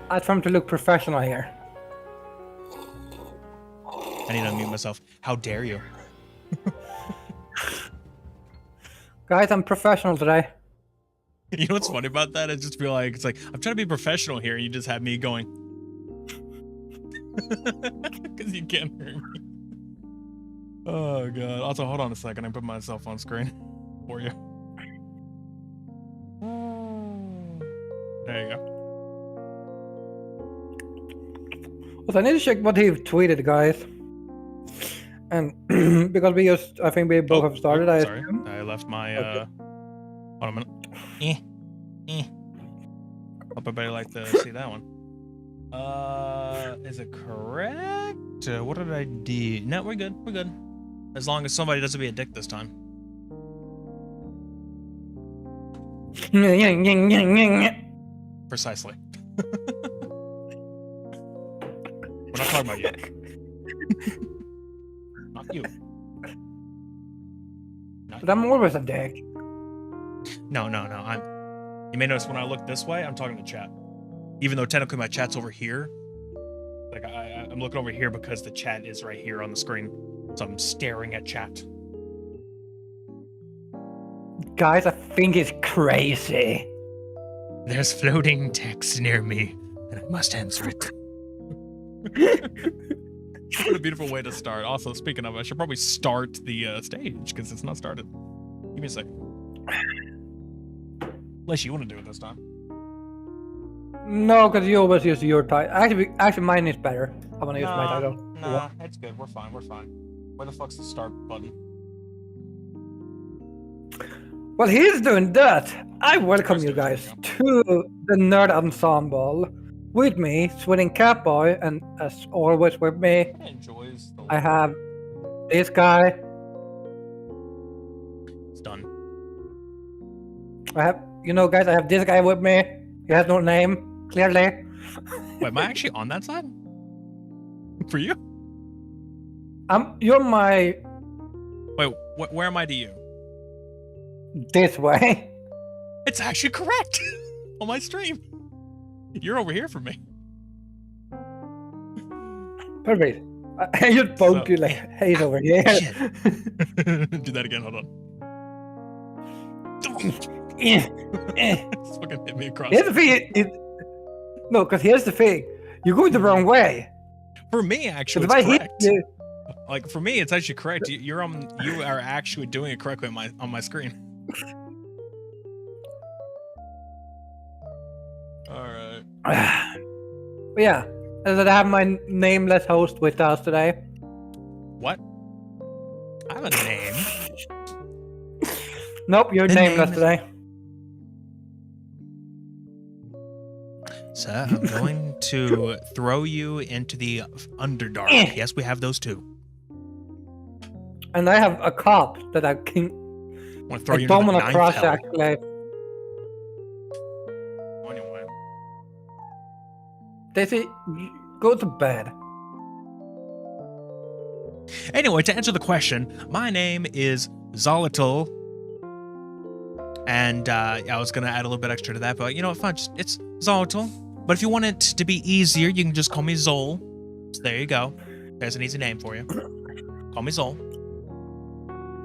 I try to look professional here. I need to unmute myself. How dare you? Guys, I'm professional today. You know what's funny about that? I just feel like it's like I'm trying to be professional here, and you just have me going because you can't hear me. Oh god. Also, hold on a second. I put myself on screen for you. There you go. Well, I need to check what he tweeted, guys. And because I think we both have started. Sorry, I left my Okay. Hold on a minute. Hope everybody liked to see that one. Is it correct? What did I do? No, we're good. We're good. As long as somebody doesn't be a dick this time. Precisely. We're not talking about you. Not you. But I'm always a dick. No. You may notice when I look this way, I'm talking to chat. Even though technically my chat's over here. Like I'm looking over here because the chat is right here on the screen. So I'm staring at chat. Guys, I think it's crazy. There's floating text near me, and I must answer it. What a beautiful way to start. Also, speaking of, I should probably start the stage because it's not started. Give me a second. Unless you want to do it this time. No, because you always use your title. Actually, mine is better. I want to use my title. No, it's good. We're fine. We're fine. Where the fuck's the start button? Well, he's doing that. I welcome you guys to the Nerd Ensemble. With me, Swinging Catboy, and as always with me, I have this guy. It's done. Guys, I have this guy with me. He has no name, clearly. Wait, am I actually on that side? For you? You're my... Wait, where am I to you? This way. It's actually correct on my stream. You're over here for me. Perfect. I just poked you like, he's over here. Do that again, hold on. It's fucking hit me across. Here's the thing. No, because here's the thing. You're going the wrong way. For me, actually, it's correct. Like, for me, it's actually correct. You are actually doing it correctly on my screen. Alright. Yeah. As I have my nameless host with us today. What? I have a name. Nope, you're nameless today. So I'm going to throw you into the Underdark. Yes, we have those too. And I have a cop that I can... Want to throw you into the ninth hell. Actually. Anyway. Daisy, go to bed. Anyway, to answer the question, my name is Xolotl. And I was going to add a little bit extra to that, but you know what, fine, it's Xolotl. But if you want it to be easier, you can just call me Zol. So there you go. There's an easy name for you. Call me Zol.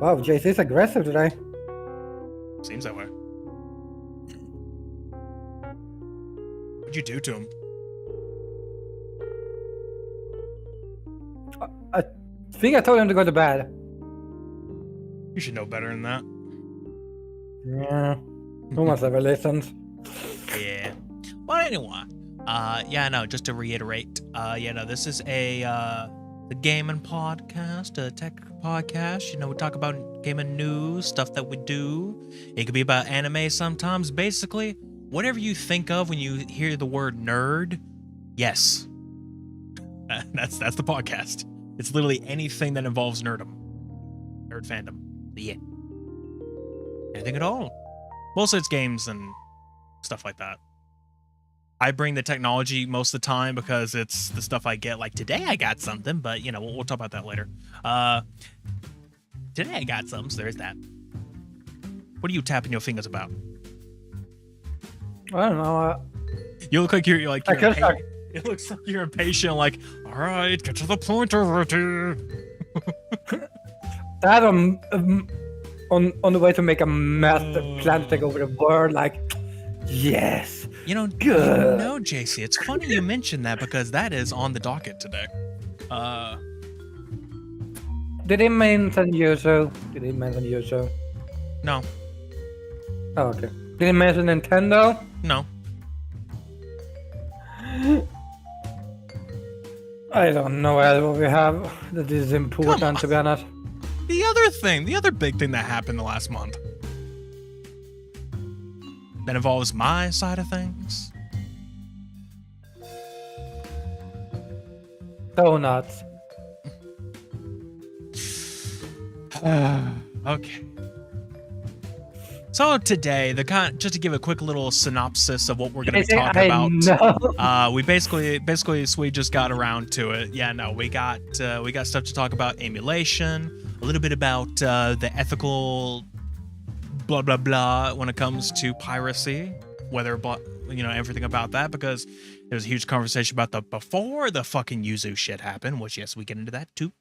Wow, JC's aggressive today. Seems that way. What'd you do to him? I think I told him to go to bed. You should know better than that. Yeah. No one's ever listens. Yeah. Well, anyway. Just to reiterate, this is a gaming podcast, a tech podcast. We talk about gaming news, stuff that we do. It could be about anime sometimes. Basically, whatever you think of when you hear the word nerd, yes. That's the podcast. It's literally anything that involves nerd fandom. Yeah. Anything at all. Mostly it's games and stuff like that. I bring the technology most of the time because it's the stuff I get. Like today I got something, but we'll talk about that later. Today I got something, so there's that. What are you tapping your fingers about? I don't know. You look like you're like I you're guess impatient. It looks like you're impatient. Like, all right, get to the point already. that on the way to make a massive plan to take over the world. Like, yes, good. JC, it's funny you mentioned that because that is on the docket today. Did he mention Yuzu? No. Oh, okay. Did he mention Nintendo? No. I don't know what we have that is important, to be honest. The other big thing that happened the last month that involves my side of things. Donuts. Okay. So today, just to give a quick little synopsis of what we're going to be talking about. We basically Swede just got around to it. Yeah, no, we got stuff to talk about: emulation, a little bit about the ethical blah blah blah when it comes to piracy, everything about that, because there was a huge conversation about before the fucking Yuzu shit happened. Which yes, we get into that too.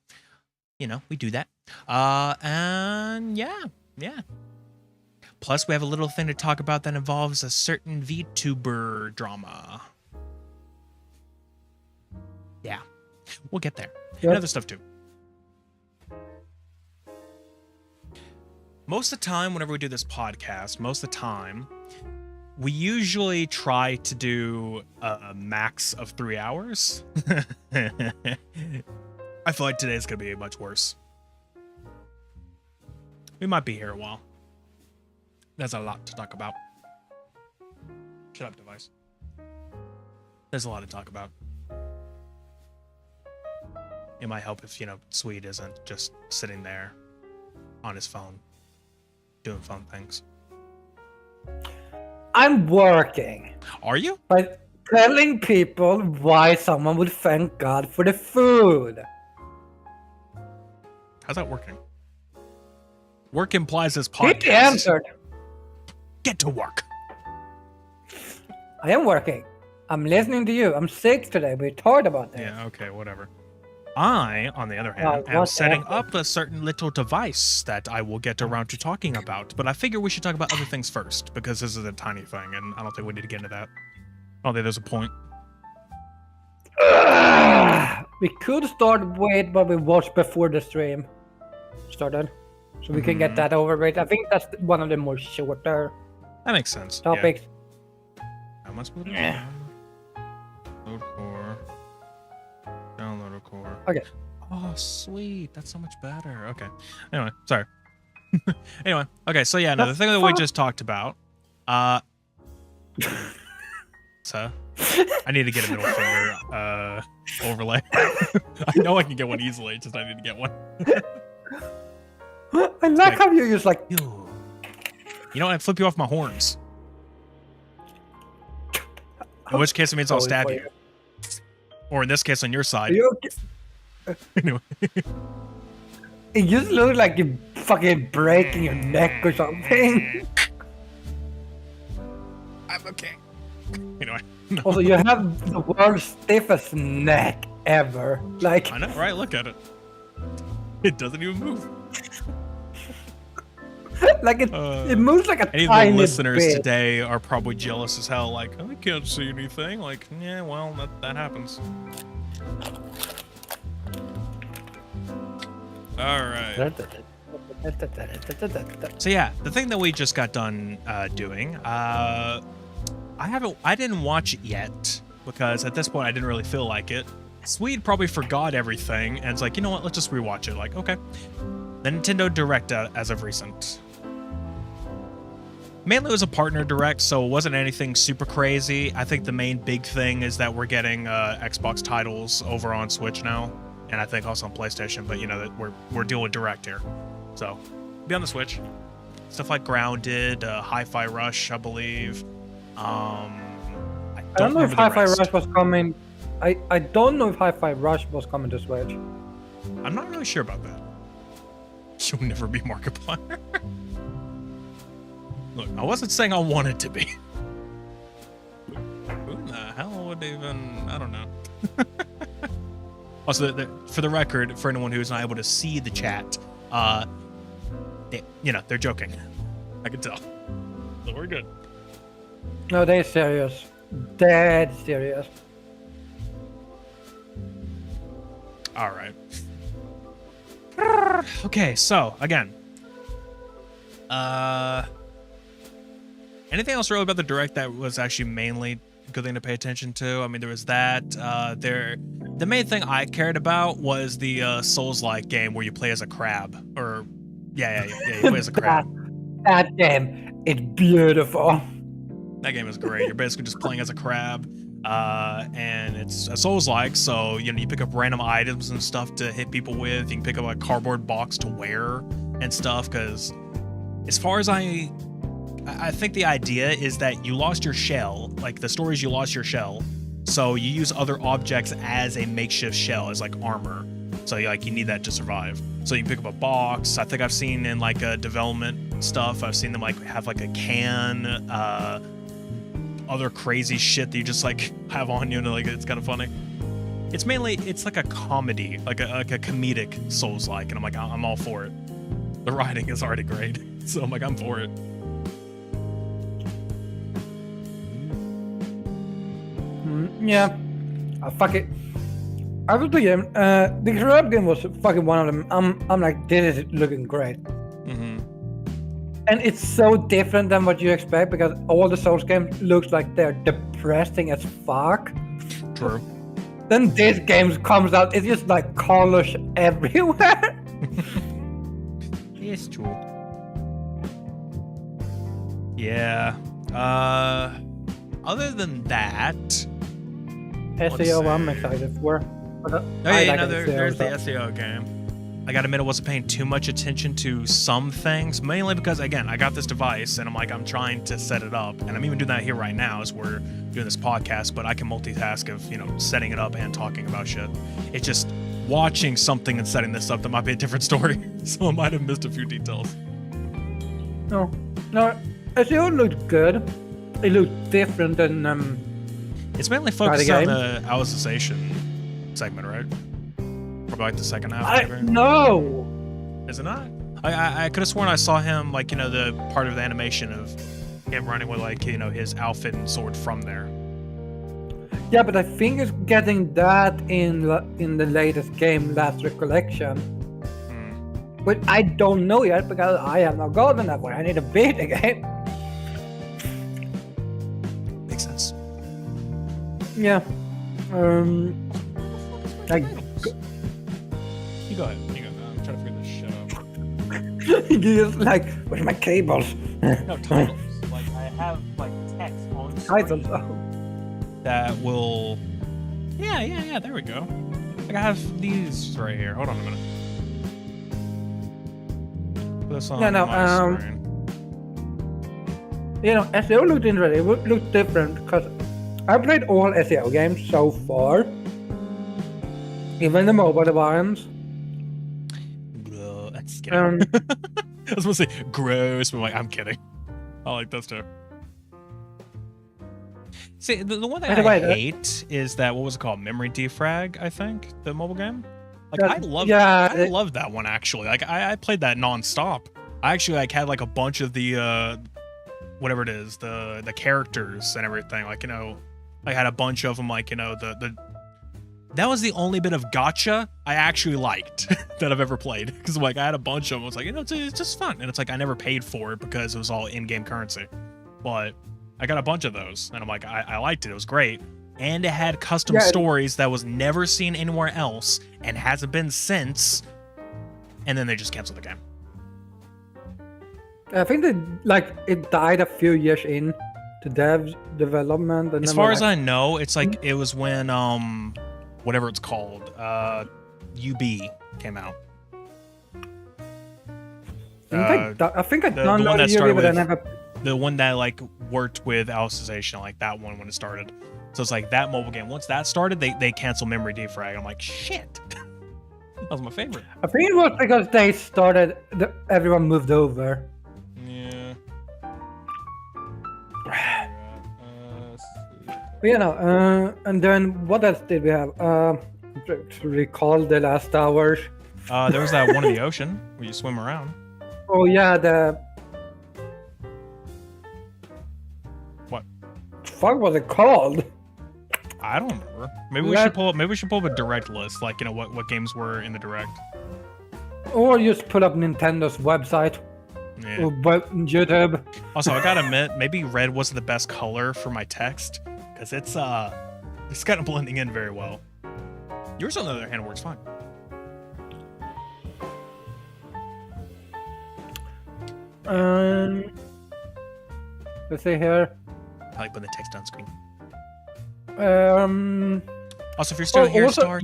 We do that. And yeah. Plus, we have a little thing to talk about that involves a certain VTuber drama. Yeah, we'll get there. Yep. And other stuff too. Most of the time, whenever we do this podcast, we usually try to do a max of 3 hours. I feel like today's going to be much worse. We might be here a while. There's a lot to talk about. Shut up, device. There's a lot to talk about. It might help if, Swede isn't just sitting there on his phone doing fun things. I'm working. Are you? By telling people why someone would thank God for the food. How's that working? Work implies this podcast. He answered. Get to work. I am working. I'm listening to you. I'm sick today. We talked about that. Yeah, okay, whatever. I, on the other hand, am setting up a certain little device that I will get around to talking about. But I figure we should talk about other things first, because this is a tiny thing, and I don't think we need to get into that. I don't think there's a point. We could start with what we watched before the stream started. So we can get that over with. I think that's one of the more shorter that makes sense. Topics. Yeah. How much would load core. Download a core. Okay. Oh, sweet. That's so much better. Okay. Anyway, sorry. Anyway, okay. So yeah, no, the thing that we just talked about. So I need to get a middle finger overlay. I know I can get one easily. Just I need to get one. I like how you use like. You know, I flip you off my horns. In which case it means I'll stab you. Or in this case, on your side. Anyway. It just looks like you're fucking breaking your neck or something. I'm okay. Anyway. No. Also, you have the world's stiffest neck ever. Like. I know, right? Look at it. It doesn't even move. Like it moves like a any tiny of the listeners bit. Today are probably jealous as hell. Like, I can't see anything. Like, yeah, well, that happens. All right. So yeah, the thing that we just got done doing, I didn't watch it yet because at this point I didn't really feel like it. Swede probably forgot everything and it's like, you know what? Let's just rewatch it. Like, okay. The Nintendo Direct as of recent. Mainly it was a partner direct, so it wasn't anything super crazy. I think the main big thing is that we're getting Xbox titles over on Switch now, and I think also on PlayStation. But you know that we're dealing with direct here, so be on the Switch. Stuff like Grounded, Hi-Fi Rush, I believe. I don't know if Hi-Fi Rush was coming. I don't know if Hi-Fi Rush was coming to Switch. I'm not really sure about that. You'll never be Markiplier. Look, I wasn't saying I wanted to be. Who in the would even, I don't know. Also, for the record, for anyone who's not able to see the chat, they're joking. I can tell. So we're good. No, they're serious. Dead serious. All right. Okay, so again, anything else really about the direct that was actually mainly a good thing to pay attention to? I mean, there was that. The main thing I cared about was the Souls-like game where you play as a crab, or you play as a crab. That game, it's beautiful. That game is great. You're basically just playing as a crab, and it's a Souls-like, so you pick up random items and stuff to hit people with. You can pick up a cardboard box to wear and stuff, because as far as I think the idea is that you lost your shell. Like, the story is you lost your shell, so you use other objects as a makeshift shell, as like armor. So you need that to survive. So you can pick up a box. I think I've seen in like development stuff, I've seen them like have like a can, other crazy shit that you just like have on you, and like it's kind of funny. It's like a comedy, like a comedic Souls-like, and I'm like, I'm all for it. The writing is already great, so I'm like, I'm for it. Yeah, fuck it. I was the game. The crab game was fucking one of them. I'm like, this is looking great. Mm-hmm. And it's so different than what you expect, because all the Souls games looks like they're depressing as fuck. True. Then this game comes out, it's just like colors everywhere. It's true. Yeah. Other than that, SEO, I'm excited for. There's the SEO game. I gotta admit, I wasn't paying too much attention to some things, mainly because, again, I got this device and I'm trying to set it up, and I'm even doing that here right now as we're doing this podcast, but I can multitask of, setting it up and talking about shit. It's just watching something and setting this up that might be a different story, so I might have missed a few details. No, SEO looked good. It looked different than, It's mainly focused on the Alicization segment, right? Probably like the second half. No! Is it not? I could have sworn I saw him, like, the part of the animation of him running with, like, his outfit and sword from there. Yeah, but I think it's getting that in the latest game, Last Recollection. But I don't know yet, because I have not gotten that one. I need to beat the game. Makes sense. Yeah. Like... You go ahead. I'm trying to figure this shit out. He's just like, where's my cables? No, titles. Like, I have, like, text on Titles. that will... Yeah, there we go. Like, I have these right here. Hold on a minute. Put this on my screen. SEO looked interesting. It looked different, because I played all SEO games so far. Even the mobile ones. That's kidding. I was supposed to say gross, but I'm kidding. I like those too. See, the one thing I hate is that, what was it called? Memory Defrag, I think, the mobile game. Like, I love that one, actually. Like, I played that nonstop. I actually had like a bunch of the whatever it is, the characters and everything. Like, I had a bunch of them. Like, that was the only bit of gacha I actually liked that I've ever played, because I had a bunch of them. I was like, it's just fun, and it's like I never paid for it because it was all in-game currency, but I got a bunch of those, and I'm like, I liked it. It was great, and it had custom stories that was never seen anywhere else and hasn't been since. And then they just canceled the game. I think it died a few years in to development. And as far as I know, it's like it was when whatever it's called, UB came out. I think I downloaded UB, but I never. The one that like worked with Alicization, like that one when it started. So it's like that mobile game. Once that started, they canceled Memory Defrag. I'm like, shit. That was my favorite. I think it was because they started. Everyone moved over. Yeah. And then what else did we have? To recall the last hours. There was that one in the ocean where you swim around. Oh yeah, the What? fuck was it called? I don't remember. Maybe we should pull up. Maybe we should pull up a direct list, like what games were in the direct. Or just put up Nintendo's website Yeah. or YouTube. Also, I gotta admit, maybe red wasn't the best color for my text because it's kind of blending in very well. Yours, on the other hand, works fine. Let's see here. I like putting the text on screen. Also, if you're still here, also, Star,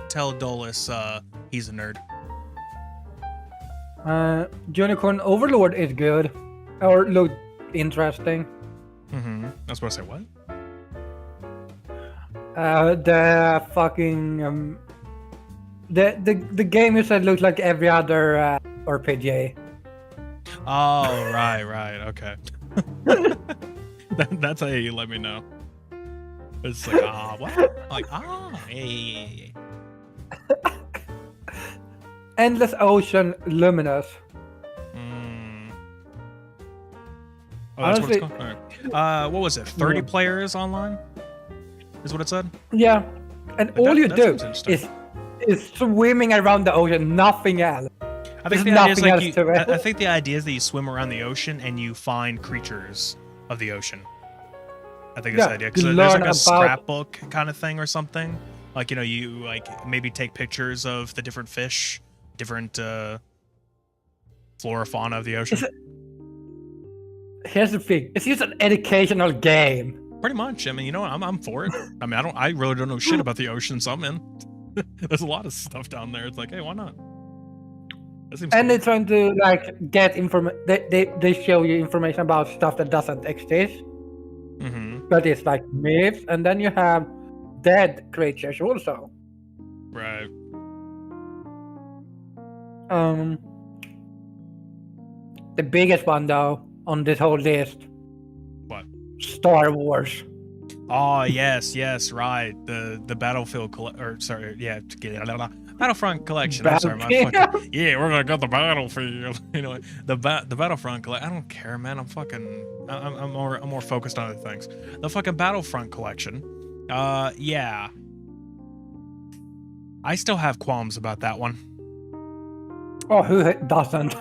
tell Dolus he's a nerd. Unicorn Overlord is good, or looked interesting. Mm-hmm. I was supposed to say what? The fucking the game you said looked like every other RPG. Oh, right, okay. That's how you let me know. It's like, what? Like, yeah. Endless Ocean Luminous. Oh, that's Honestly, what it's called? All right. What was it? 30 players online? Is what it said? Yeah. And Like all that- you that do seems interesting. is swimming around the ocean, nothing else. I think There's the idea is nothing like else you, to it. I think the idea is that you swim around the ocean and you find creatures of the ocean. I think that's the idea. you Because there's learn like a about- scrapbook kind of thing or something. Like, you like maybe take pictures of the different fish, different flora, fauna of the ocean. Here's the thing: it's just an educational game. Pretty much. I mean, you know what? I'm for it. I mean, I really don't know shit about the ocean, so I'm in. There's a lot of stuff down there. It's like, hey, why not? That seems And cool. they're trying to like get information. They show you information about stuff that doesn't exist, Mm-hmm. but it's like myths. And then you have dead creatures also. Right. The biggest one though on this whole list, What? Star Wars. Oh, yes, right. The Battlefield Battlefront collection. I'm sorry, my fucking, yeah, we're gonna get the Battlefield. The Battlefront collection. I don't care, man. I'm more focused on other things. The fucking Battlefront collection. Yeah. I still have qualms about that one. Oh, who doesn't?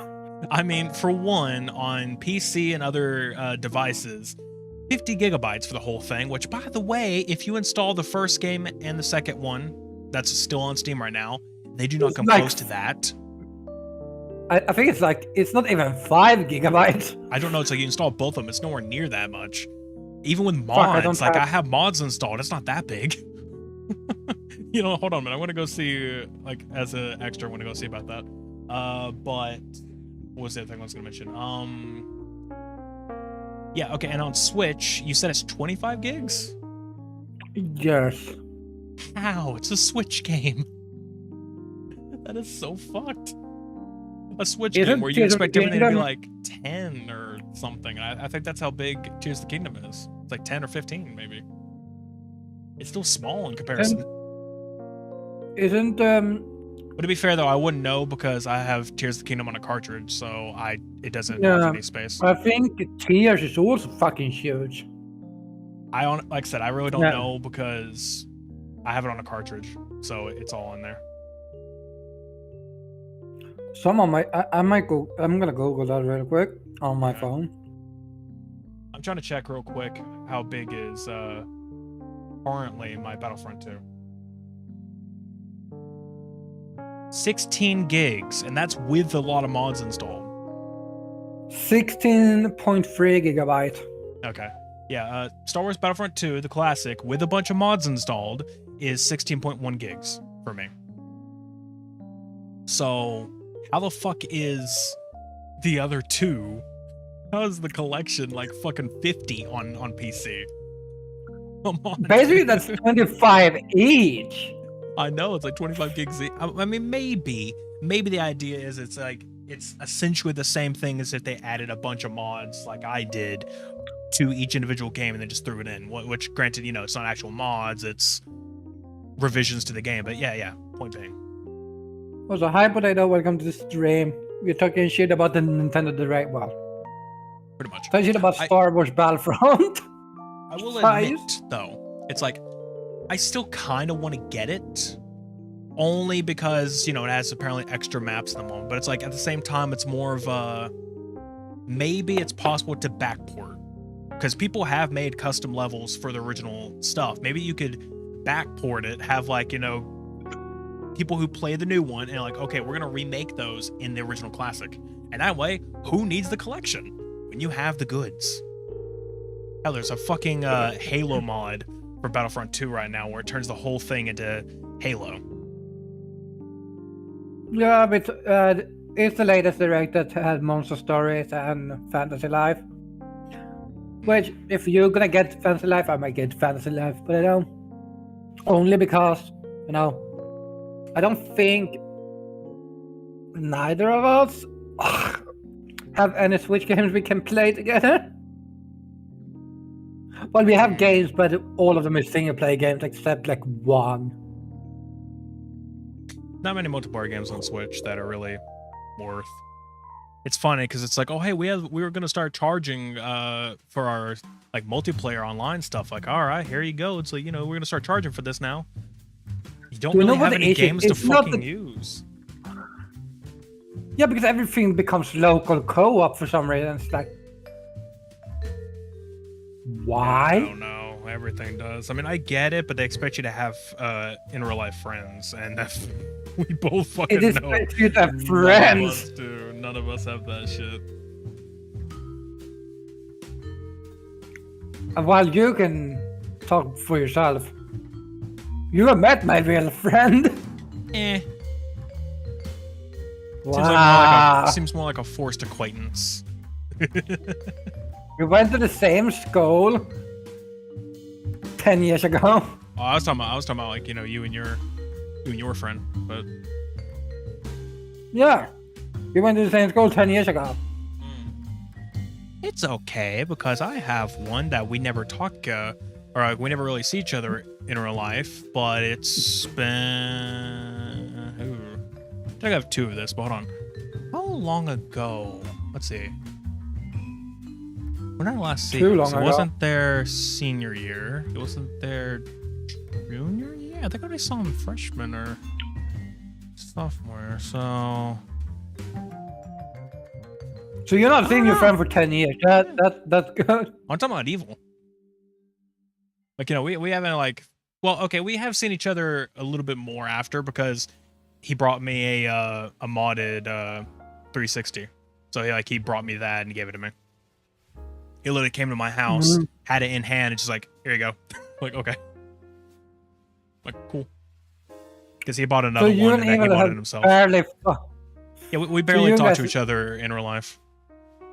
I mean, for one, on PC and other devices, 50 gigabytes for the whole thing, which, by the way, if you install the first game and the second one, that's still on Steam right now, they do not come close to that. I think it's not even 5 gigabytes. I don't know, it's like you install both of them, it's nowhere near that much. Even with Fuck, I mods, don't I have mods installed, it's not that big. Hold on a minute, I want to go see, as an extra, I want to go see about that. But what was the other thing I was going to mention? Yeah, okay, and on Switch, you said it's 25 gigs? Yes. How? It's a Switch game. That is so fucked. A Switch game where you expect everything to be like 10 or something. I think that's how big Tears of the Kingdom is. It's like 10 or 15, maybe. It's still small in comparison. Isn't But to be fair, though, I wouldn't know because I have Tears of the Kingdom on a cartridge, so it doesn't have any space. I think Tears is also fucking huge. Like I said, I really don't know because I have it on a cartridge, so it's all in there. I might go. I'm gonna Google that real quick on my phone. I'm trying to check real quick how big is currently my Battlefront 2. 16 gigs, and that's with a lot of mods installed. 16.3 gigabyte. Okay. Yeah, Star Wars Battlefront 2, the classic, with a bunch of mods installed, is 16.1 gigs for me. So, how the fuck is the other two? How is the collection like fucking 50 on PC? Come on. Basically, that's 25 each. I know, it's like 25 gigs. I mean, maybe the idea is it's essentially the same thing as if they added a bunch of mods like I did. to each individual game and then just threw it in. Which, granted, you know, it's not actual mods; it's revisions to the game. But yeah. Point being. Also, hi potato, welcome to the stream. We're talking shit about the Nintendo Direct. Well, pretty much. Talking shit about Star Wars Battlefront. I will admit, though, it's like I still kind of want to get it, only because, you know, it has apparently extra maps at the moment. But it's like at the same time, it's more of a maybe it's possible to backport, because people have made custom levels for the original stuff. Maybe you could backport it, have like, you know, people who play the new one and like, okay, we're gonna remake those in the original classic, and that way, who needs the collection when you have the goods? Hell, there's a fucking Halo mod for Battlefront 2 right now where it turns the whole thing into Halo. Yeah, but it's the latest direct that has Monster Stories and Fantasy Life. Which, if you're gonna get Fantasy Life, I might get Fantasy Life, but I don't. Only because, you know, I don't think neither of us have any Switch games we can play together. Well, we have games, but all of them are single-player games except like one. Not many multiplayer games on Switch that are really worth. It's funny because it's like, oh hey, we were gonna start charging for our like multiplayer online stuff. Like, all right, here you go. It's like, you know, we're gonna start charging for this now. You don't really have any games to fucking use. Yeah, because everything becomes local co-op for some reason. It's like, why? I don't know. Everything does. I mean, I get it, but they expect you to have in real life friends, and we both fucking know. It expects you to have friends. None of us have that shit. And while you can talk for yourself, you have met my real friend. Wow. Seems more like a forced acquaintance. We went to the same school 10 years ago. Oh, I was talking about like, you know, you and your friend, but yeah, we went to the same school 10 years ago. It's okay because I have one that we never talk, or like, we never really see each other in real life. But it's been. I think I have two of this. But hold on, how long ago? Let's see. When did I last see Too him? long So it ago. wasn't their senior year. It wasn't their junior year. I think I already saw him freshman or sophomore. So you're not seeing your friend for 10 years. That's good. I'm talking about evil. Like, you know, we haven't like, well, okay, we have seen each other a little bit more after because he brought me a modded 360. So he brought me that and he gave it to me. He literally came to my house, had it in hand, and just like, here you go. Like, okay. Like, cool. Because he bought another one and then he bought it himself. Yeah, we barely talk to each other in real life.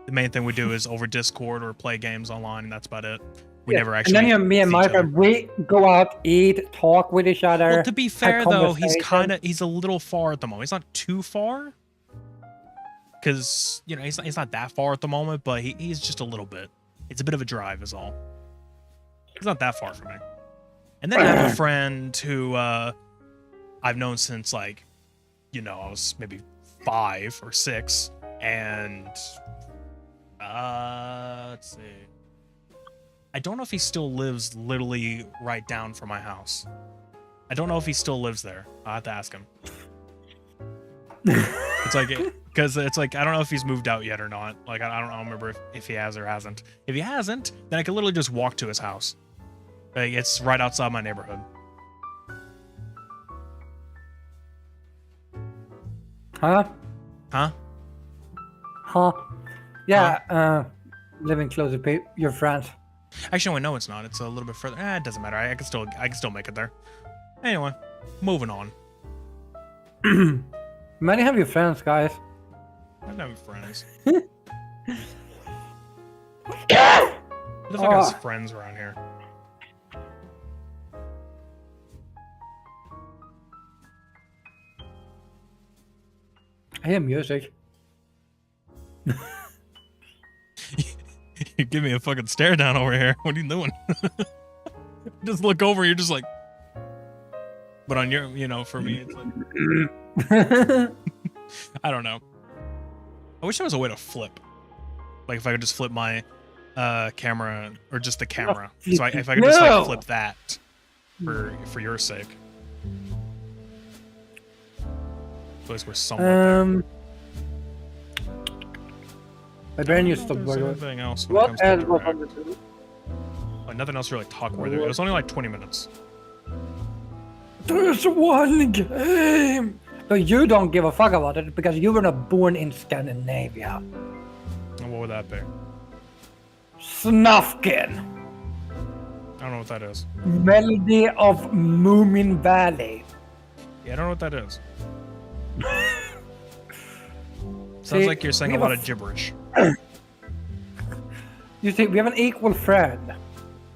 The main thing we do is over Discord or play games online, and that's about it. We never actually. And then me and my friend, we go out, eat, talk with each other. Well, to be fair though, he's a little far at the moment. He's not too far, because you know he's not that far at the moment, but he's just a little bit. It's a bit of a drive, is all. He's not that far from me. And then I have a friend who I've known since like, you know, I was maybe 5 or 6, and let's see. I don't know if he still lives literally right down from my house. I don't know if he still lives there. I'll have to ask him. It's like, because it's like, I don't know if he's moved out yet or not. Like, I don't remember if he has or hasn't. If he hasn't, then I can literally just walk to his house. Like, it's right outside my neighborhood. Huh? Yeah, living close to your friends. Actually, no, it's not. It's a little bit further. It doesn't matter. I can still make it there. Anyway, moving on. Many have your friends, guys. I don't have friends. Who the fuck has friends around here? I hear music. You give me a fucking stare down over here. What are you doing? Just look over. You're just like. But on your, for me, it's like. I don't know. I wish there was a way to flip. Like if I could just flip my camera or just the camera. So if I could just like flip that for your sake. At least we're somewhat. My brain used to work. Anything else? What else was on the do? Like nothing else really talk worthy. It was only like 20 minutes. There's one game. But you don't give a fuck about it because you were not born in Scandinavia. And what would that be? Snufkin. I don't know what that is. Melody of Moomin Valley. Yeah, I don't know what that is. Sounds like you're saying a lot of gibberish. You see, we have an equal friend.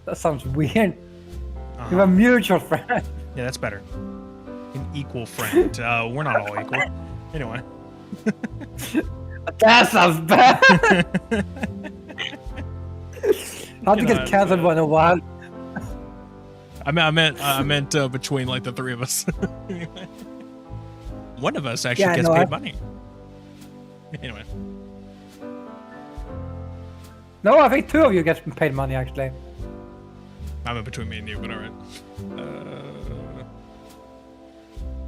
That sounds weird. Uh-huh. We have a mutual friend. Yeah, that's better. An equal friend. We're not all equal. Anyway. That sounds bad. How'd you get canceled 101? I meant between like the three of us. Anyway. One of us actually gets paid money. Anyway. No, I think two of you get paid money actually. I meant between me and you, but alright.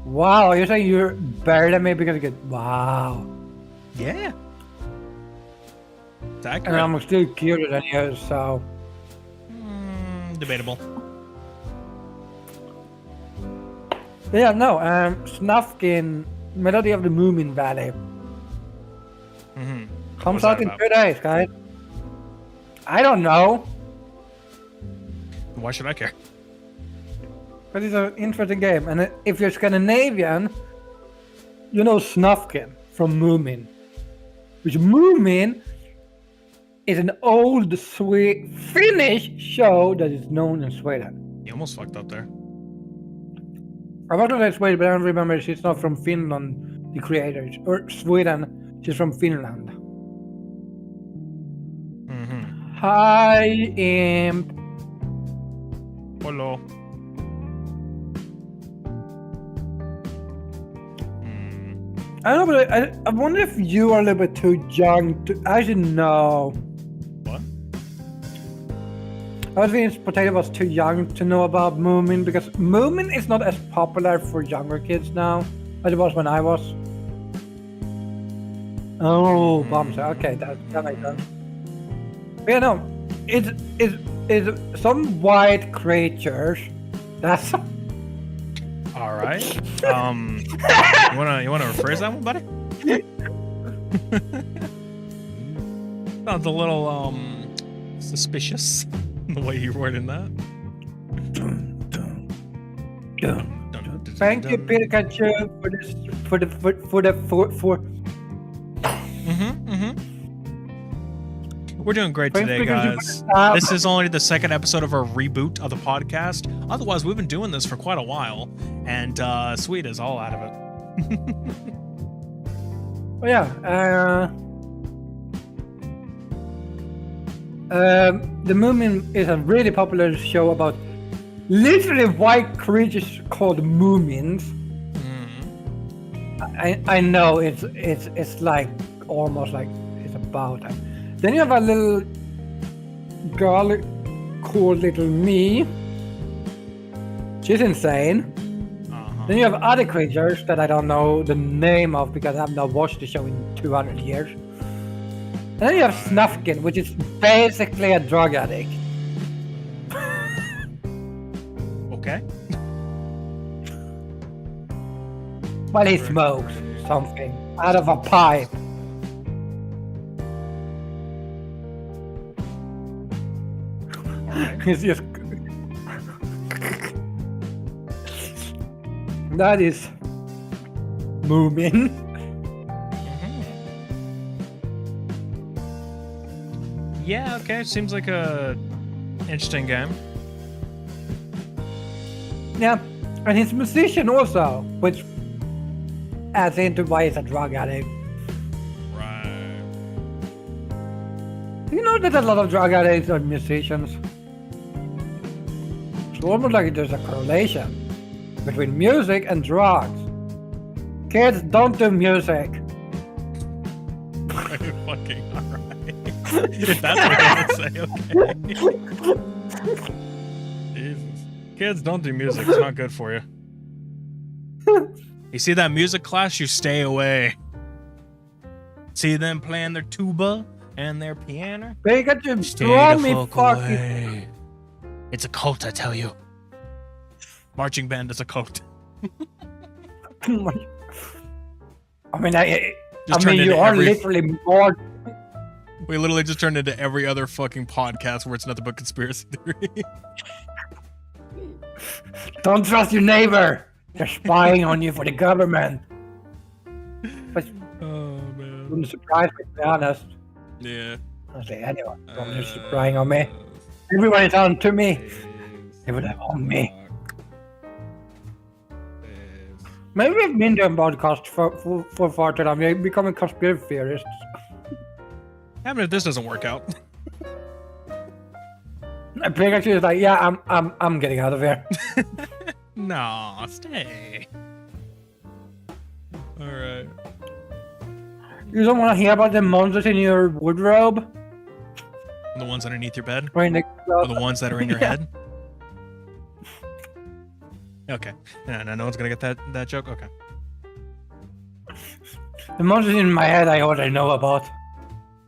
Wow, you're saying you're better than me because you get... Wow. Yeah. It's accurate. And I'm still cuter than you, so... Debatable. Yeah, no, Snufkin, Melody of the Moomin Valley. Mm-hmm. Comes out in 2 days, guys. I don't know. Why should I care? But it's an interesting game, and if you're Scandinavian, you know Snufkin from Moomin. Which Moomin is an old Finnish show that is known in Sweden. You almost fucked up there. I was going to say Sweden, but I don't remember. She's not from Finland, the creators. Or Sweden, she's from Finland. Mm-hmm. Hi, Imp. Hello. I don't know, but I wonder if you are a little bit too young to... Actually, no. What? I was thinking Potato was too young to know about Moomin, because Moomin is not as popular for younger kids now as it was when I was. Oh, bombs. Okay, that makes sense. But yeah, no. It's some white creatures. That's... Alright. You wanna rephrase that one, buddy? Sounds a little suspicious the way you worded that. Thank you, Pikachu, for the. We're doing great today, guys. This is only the second episode of our reboot of the podcast. Otherwise, we've been doing this for quite a while, and Sweet is all out of it. Oh yeah. The Moomin is a really popular show about literally white creatures called Moomins. I know it's like almost like it's about them. Then you have a little girl called Little Me. She's insane. Then you have other creatures that I don't know the name of because I have not watched the show in 200 years. And then you have Snufkin, which is basically a drug addict. Okay. Well, he smokes something out of a pipe. It's just... That is... Moomin. Yeah, okay. Seems like a interesting game. Yeah, and he's a musician also, which adds into why he's a drug addict. Right. know that a lot of drug addicts are musicians? It's almost like there's a correlation between music and drugs. Kids, don't do music. Are you fucking alright? If that's what you want to say, okay. Jesus. Kids, don't do music. It's not good for you. You see that music class? You stay away. See them playing their tuba and their piano? They got to Stay draw the me fuck fucking. away. It's a cult, I tell you. Marching band is a cult. I mean, Just I turned mean, you into are every- literally more. We literally just turned into every other fucking podcast where it's nothing but conspiracy theory. Don't trust your neighbor. They're spying on you for the government. But Oh man. wouldn't surprise me, to be honest. Yeah. I say anyone. Don't just spying on me. Everyone is on to me. They would have on me. Maybe we've been doing podcasts for far too long. We're becoming conspiracy theorists. I mean, if this doesn't work out. Pikachu is like, yeah, I'm getting out of here. No, stay. Alright. You don't want to hear about the monsters in your wardrobe? The ones underneath your bed? Or in the Or the ones that are in your Yeah. head? Okay. No one's gonna get that joke? Okay. The monsters in my head I already know about.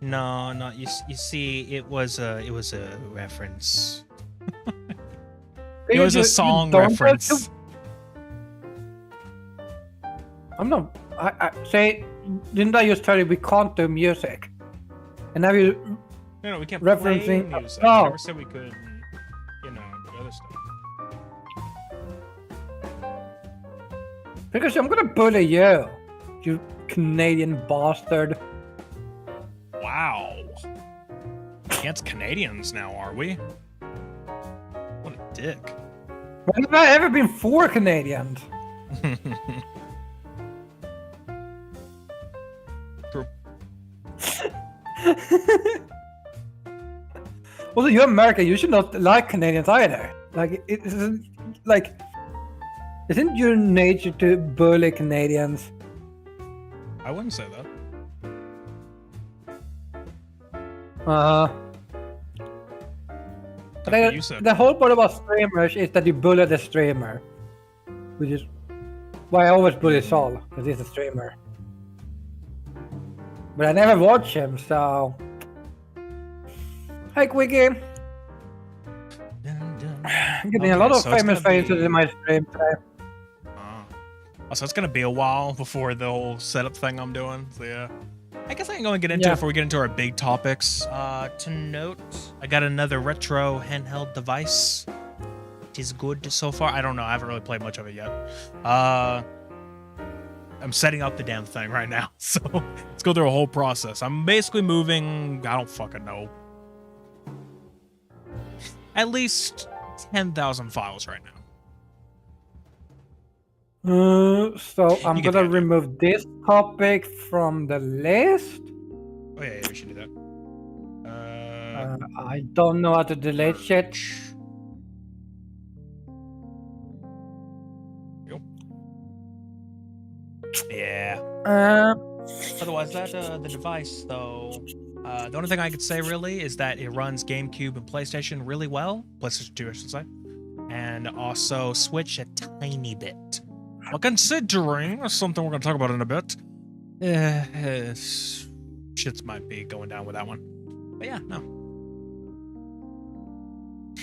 No, you see, it was a reference. It was a song Don't reference. I'm not. I say, didn't I just tell you we can't do music? And now you. No, we can't Referencing- play music. oh. I never said we could, do other stuff. Because I'm gonna bully you, you Canadian bastard. Wow. Against Canadians now, are we? What a dick. When have I ever been for Canadians? True. Also, you're American. You should not like Canadians either. Like, it isn't like. Isn't your nature to bully Canadians? I wouldn't say that. That's what you said. The whole part about streamers is that you bully the streamer, which is why I always bully Saul, because he's a streamer. But I never watch him, so. Hi, Quickie. I'm getting a lot of so it's famous gonna faces be- in my stream today. So it's gonna be a while before the whole setup thing I'm doing. So yeah, I guess I can go and get into it before we get into our big topics. To note, I got another retro handheld device. It is good so far. I don't know. I haven't really played much of it yet. I'm setting up the damn thing right now. So let's go through a whole process. I'm basically moving. I don't fucking know. At least 10,000 files right now. So I'm You get the gonna idea. remove this topic from the list. Oh yeah, we should do that. I don't know how to delete shit. Yep. Yeah. Otherwise, that the device though. The only thing I could say really is that it runs GameCube and PlayStation really well. PlayStation 2, I should say. And also Switch a tiny bit. Well, considering that's something we're going to talk about in a bit, shits might be going down with that one. But yeah, no.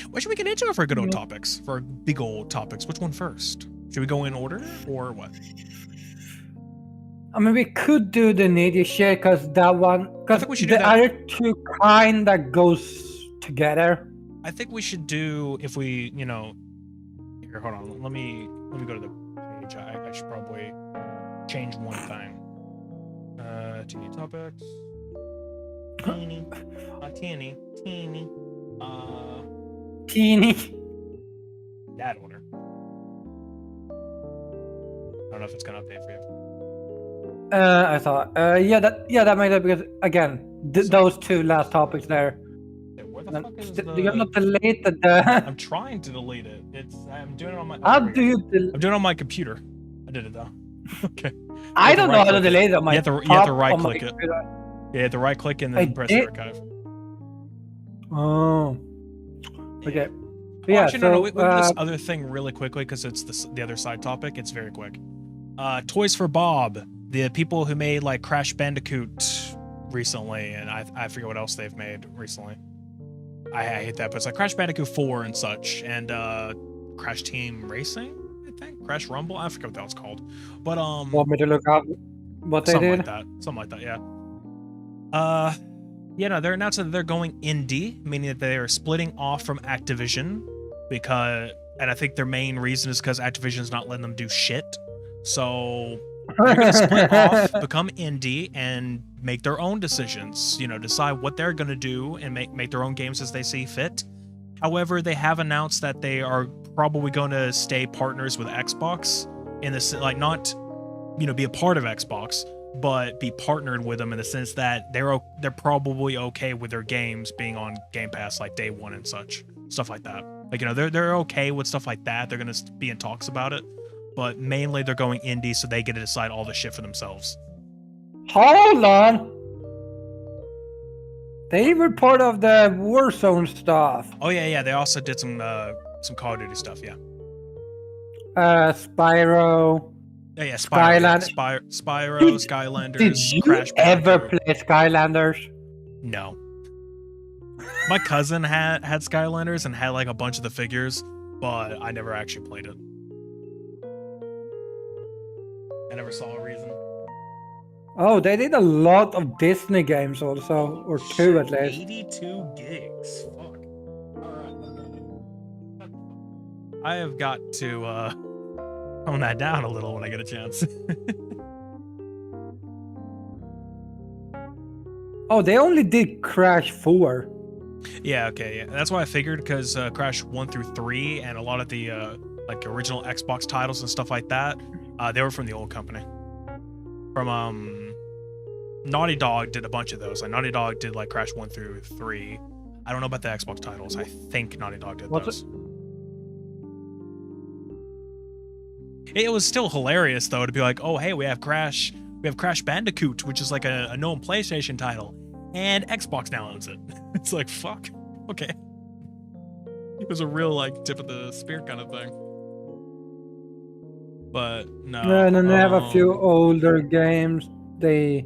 What should we get into for good old topics? For big old topics? Which one first? Should we go in order or what? I mean, we could do the needy shit because that one, because think we should do the that. other two kind that goes together. I think we should do if we, here, hold on. Let me go to the page. I should probably change one thing. Teeny topics. Teeny. Teeny. Teeny. That order. I don't know if it's gonna update for you. I thought, that made it because again, those two last topics there fuck is Do you not the... delete the... I'm trying to delete it. I'm doing it on my... How there we do go. you I'm doing it on my computer. I did it though. Okay. I don't know how to right-click it. delete it on my You have to top on my right-click it. computer. Yeah, you have to right-click and then press did- archive. Oh. Okay. Well, Yeah, actually, so, no. With this other thing really quickly, because it's the other side topic. It's very quick. Toys for Bob, the people who made like Crash Bandicoot recently, and I forget what else they've made recently. I hate that, but it's like Crash Bandicoot 4 and such, and Crash Team Racing, I think, Crash Rumble. I forget what that was called, but Want me to look up what they something did? like that. Something like that. Yeah. Yeah, no, they're announcing that they're going indie, meaning that they are splitting off from Activision and I think their main reason is because Activision's not letting them do shit. So they're gonna split off, become indie, and make their own decisions. You know, decide what they're gonna do and make their own games as they see fit. However, they have announced that they are probably going to stay partners with Xbox in this, like, not, you know, be a part of Xbox, but be partnered with them in the sense that they're probably okay with their games being on Game Pass like day one and such, stuff like that. Like, you know, they're okay with stuff like that. They're gonna be in talks about it, but mainly they're going indie so they get to decide all the shit for themselves. Hold on. They were part of the Warzone stuff. Oh yeah. They also did some Call of Duty stuff. Yeah. Spyro. Yeah. Spyro, Skylanders. Skylanders. Did you Crash ever Bandicoot. play Skylanders? No. My cousin had Skylanders and had like a bunch of the figures, but I never actually played it. I never saw a reason. Oh, they did a lot of Disney games also, or two at least. 82 gigs. Fuck. Alright. I have got to tone that down a little when I get a chance. Oh, they only did Crash 4. Yeah, okay, yeah. That's why I figured, because Crash 1 through 3 and a lot of the like original Xbox titles and stuff like that, they were from the old company. From Naughty Dog did a bunch of those. Like Naughty Dog did like Crash 1 through 3. I don't know about the Xbox titles. I think Naughty Dog did those. It was still hilarious though to be like, oh hey, we have Crash Bandicoot, which is like a known PlayStation title, and Xbox now owns it. It's like, fuck. Okay. It was a real like tip of the spear kind of thing. But no. Yeah, and then they have a few older games. They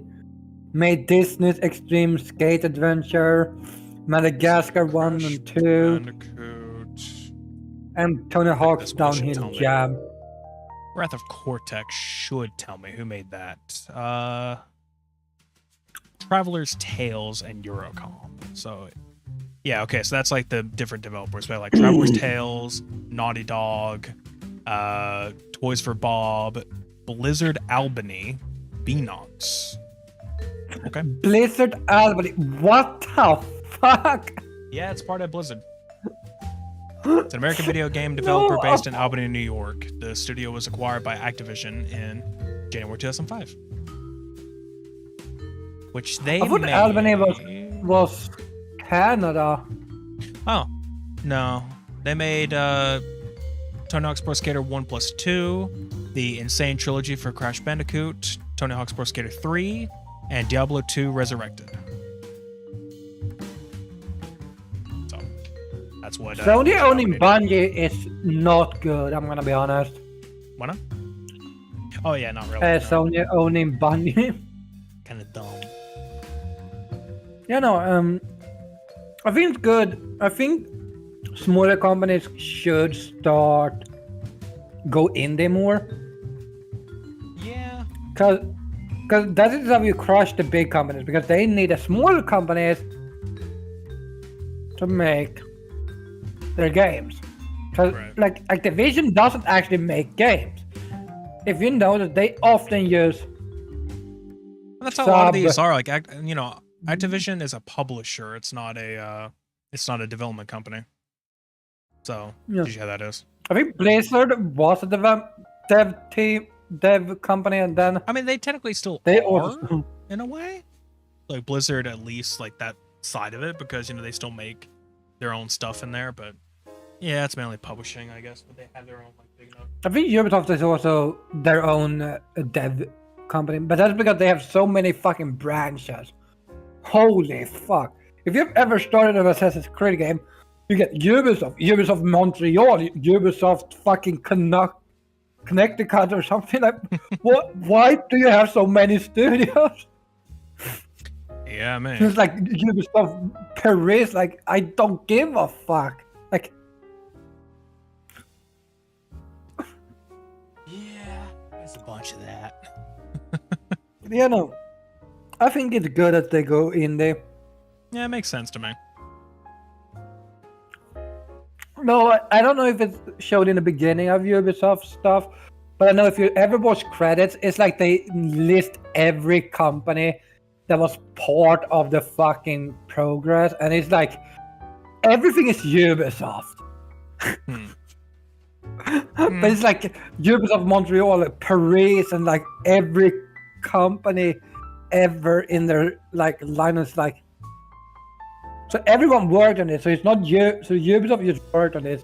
made Disney's Extreme Skate Adventure, Madagascar 1 and 2, Bandicoot. and Tony Hawk's This one should tell Downhill me. Jam. Wrath of Cortex should tell me who made that. Traveler's Tales and Eurocom. So, yeah, okay, so that's like the different developers. We have like Traveler's Tales, Naughty Dog, Toys for Bob, Blizzard Albany, Beanox. Okay. Blizzard Albany. What the fuck? Yeah, it's part of Blizzard. It's an American video game developer based in Albany, New York. The studio was acquired by Activision in January 2005. Which they I thought made... Albany was Canada. Oh, no. They made Tony Hawk's Pro Skater 1+2, the Insane Trilogy for Crash Bandicoot, Tony Hawk's Pro Skater 3, and Diablo 2 Resurrected. So, that's what... Sony owning Bungie is not good, I'm gonna be honest. Why not? Oh, yeah, not really. Sony owning Bungie. Kind of dumb. Yeah, no, I think it's good. I think smaller companies should go indie more. Yeah. Cause that is how you crush the big companies, because they need the smaller companies to make their games. Cause Right. like Activision doesn't actually make games. If you know that they often use That's how a lot of these are. Like, you know, Activision is a publisher. It's not a development company. So, Yeah. see how that is. I think Blizzard was a dev company, and then I mean, they technically still they are, also in a way. Like, Blizzard, at least, like, that side of it, because, you know, they still make their own stuff in there, but yeah, it's mainly publishing, I guess. But they have their own like big enough. I think Ubisoft is also their own dev company, but that's because they have so many fucking branches. Holy fuck! If you've ever started an Assassin's Creed game, you get Ubisoft Montreal, Ubisoft fucking Connecticut or something like. What? Why do you have so many studios? Yeah, man. It's like Ubisoft Paris. Like, I don't give a fuck. Like, yeah, there's a bunch of that. you know, I think it's good that they go in there. Yeah, it makes sense to me. No, I don't know if it's showed in the beginning of Ubisoft stuff, but I know if you ever watch credits, it's like they list every company that was part of the fucking progress, and it's like everything is Ubisoft. But it's like Ubisoft Montreal, Paris, and like every company ever in their like line is like. So everyone worked on it. So it's not you. So Ubisoft just worked on it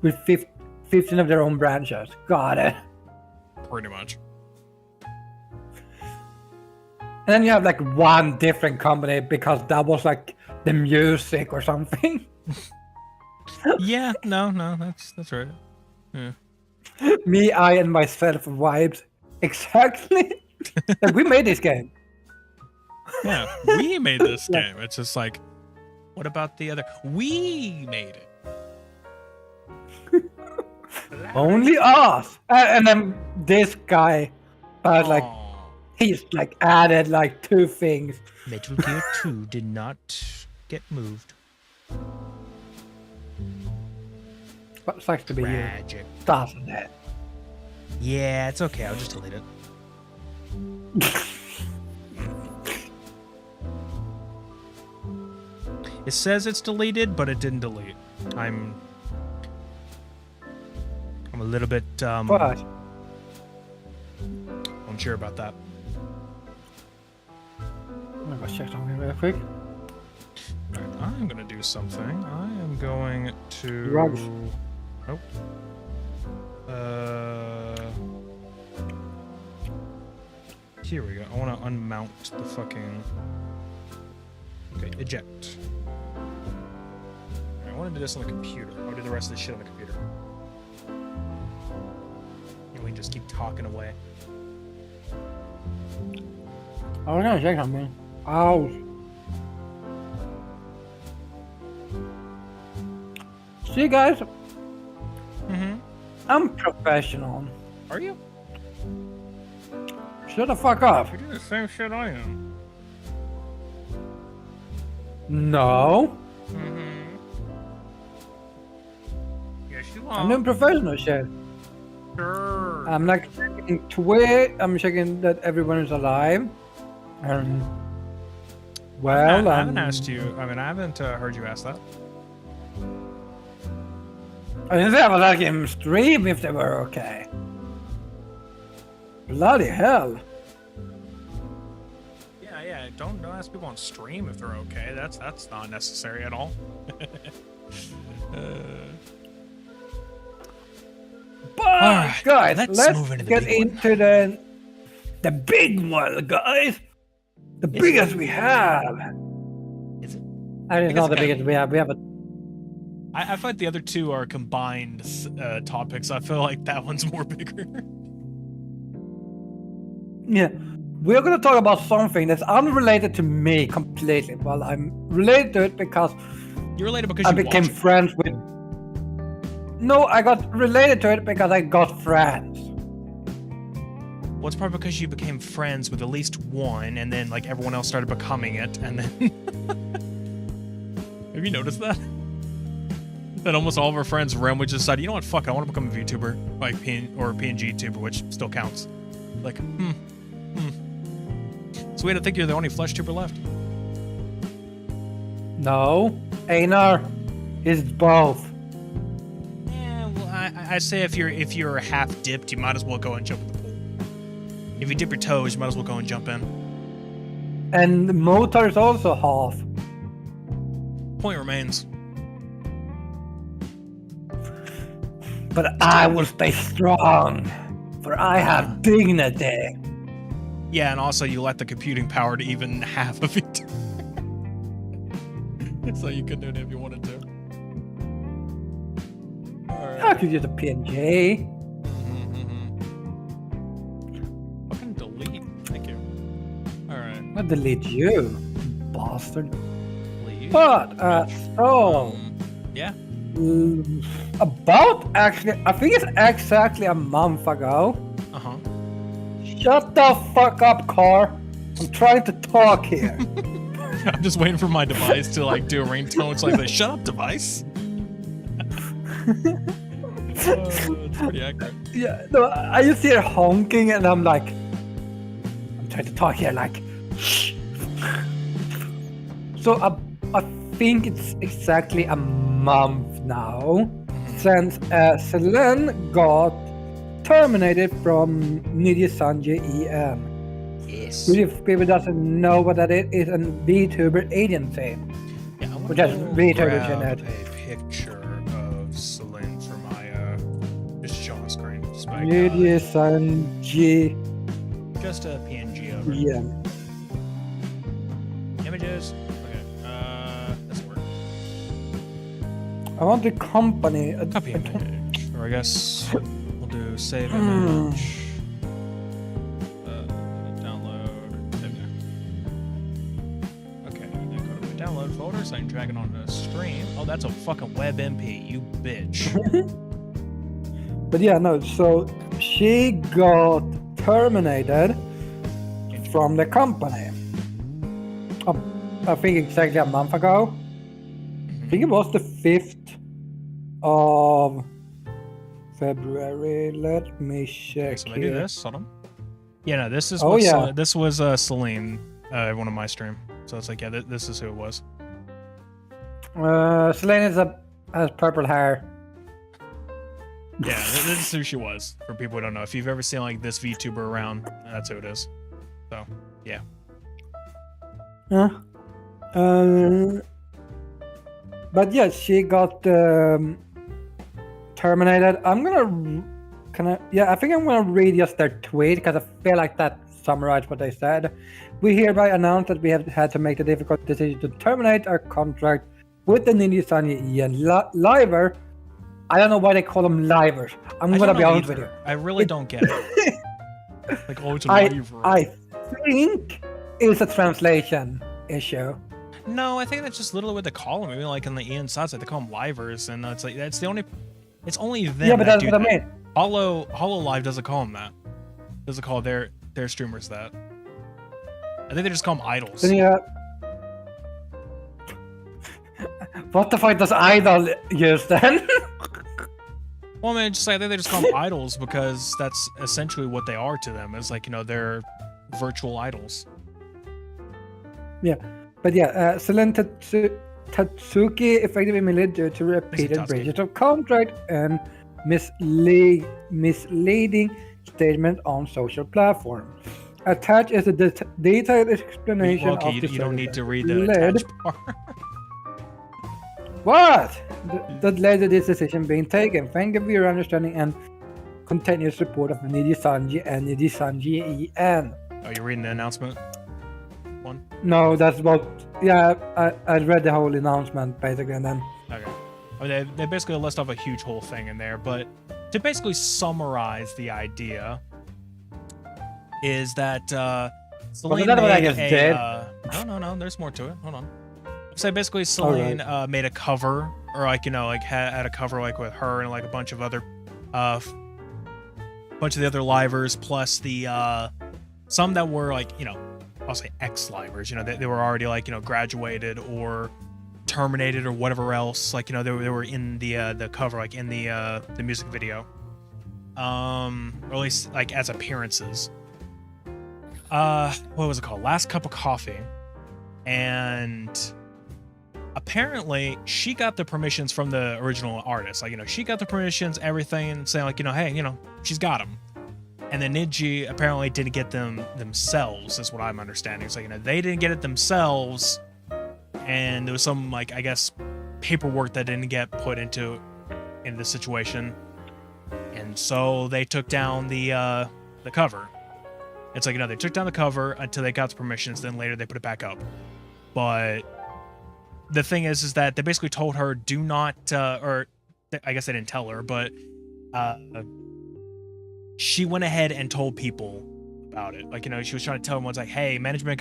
with 15 of their own branches. Got it. Pretty much. And then you have like one different company because that was like the music or something. Yeah, no, that's right. Yeah. Me, I, and myself vibes. Exactly. Like, we made this game. Yeah, we made this game. It's just like, what about the other? We made it. Only us. And then this guy, like, he's like added like 2 things. Metal Gear 2 did not get moved. What sucks to be Tragic. you, doesn't it? Yeah, it's okay. I'll just delete it. It says it's deleted, but it didn't delete. I'm a little bit What? unsure about that. I'm gonna go check something real quick. Alright, I'm gonna do something. I am going to. Drugs. Nope. Here we go. I want to unmount the fucking. Okay, eject. I want to do this on the computer. I'll do the rest of this shit on the computer. And we can just keep talking away. I was gonna check something. Ow. See, guys, Mm-hmm. I'm professional. Are you? Shut the fuck up. You do the same shit I am. No, Mm-hmm. Yes, you are. I'm doing professional shit. Sure. I'm like checking Twitter. I'm checking that everyone is alive. Well, I haven't asked you. I mean, I haven't heard you ask that. I didn't say I was asking him stream if they were okay. Bloody hell. Yeah. Don't ask people on stream if they're okay. That's not necessary at all. But right, guys, let's move into the get big one. into the big one, guys. The biggest we have. Is it? I mean, it's not the biggest we have. We have a. I feel like the other two are combined topics. I feel like that one's more bigger. Yeah. We're going to talk about something that's unrelated to me completely. Well, I'm related to it because You're related because I you became watch it. friends with. No, I got related to it because I got friends. Well, it's probably because you became friends with at least one, and then like everyone else started becoming it, and then. Have you noticed that? That almost all of our friends randomly just decided, you know what, fuck, I want to become a VTuber, like or PNG tuber, which still counts. Like, So we had to think you're the only flesh tuber left. No, Einar is both. Yeah, well, I say if you're half dipped, you might as well go and jump in the pool. If you dip your toes, you might as well go and jump in. And Motar is also half. Point remains. But I will stay strong, for I have dignity. Yeah, and also you let the computing power to even half of it. So you could do it if you wanted to. I could use a PNG. Fucking delete. Thank you. Alright. I'll delete you, bastard. Leave. But, so... yeah? About, actually, I think it's exactly a month ago. Uh-huh. Shut the fuck up, car. I'm trying to talk here. I'm just waiting for my device to like do a ringtone. It's like, shut up, device. It's pretty accurate. Yeah, no, I just hear honking and I'm like, I'm trying to talk here, like, shh. So I think it's exactly a month now since Selene got terminated from Nidhi Sanjay EN. Yes. If people doesn't know what that is, it's a VTuber agency. Yeah, Which has VTuber in it. A picture of Selene for my just show on screen. Nidhi Sanjay. Just a PNG over. Yeah. Images. Okay. This work. I want the company. Copy image. Or I guess we'll do save image. Download folder so I can drag it on the stream. Oh, that's a fucking WebMP, you bitch. But yeah, no, so she got terminated from the company. I think exactly a month ago. I think it was the 5th of February. Let me check. Okay, so I do this, hold on. Yeah, no, this is this was Selene, one of my stream. So it's like, yeah, this is who it was. Selene has purple hair. Yeah, this is who she was. For people who don't know, if you've ever seen like this VTuber around, that's who it is. So, yeah. But yeah, she got terminated. I think I'm gonna read just their tweet because I feel like that summarized what they said. We hereby announce that we have had to make the difficult decision to terminate our contract with the Nidhi Sanjay EN Liver. I don't know why they call them livers. I'm gonna be honest with you. I really don't get it. Like, oh, it's a liver. I think it's a translation issue. No, I think that's just literally what they call them. Maybe like in the EN sides, they call them livers, and it's like it's only them. Yeah, but that's what I mean. Hololive doesn't call them that. Doesn't call their streamers that. I think they just call them idols. Then yeah. What the fuck does idol use then? Well, I mean, I think they just call them idols because that's essentially what they are to them. It's like, they're virtual idols. Yeah, but yeah, Selene Tatsuki effectively admitted due to repeated breaches of contract and misleading statement on social platforms. Attached is a detailed explanation of the you don't need to read the attached part. What? That led to this decision being taken. Thank you for your understanding and continuous support of Nidhi Sanjay and Nidhi Sanjay EN. Oh, you're reading the announcement one? No, that's what... Yeah, I read the whole announcement, basically, and then... Okay. I mean, they basically list off a huge whole thing in there, but to basically summarize the idea is that Selene what I just did? No, there's more to it. Hold on. So basically, Selene made a cover, or had a cover with her and a bunch of the other livers, plus the some that were I'll say ex-livers. They were already graduated or terminated or whatever else. They were in the cover, in the music video, or at least as appearances. What was it called? Last Cup of Coffee, and apparently she got the permissions from the original artist. She got the permissions, everything, saying hey, she's got them. And then Nidhi apparently didn't get them themselves, is what I'm understanding. So, they didn't get it themselves, and there was some, I guess, paperwork that didn't get put into the situation. happened. So they took down the cover. It's like, they took down the cover until they got the permissions. Then later they put it back up. But the thing is that they basically told her, do not, or I guess they didn't tell her, but she went ahead and told people about it. Like, she was trying to tell everyone, like, hey, management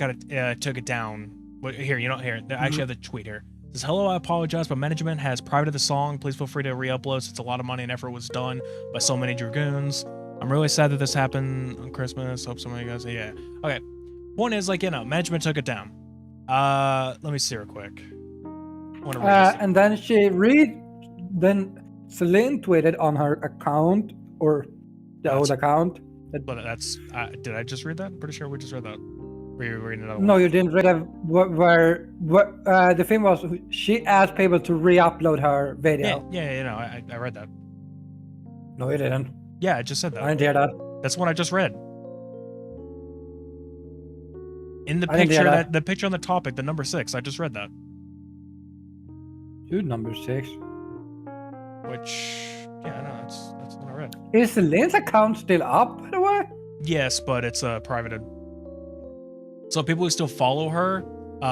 took it down. Here, here. I actually have the tweet here. It says, hello, I apologize, but management has privated the song. Please feel free to re-upload since a lot of money and effort was done by so many dragoons. I'm really sad that this happened on Christmas. Hope some of you guys, yeah. Okay. Point is, like, management took it down. Let me see real quick. And then then Celine tweeted on her account, or the old account. But that's, did I just read that? I'm pretty sure we just read that. Were you reading another one? No, you didn't read it. Where the thing was, she asked people to re-upload her video. Yeah, I read that. No, you didn't. Yeah, I just said that. I didn't hear that. That's what I just read. In the I didn't hear picture, the picture on the topic, the number 6, I just read that. Dude, number 6. Which, yeah, no, that's what I read. Is Celine's account still up, by the way? Yes, but it's privated. So people who still follow her,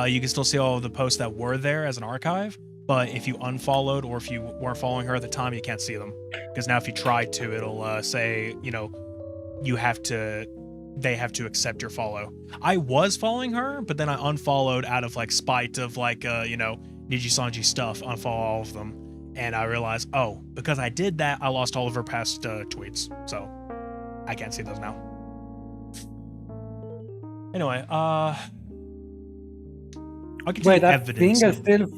you can still see all of the posts that were there as an archive. But if you unfollowed or if you weren't following her at the time, you can't see them. Because now if you try to, it'll say, they have to accept your follow. I was following her, but then I unfollowed out of like spite of like, Nijisanji stuff, unfollow all of them. And I realized, oh, because I did that, I lost all of her past tweets. So I can't see those now. Anyway, I'll get to Wait, the that evidence. finger still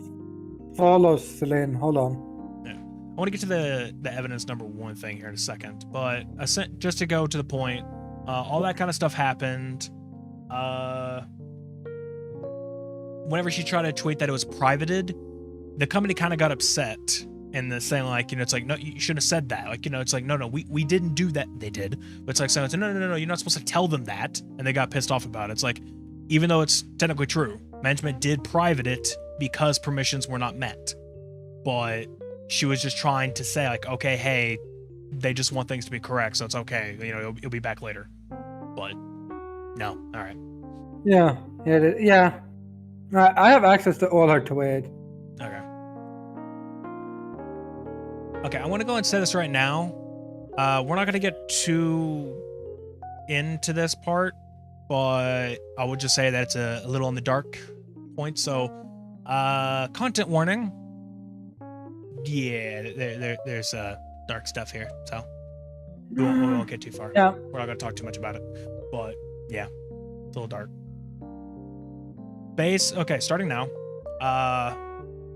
follows Celine. Hold on. Yeah. I want to get to the evidence number 1 thing here in a second, but just to go to the point, all that kind of stuff happened. Whenever she tried to tweet that it was privated, the company kind of got upset and saying like, it's like, no, you shouldn't have said that. Like, it's like, no, we didn't do that. They did, but it's like, saying, no, you're not supposed to tell them that. And they got pissed off about it. It's like, even though it's technically true, management did private it because permissions were not met. But she was just trying to say like, okay, hey, they just want things to be correct, so it's okay. It'll be back later. But no, all right. Yeah. I have access to all her tweets. Okay, I want to go and say this right now. We're not going to get too into this part, but I would just say that it's a little on the dark point. So, content warning. Yeah, there's dark stuff here, so we won't get too far. Yeah. We're not going to talk too much about it, but yeah, it's a little dark. Okay, starting now.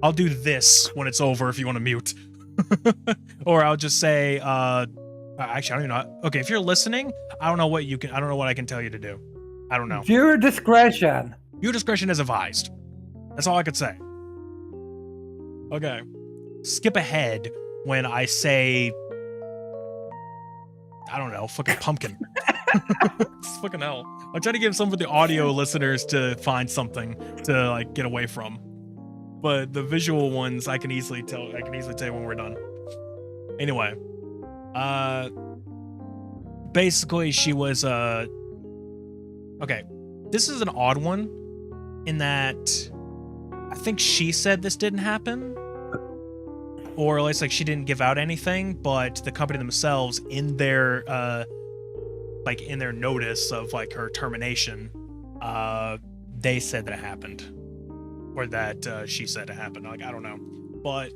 I'll do this when it's over if you want to mute. Or I'll just say, actually, I don't even know. Okay, if you're listening, I don't know what I can tell you to do. I don't know. Your discretion. Your discretion is advised. That's all I could say. Okay. Skip ahead when I say, I don't know, fucking pumpkin. It's fucking hell. I'm trying to give some of the audio listeners to find something to like get away from. But the visual ones, I can easily tell when we're done. Anyway, basically she was okay. This is an odd one in that I think she said this didn't happen, or at least like she didn't give out anything, but the company themselves in their notice of like her termination, they said that it happened. Or that she said it happened. Like, I don't know. But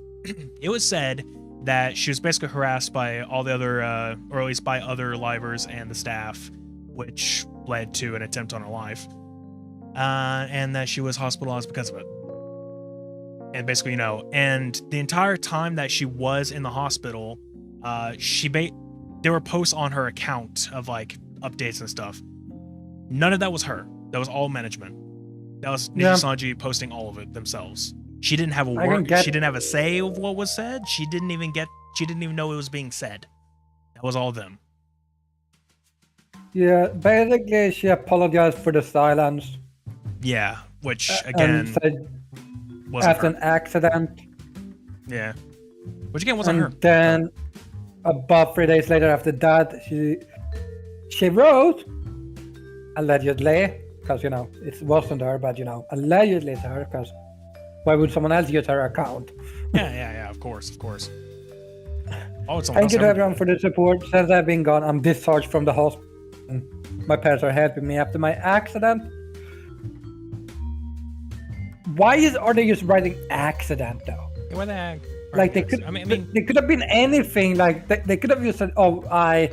it was said that she was basically harassed by all the other, or at least by other livers and the staff, which led to an attempt on her life. And that she was hospitalized because of it. And basically, and the entire time that she was in the hospital, there were posts on her account of like updates and stuff. None of that was her. That was all management. That was Nijisanji posting all of it themselves. She didn't have a word. She didn't have a say of what was said. She didn't even know it was being said. That was all them. Yeah, basically she apologized for the silence. Yeah, which again wasn't after an accident. Yeah, which again wasn't her. Then about 3 days later after that, she wrote, allegedly, because, it wasn't her, but, allegedly it's her, because why would someone else use her account? Yeah, of course. Oh, thank you to everyone for the support. Since I've been gone, I'm discharged from the hospital. My parents are helping me after my accident. Why are they just writing accident though? Why the heck? Like they could. I mean, they could have been anything. Like they could have just said, "Oh, I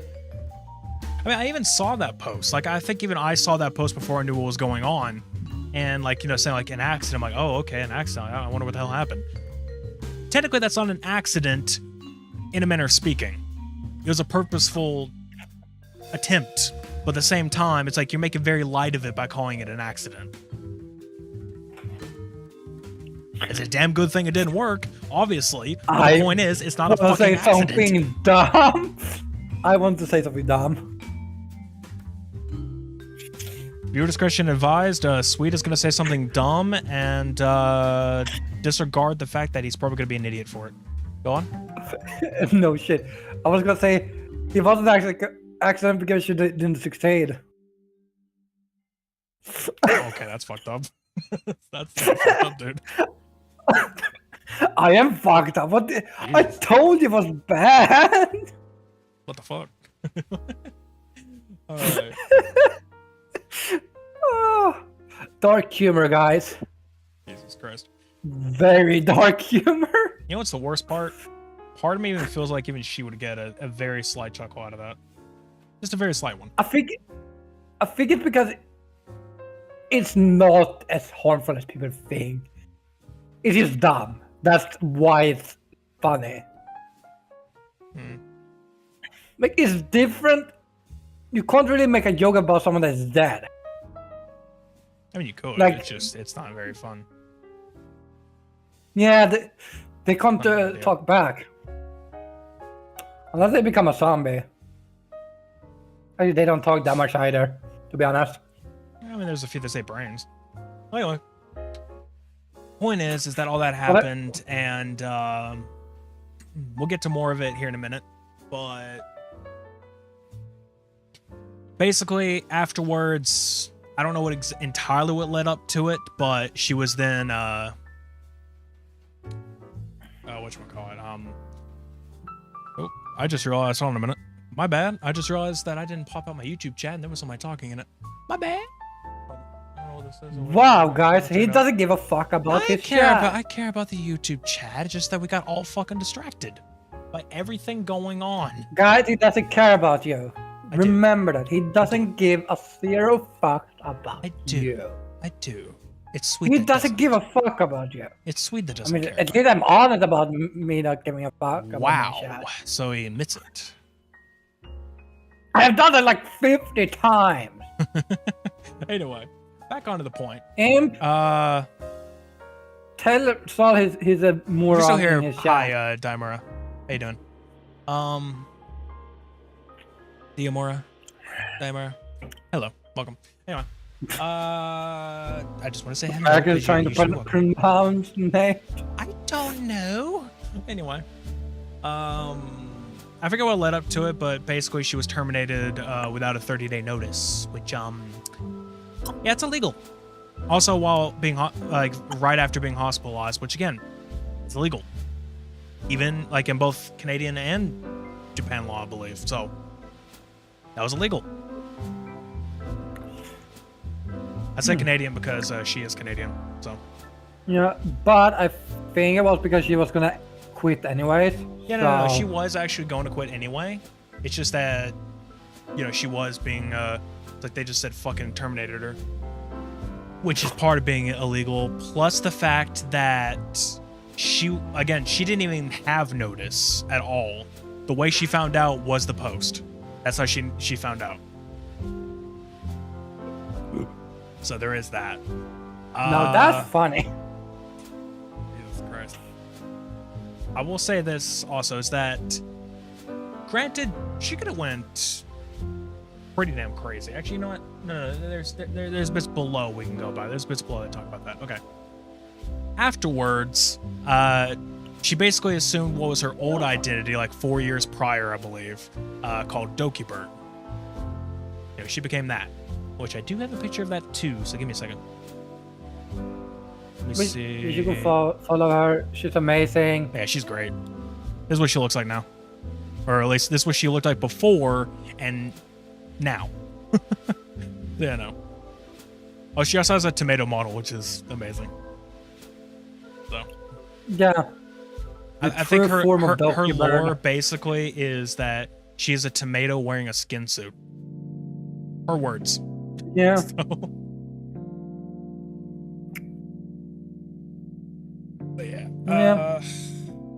I even saw that post. Like, I think even I saw that post before I knew what was going on, and like saying like an accident. I'm like, oh, okay, an accident. I wonder what the hell happened. Technically, that's not an accident, in a manner of speaking. It was a purposeful attempt, but at the same time, it's like you're making very light of it by calling it an accident. It's a damn good thing it didn't work, obviously. But the point is, it's not a fucking accident. Something dumb. I want to say something dumb. Viewer discretion advised. Sweet is going to say something dumb and disregard the fact that he's probably going to be an idiot for it. Go on. No shit. I was going to say, he wasn't actually accident because she didn't succeed. Okay, that's fucked up. That's fucked up, dude. I am fucked up. What? I told you it was bad. What the fuck? Alright. Oh, dark humor, guys. Jesus Christ. Very dark humor. You know what's the worst part? Part of me even feels like even she would get a very slight chuckle out of that. Just a very slight one. I think it's because it's not as harmful as people think. It's just dumb. That's why it's funny. Like, it's different. You can't really make a joke about someone that's dead. I mean, you could. Like, it's not very fun. Yeah, they can't talk back. Unless they become a zombie. They don't talk that much either, to be honest. I mean, there's a few that say brains. Anyway. Point is that all that happened, and we'll get to more of it here in a minute, but basically afterwards, I don't know what entirely what led up to it, but she was then whatchamacallit, oh, I just realized, hold on a minute, my bad, I just realized that I didn't pop out my YouTube chat and there was somebody talking in it, my bad. Wow, guys, he doesn't give a fuck about his chat. I care about the YouTube chat. It's just that we got all fucking distracted by everything going on. Guys, he doesn't care about you. Remember that. He doesn't give a zero fucks about you. I do. It's sweet. He doesn't give a fuck about you. It's sweet that doesn't care. At least I'm honest about me not giving a fuck about my chat. So he admits it. I have done it like 50 times. Anyway. Back onto the point. Imp. Tell Saul he's a moron. Still here. In his chat. Hi, Daimura. How you doing? Diamora. Daimura. Hello. Welcome. Anyway. I just want to say hello. I'm trying to pronounce name. I don't know. Anyway. I forget what led up to it, but basically she was terminated without a 30-day notice, which yeah, it's illegal. Also, while being right after being hospitalized, which again, it's illegal. Even like in both Canadian and Japan law, I believe. So that was illegal. I say Canadian because she is Canadian. So yeah, but I think it was because she was gonna quit anyways. Yeah, no, she was actually going to quit anyway. It's just that she was being like they just said fucking terminated her, which is part of being illegal, plus the fact that she didn't even have notice at all. The way she found out was the post. That's how she found out. So there is that. Now that's funny. Jesus Christ. I will say this also, is that granted, she could have went pretty damn crazy. Actually, you know what? No, there's bits below we can go by. There's bits below that talk about that. Okay. Afterwards, she basically assumed what was her old identity like 4 years prior, I believe, called Dokibert. She became that, which I do have a picture of that too, so give me a second. Let me see. You can follow her. She's amazing. Yeah, she's great. This is what she looks like now. Or at least this is what she looked like before and now. Yeah, no. Oh, she also has a tomato model, which is amazing. So. Yeah. I think her lore basically is that she is a tomato wearing a skin suit. Her words. Yeah. So. But yeah.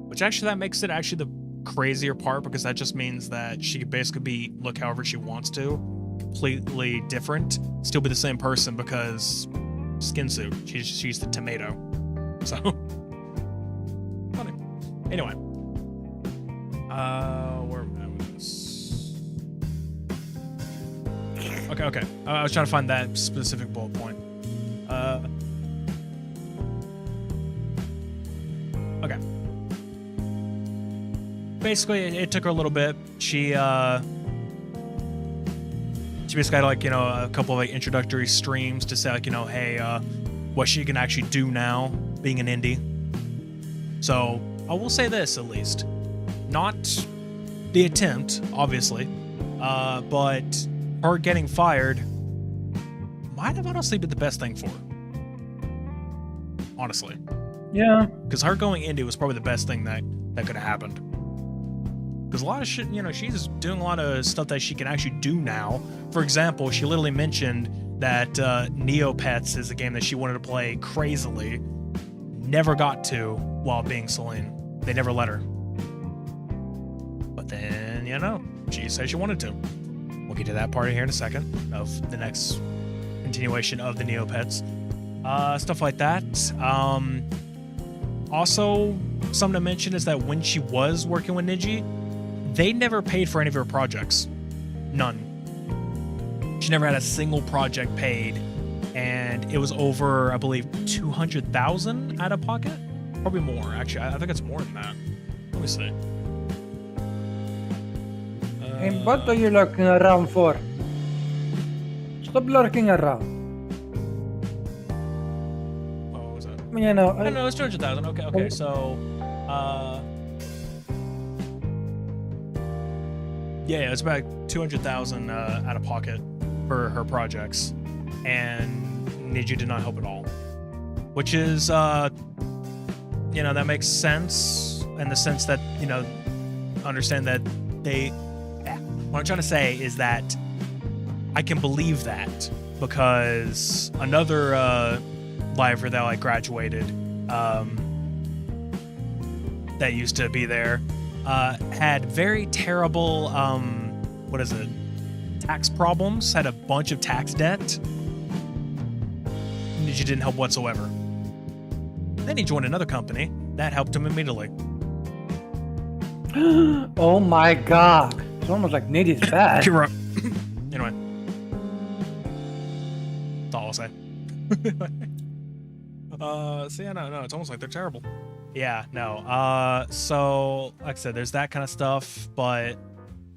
Which actually that makes it actually the crazier part, because that just means that she could basically look however she wants to, completely different, still be the same person because skin suit. She's the tomato. So funny. Anyway. Where am I with this? Okay. I was trying to find that specific bullet point. Okay. Basically, it took her a little bit. She basically had like, a couple of like introductory streams to say like, hey, what she can actually do now being an indie. So I will say this, at least, not the attempt, obviously, but her getting fired might have honestly been the best thing for her. Honestly. Yeah. Because her going indie was probably the best thing that could have happened. Because a lot of shit, she's doing a lot of stuff that she can actually do now. For example, she literally mentioned that Neopets is a game that she wanted to play crazily. Never got to while being Celine. They never let her. But then, she said she wanted to. We'll get to that part here in a second of the next continuation of the Neopets. Stuff like that. Also, something to mention is that when she was working with Niji, they never paid for any of her projects. None. She never had a single project paid, and it was over, I believe, 200,000 out of pocket? Probably more, actually. I think it's more than that. Let me see. And what are you lurking around for? Stop lurking around. What was that? No, it's 200,000. Okay, so... yeah, it's about 200,000 out of pocket for her projects, and Niji did not help at all. Which is, that makes sense in the sense that, understand that they... What I'm trying to say is that I can believe that, because another lifer that like graduated that used to be there had very terrible tax problems, had a bunch of tax debt. Niji didn't help whatsoever. Then he joined another company that helped him immediately. Oh my god. It's almost like Niji's bad. You're right. Anyway. That's all I'll say. So yeah, no, it's almost like they're terrible. Yeah, no. So, like I said, there's that kind of stuff, but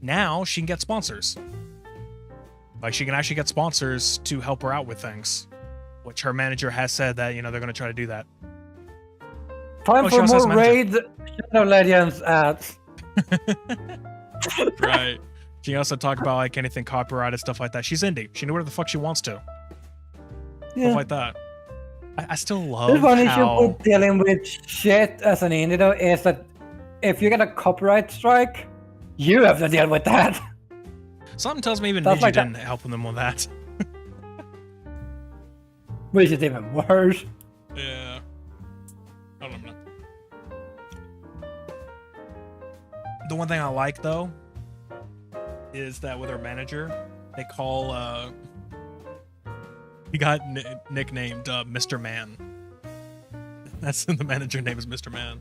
now she can get sponsors. Like, she can actually get sponsors to help her out with things, which her manager has said that, they're going to try to do that. Time for more Raid Shadow Legends ads. Right. She also talked about, like, anything copyrighted, stuff like that. She's indie. She knew whatever the fuck she wants to. Yeah. Stuff like that. I still love There's one issue with dealing with shit as an indie, though, is that if you get a copyright strike, you have to deal with that. Something tells me even Niji didn't help them on that. Which is even worse. Yeah. I don't know. The one thing I like, though, is that with her manager, they call... he got nicknamed Mr. Man. That's the manager name is Mr. Man.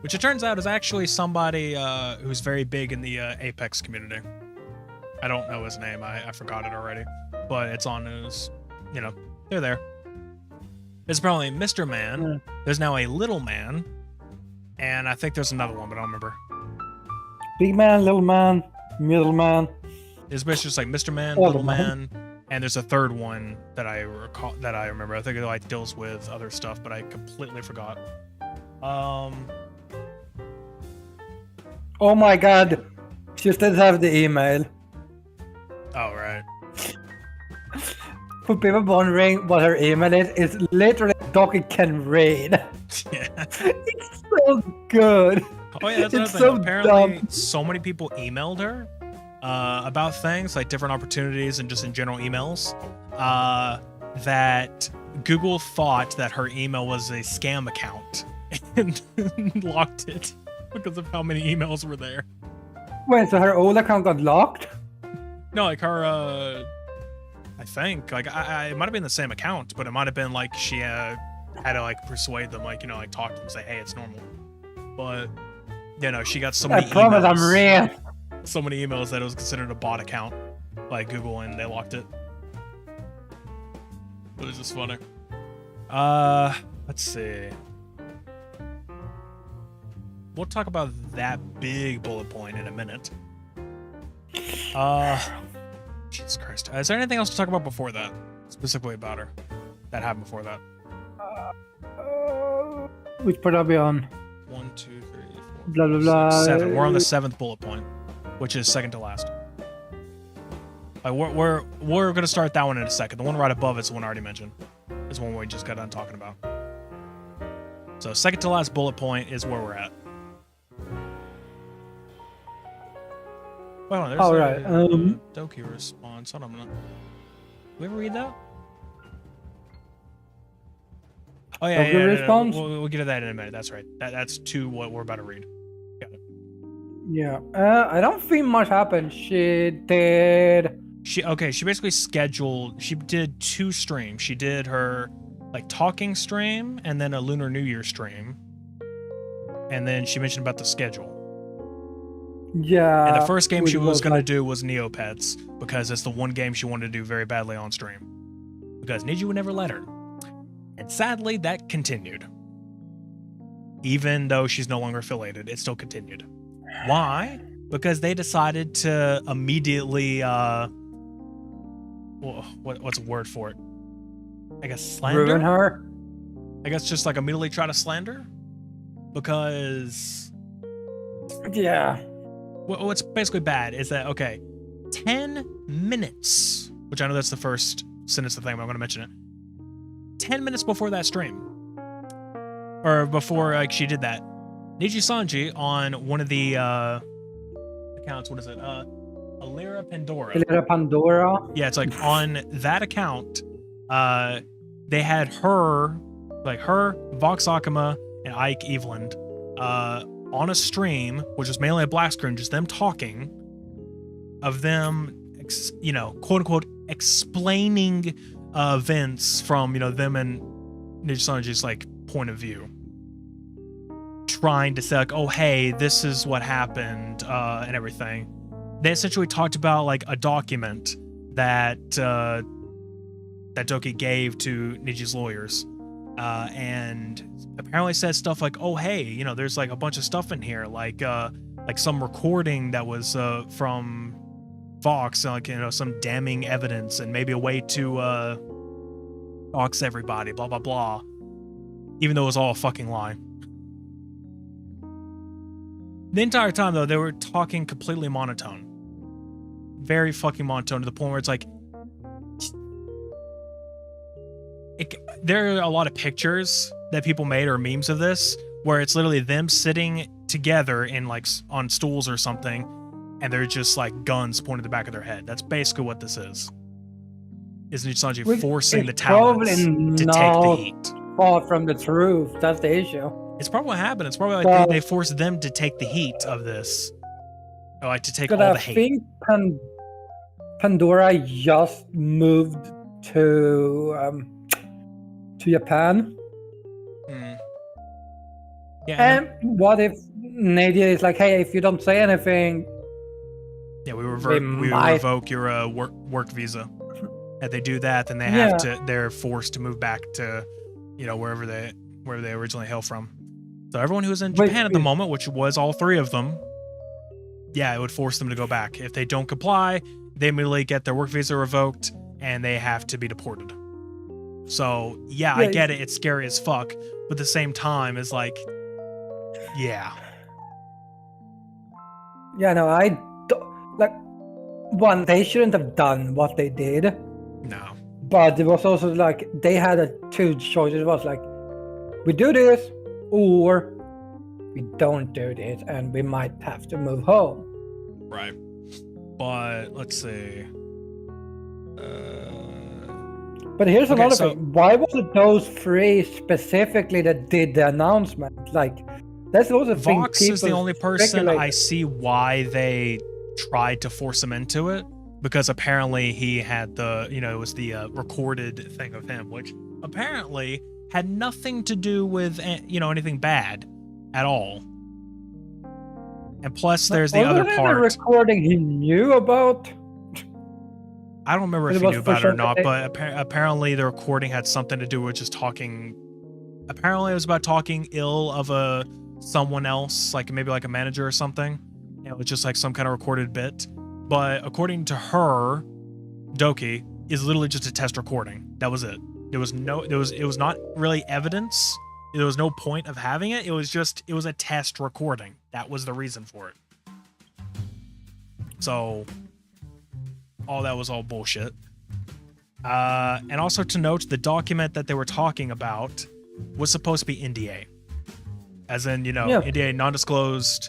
Which it turns out is actually somebody who's very big in the Apex community. I don't know his name. I forgot it already. But it's on his... they're there. There's apparently Mr. Man. Yeah. There's now a Little Man. And I think there's another one, but I don't remember. Big man, little man, middle man. It's basically just like Mr. Man, Little Little Man. Man, and there's a third one that I recall that I remember. I think it like deals with other stuff, but I completely forgot. Oh my god. She still have the email. Oh right. For people wondering what her email is, it's literally Donkey Can Raid. Yeah. It's so good. Oh yeah, that's another It's thing. so Apparently, dumb. so many people emailed her about things like different opportunities and just in general emails that Google thought that her email was a scam account and locked it because of how many emails were there. Wait, so her old account got locked? No, like her, I think, like, it might have been the same account, but it might have been like she had to like persuade them, like, you know, like talk to them, say, hey, it's normal. But, you know, she got so many I promise I'm real. so many emails that it was considered a bot account by Google, and they locked it. It was just funny. Let's see. We'll talk about that big bullet point in a minute. Jesus Christ. Is there anything else to talk about before that? Specifically about her? That happened before that? Which part are we on? 1, 2, 3, 4, Blah, blah, 5, blah. 6, 7. We're on the 7th bullet point, which is second to last. Like we're gonna start that one in a second. The one right above it's the one I already mentioned. It's the one we just got done talking about. So second to last bullet point is where we're at. Well, there's All right. a Doki response. Hold on a minute. Did we ever read that? Oh yeah, Doki yeah, response? We'll get to that in a minute. That's right. That's to what we're about to read. Got it. Yeah. I don't think much happened. She did. She basically scheduled. She did 2 streams. She did her like talking stream and then a Lunar New Year stream. And then she mentioned about the schedule. Yeah. And the first game she was going to like, do was Neopets because it's the one game she wanted to do very badly on stream. Because Niji would never let her. And sadly, that continued. Even though she's no longer affiliated, it still continued. Why? Because they decided to immediately, what's a word for it? I guess slander? ruin her? I guess just like immediately try to slander? Because Yeah. what's basically bad is that, okay, 10 minutes, which I know that's the first sentence of the thing, but I'm going to mention it. 10 minutes before that stream, or before like she did that, Niji Sanji on one of the accounts, what is it? Alira Pandora. Alira Pandora. Yeah, it's like on that account, they had her, Vox Akuma, and Ike Eveland on a stream, which was mainly a black screen, just them talking, of them, quote unquote, explaining events from, them and Niji Sanji's like point of view. Trying to say like, oh hey, this is what happened, and everything. They essentially talked about like a document that that Doki gave to Niji's lawyers, and apparently said stuff like, oh hey, there's like a bunch of stuff in here, like some recording that was from Vox, like some damning evidence, and maybe a way to dox everybody, blah blah blah. Even though it was all a fucking lie. The entire time, though, they were talking completely monotone. Very fucking monotone, to the point where it's like... there are a lot of pictures that people made, or memes of this, where it's literally them sitting together in, like, on stools or something, and they're just, like, guns pointed at the back of their head. That's basically what this is. Is Niji Sanji forcing the talents to take the heat. Far from the truth. That's the issue. It's probably what happened. It's probably like they forced them to take the heat of this. Or like to take all the hate. I think Pandora just moved to Japan. Mm. Yeah. And what if Nadia is like, hey, if you don't say anything... Yeah, we revoke your work visa. If they do that, then they're forced to move back to, wherever they originally hail from. So everyone who's in Japan at the moment, which was all 3 of them, yeah, it would force them to go back. If they don't comply, they immediately get their work visa revoked and they have to be deported. So, yeah, I get it. It's scary as fuck. But at the same time, it's like, yeah. Yeah, no, one, they shouldn't have done what they did. No. But it was also like, they had 2 choices. It was like, we do this, or we don't do this, and we might have to move home. Right. But, let's see. But here's another thing. Why was it those 3 specifically that did the announcement? Like, that's also the thing. Vox is the only person I see why they tried to force him into it, because apparently he had it was the recorded thing of him, which apparently had nothing to do with, anything bad at all. And plus, there's the other part. The recording he knew about? I don't remember if he knew about it or not, but apparently the recording had something to do with just talking. Apparently, it was about talking ill of someone else, like maybe like a manager or something. It was just like some kind of recorded bit. But according to her, Doki is literally just a test recording. That was it. It was not really evidence. There was no point of having it. It was a test recording. That was the reason for it. So, all that was all bullshit. And also to note, the document that they were talking about was supposed to be NDA. As in, NDA, non-disclosed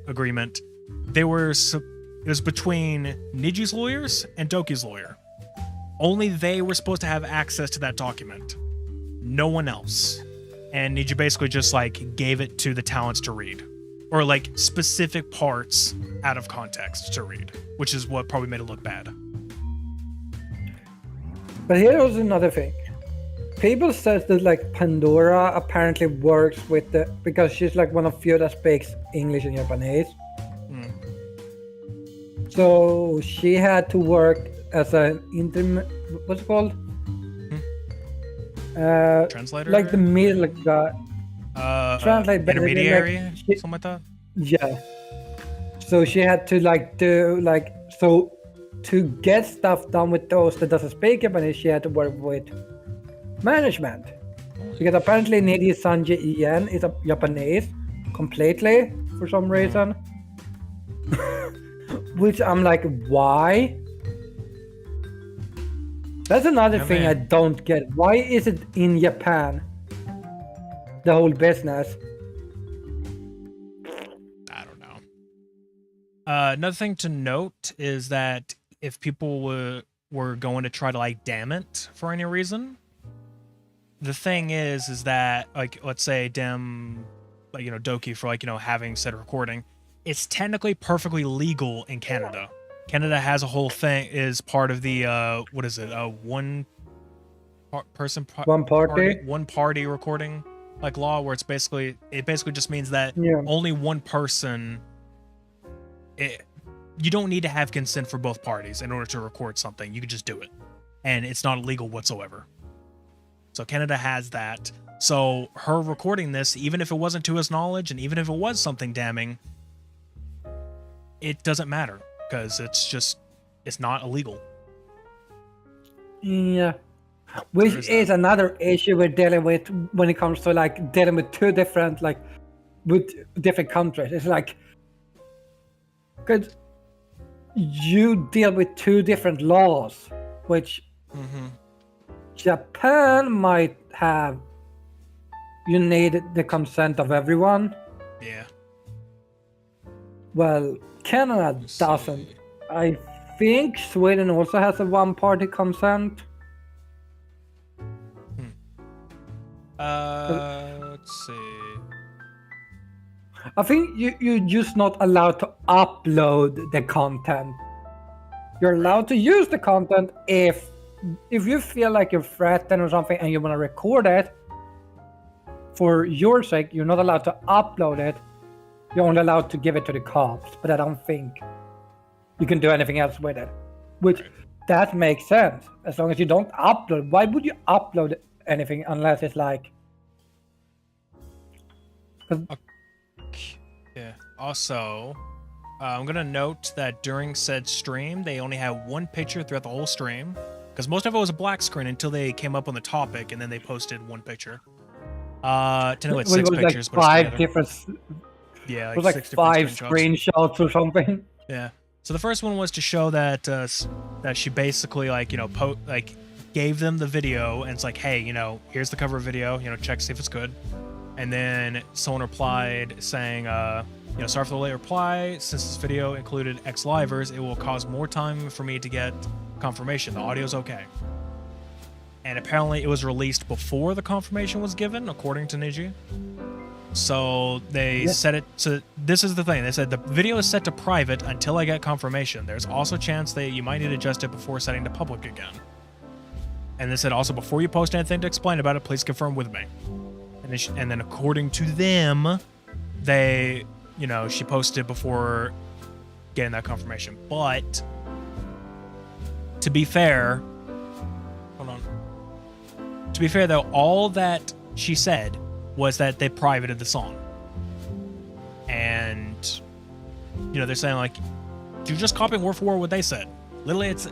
agreement. It was between Niji's lawyers and Doki's lawyer. Only they were supposed to have access to that document. No one else. And Niji basically just gave it to the talents to read. Or specific parts out of context to read. Which is what probably made it look bad. But here was another thing. People says that Pandora apparently works with because she's one of few that speaks English and Japanese. So she had to work as an what's it called? Translator? The middle guy. Translate intermediary? Something like that? Yeah. So she had to do to get stuff done with those that doesn't speak Japanese, she had to work with management. Because apparently Nidi Sanji Ien is a Japanese completely for some reason. Which I'm like, why? That's another thing I don't get. Why is it in Japan? The whole business. I don't know. Another thing to note is that if people were going to try to damn it for any reason, the thing is that let's say Dem, Doki for having said recording, it's technically perfectly legal in Canada. Canada has a whole thing is part of the what is it? One party recording law, where it basically just means that only one person. You don't need to have consent for both parties in order to record something. You can just do it, and it's not illegal whatsoever. So Canada has that. So her recording this, even if it wasn't to his knowledge, and even if it was something damning, it doesn't matter because it's not illegal. Yeah. Which is another issue we're dealing with when it comes to dealing with two different with different countries. It's because you deal with two different laws, which Japan might have. You need the consent of everyone. Yeah. Well, Canada doesn't. I think Sweden also has a one-party consent. Let's see. I think you're just not allowed to upload the content. You're allowed to use the content if you feel like you're threatened or something and you want to record it for your sake. You're not allowed to upload it. You're only allowed to give it to the cops, but I don't think you can do anything else with it. Which, that makes sense. As long as you don't upload. Why would you upload anything unless it's Yeah. Also, I'm gonna note that during said stream, they only had one picture throughout the whole stream, because most of it was a black screen until they came up on the topic, and then they posted one picture. Technically it's 6 pictures, like but five it's different. yeah, It was like like 6 different 5 screenshots. screenshots or something. Yeah. So the first one was to show that that she basically like gave them the video and it's like, hey, here's the cover video, check see if it's good. And then someone replied saying, sorry for the late reply. Since this video included Xolivers, it will cause more time for me to get confirmation. The audio's okay. And apparently it was released before the confirmation was given, according to Niji. So they set it to, this is the thing, they said the video is set to private until I get confirmation. There's also a chance that you might need to adjust it before setting to public again. And they said also, before you post anything to explain about it, please confirm with me. And then according to them, they, she posted before getting that confirmation. But to be fair, hold on. To be fair though, all that she said was that they privated the song. And, they're saying like, you're just copying word for word what they said. Literally, it's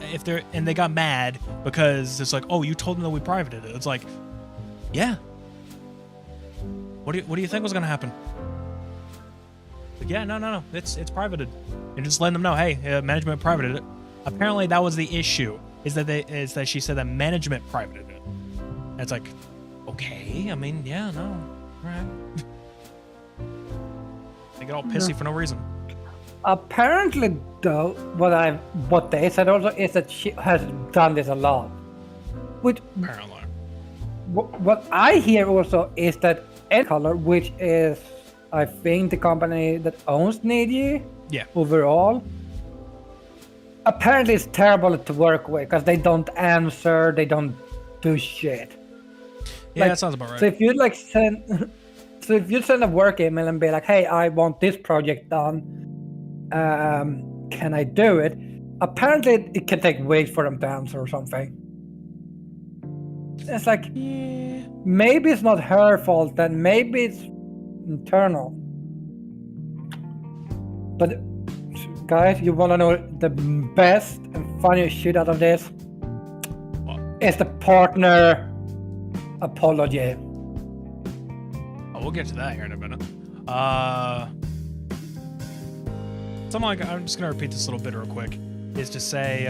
and they got mad because it's like, oh, you told them that we privated it. It's like, yeah. What do you think was gonna happen? Like, yeah, no, it's privated. And just letting them know, hey, management privated it. Apparently, that was the issue. Is that she said that management privated it. And it's like, okay, I mean, yeah, no, all right. They get all pissy for no reason. Apparently, though, what they said also is that she has done this a lot. Which, apparently. What I hear also is that Color, which is, I think, the company that owns Niji, overall, apparently it's terrible to work with because they don't answer, they don't do shit. Yeah, that sounds about right. So if you send a work email and be like, hey, I want this project done, can I do it? Apparently it can take weeks for them to answer or something. It's like, maybe it's not her fault, then maybe it's internal. But guys, you wanna know the best and funniest shit out of this? What? It's the partner apology. Oh, we'll get to that here in a minute. Something like, I'm just gonna repeat this little bit real quick, is to say,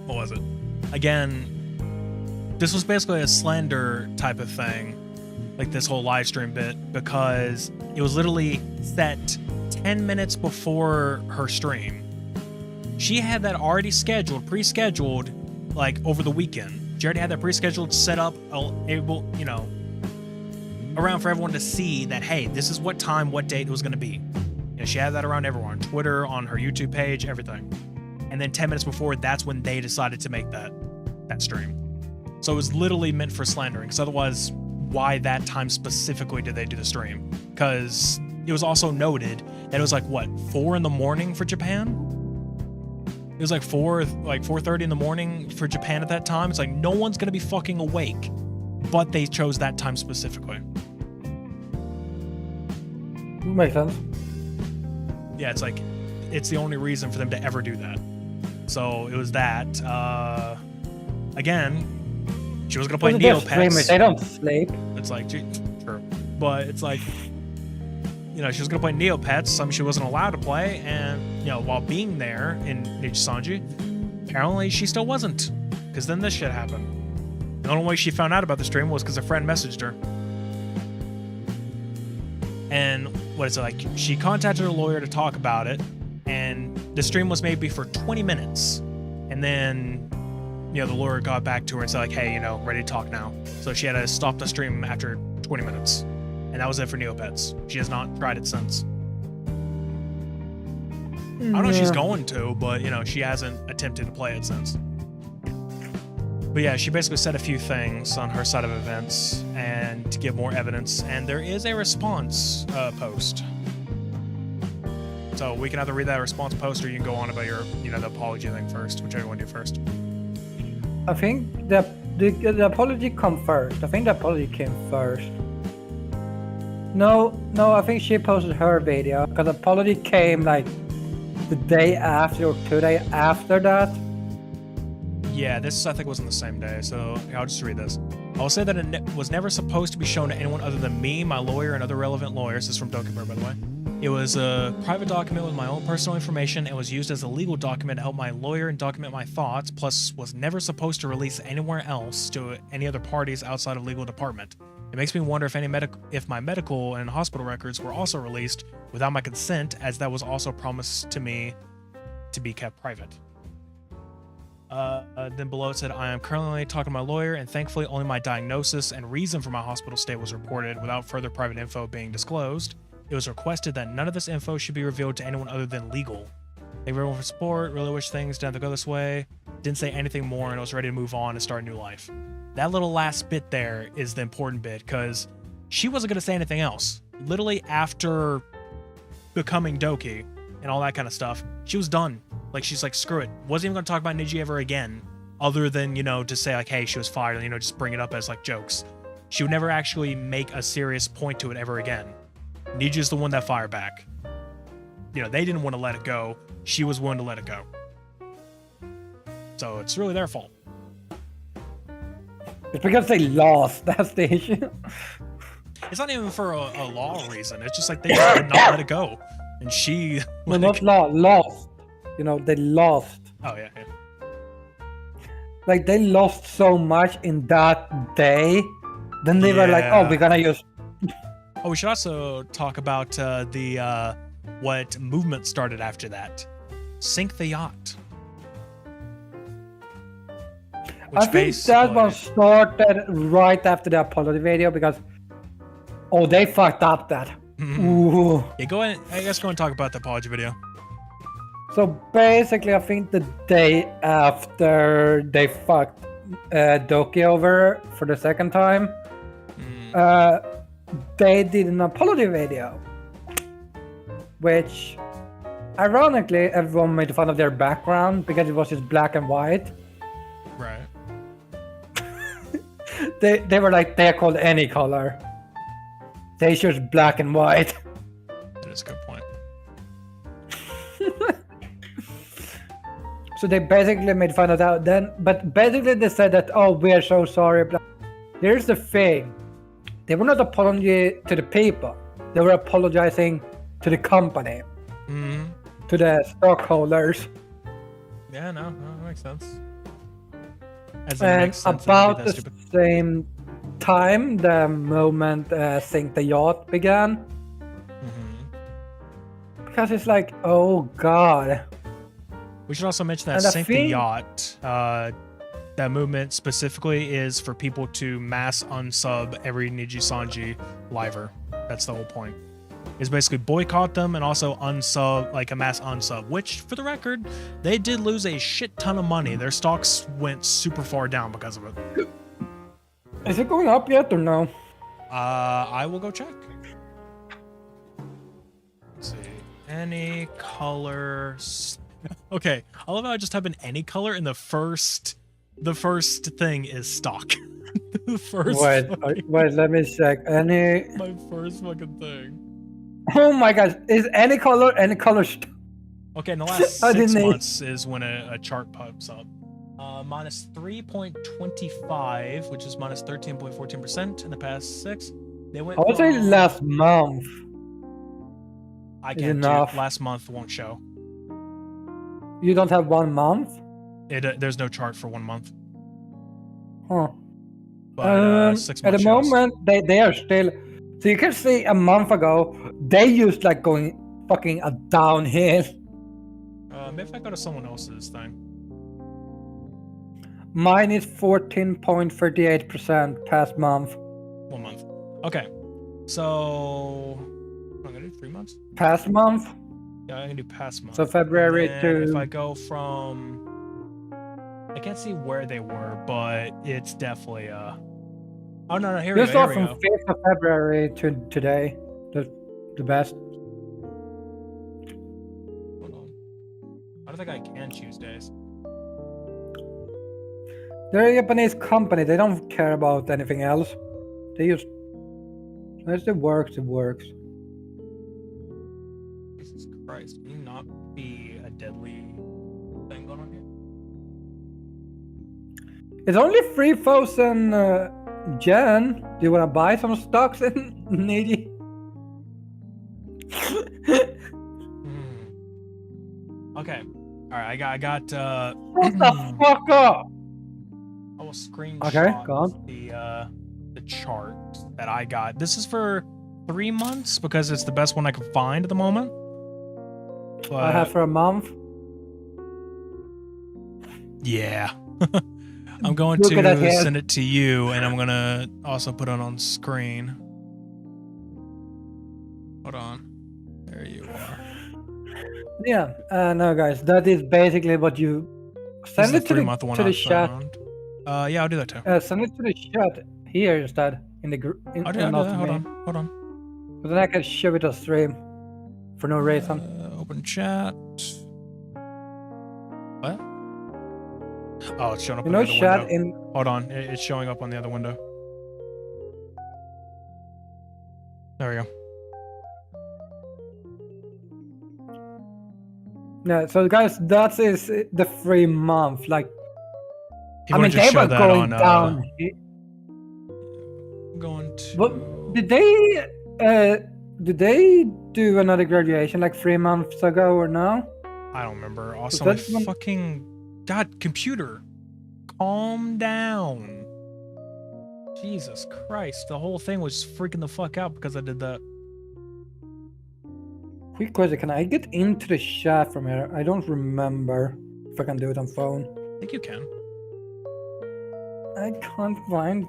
what was it? Again, this was basically a slander type of thing, like this whole live stream bit, because it was literally set 10 minutes before her stream. She had that already scheduled, pre-scheduled, like over the weekend. She already had that pre-scheduled, set up, able, around for everyone to see that, hey, this is what time, what date it was going to be. She had that around everyone, on Twitter, on her YouTube page, everything. And then 10 minutes before, that's when they decided to make that stream. So it was literally meant for slandering, because otherwise, why that time specifically did they do the stream? Because it was also noted that it was like, what, 4 in the morning for Japan? It was like 4:30 in the morning for Japan at that time. It's like, no one's going to be fucking awake. But they chose that time specifically. Makes sense. Yeah, it's like, it's the only reason for them to ever do that. So it was that. Again, she was going to play Neopets. They don't sleep. It's like, sure. But it's like, she was going to play Neopets, something she wasn't allowed to play. And, while being there in Nijisanji, apparently she still wasn't. Because then this shit happened. The only way she found out about the stream was because a friend messaged her. And what is it like? She contacted her lawyer to talk about it, and the stream was maybe for 20 minutes. And then, the lawyer got back to her and said like, hey, ready to talk now. So she had to stop the stream after 20 minutes. And that was it for Neopets. She has not tried it since. I don't know if she's going to, but, she hasn't attempted to play it since. But yeah, she basically said a few things on her side of events and to give more evidence, and there is a response post. So we can either read that response post or you can go on about your, the apology thing first, whichever you want to do first. I think the apology come first. I think the apology came first. No, I think she posted her video because the apology came like the day after or 2 days after that. Yeah, this I think was on the same day, so I'll just read this. I will say that it was never supposed to be shown to anyone other than me, my lawyer, and other relevant lawyers. This is from Document, by the way. It was a private document with my own personal information and was used as a legal document to help my lawyer and document my thoughts, plus was never supposed to release anywhere else to any other parties outside of legal department. It makes me wonder if my medical and hospital records were also released without my consent, as that was also promised to me to be kept private. Then below it said, I am currently talking to my lawyer, and thankfully only my diagnosis and reason for my hospital stay was reported without further private info being disclosed. It was requested that none of this info should be revealed to anyone other than legal. Thank you everyone for support. Really wish things didn't have to go this way. Didn't say anything more, and I was ready to move on and start a new life. That little last bit there is the important bit, because she wasn't going to say anything else. Literally after becoming Doki and all that kind of stuff, she was done. Like, she's like, screw it. Wasn't even going to talk about Niji ever again, other than, to say, like, hey, she was fired, and, just bring it up as, like, jokes. She would never actually make a serious point to it ever again. Niji's the one that fired back. They didn't want to let it go. She was willing to let it go. So it's really their fault. It's because they lost. That's the issue. It's not even for a law reason. It's just like they just did not let it go. And she... Well, not lost. They lost. Oh, yeah. Like, they lost so much in that day. Then they were like, oh, we're gonna use... Oh, we should also talk about what movement started after that. Sink the yacht. I think that one started right after the apology video because... Oh, they fucked up that. Ooh. Yeah, go ahead and talk about the apology video. So basically, I think the day after they fucked Doki over for the second time, they did an apology video, which, ironically, everyone made fun of their background because it was just black and white. Right. They were like, they're called any color. They choose black and white. That is a good point. So they basically made fun of that then, but basically they said that, oh, we are so sorry. Here's the thing. They were not apologizing to the people. They were apologizing to the company. To the stockholders. Yeah, no, that makes sense. And about the same time, the moment Sink the Yacht began. Because it's like, oh god. We should also mention that Sink the Yacht, that movement specifically is for people to mass unsub every Niji Sanji liver. That's the whole point. Is basically boycott them and also unsub, like a mass unsub, which, for the record, they did lose a shit ton of money. Their stocks went super far down because of it. Is it going up yet or no? I will go check. Let's see. Any color... Okay, I love how I just type in any color and the first thing is stock. The first wait, let me check. Any... My first fucking thing. Oh my god, is any color Okay, in the last 6 months is when a chart pops up. Minus 3.25, which is minus 13.14% in the past 6. They went. I would say last month. I can't do it. Last month won't show. You don't have 1 month? There's no chart for 1 month. Huh. But 6 months at the moment, they are still... So you can see a month ago, they used like going fucking a downhill. Maybe if I go to someone else's thing. Mine is 14.38% past month. 1 month. Okay. So... I'm going to do 3 months? Past month? Yeah, I can do past month. So February to... If I go from... I can't see where they were, but it's definitely... Oh, no, here we go. Just off from 5th of February to today. The best. Hold on. I don't think I can choose days. They're a Japanese company. They don't care about anything else. They just As it works, it works. Jesus Christ, can you not be a deadly thing going on here? It's only 3,000 Jen. Do you want to buy some stocks in Needy? Okay. Alright, I got What the fuck up? I will screenshot Okay, go on. the chart that I got. This is for 3 months because it's the best one I could find at the moment. But, I have for a month. Yeah. I'm going Look at that to hair. send it to you, and I'm gonna also put it on screen. Hold on. There you are. Yeah, no, guys, that is basically what you send This is it to the 3-month one to I the chat. found. Yeah, I'll do that too. Send it to the chat here instead in the group. I'll do that. Hold on. But then I can show it on stream for no reason. Open chat. What? Oh, it's showing up You on know, the other chat window. in. Hold on, it's showing up on the other window. There we go. Yeah, so guys, that is the 3 month. Like, You I mean, wanna just they show were that going on, down. Going to. But did they do another graduation like 3 months ago or no? I don't remember. Also, my fucking God, computer, calm down. Jesus Christ, the whole thing was freaking the fuck out because I did that. Quick question: can I get into the chat from here? I don't remember if I can do it on phone. I think you can. I can't find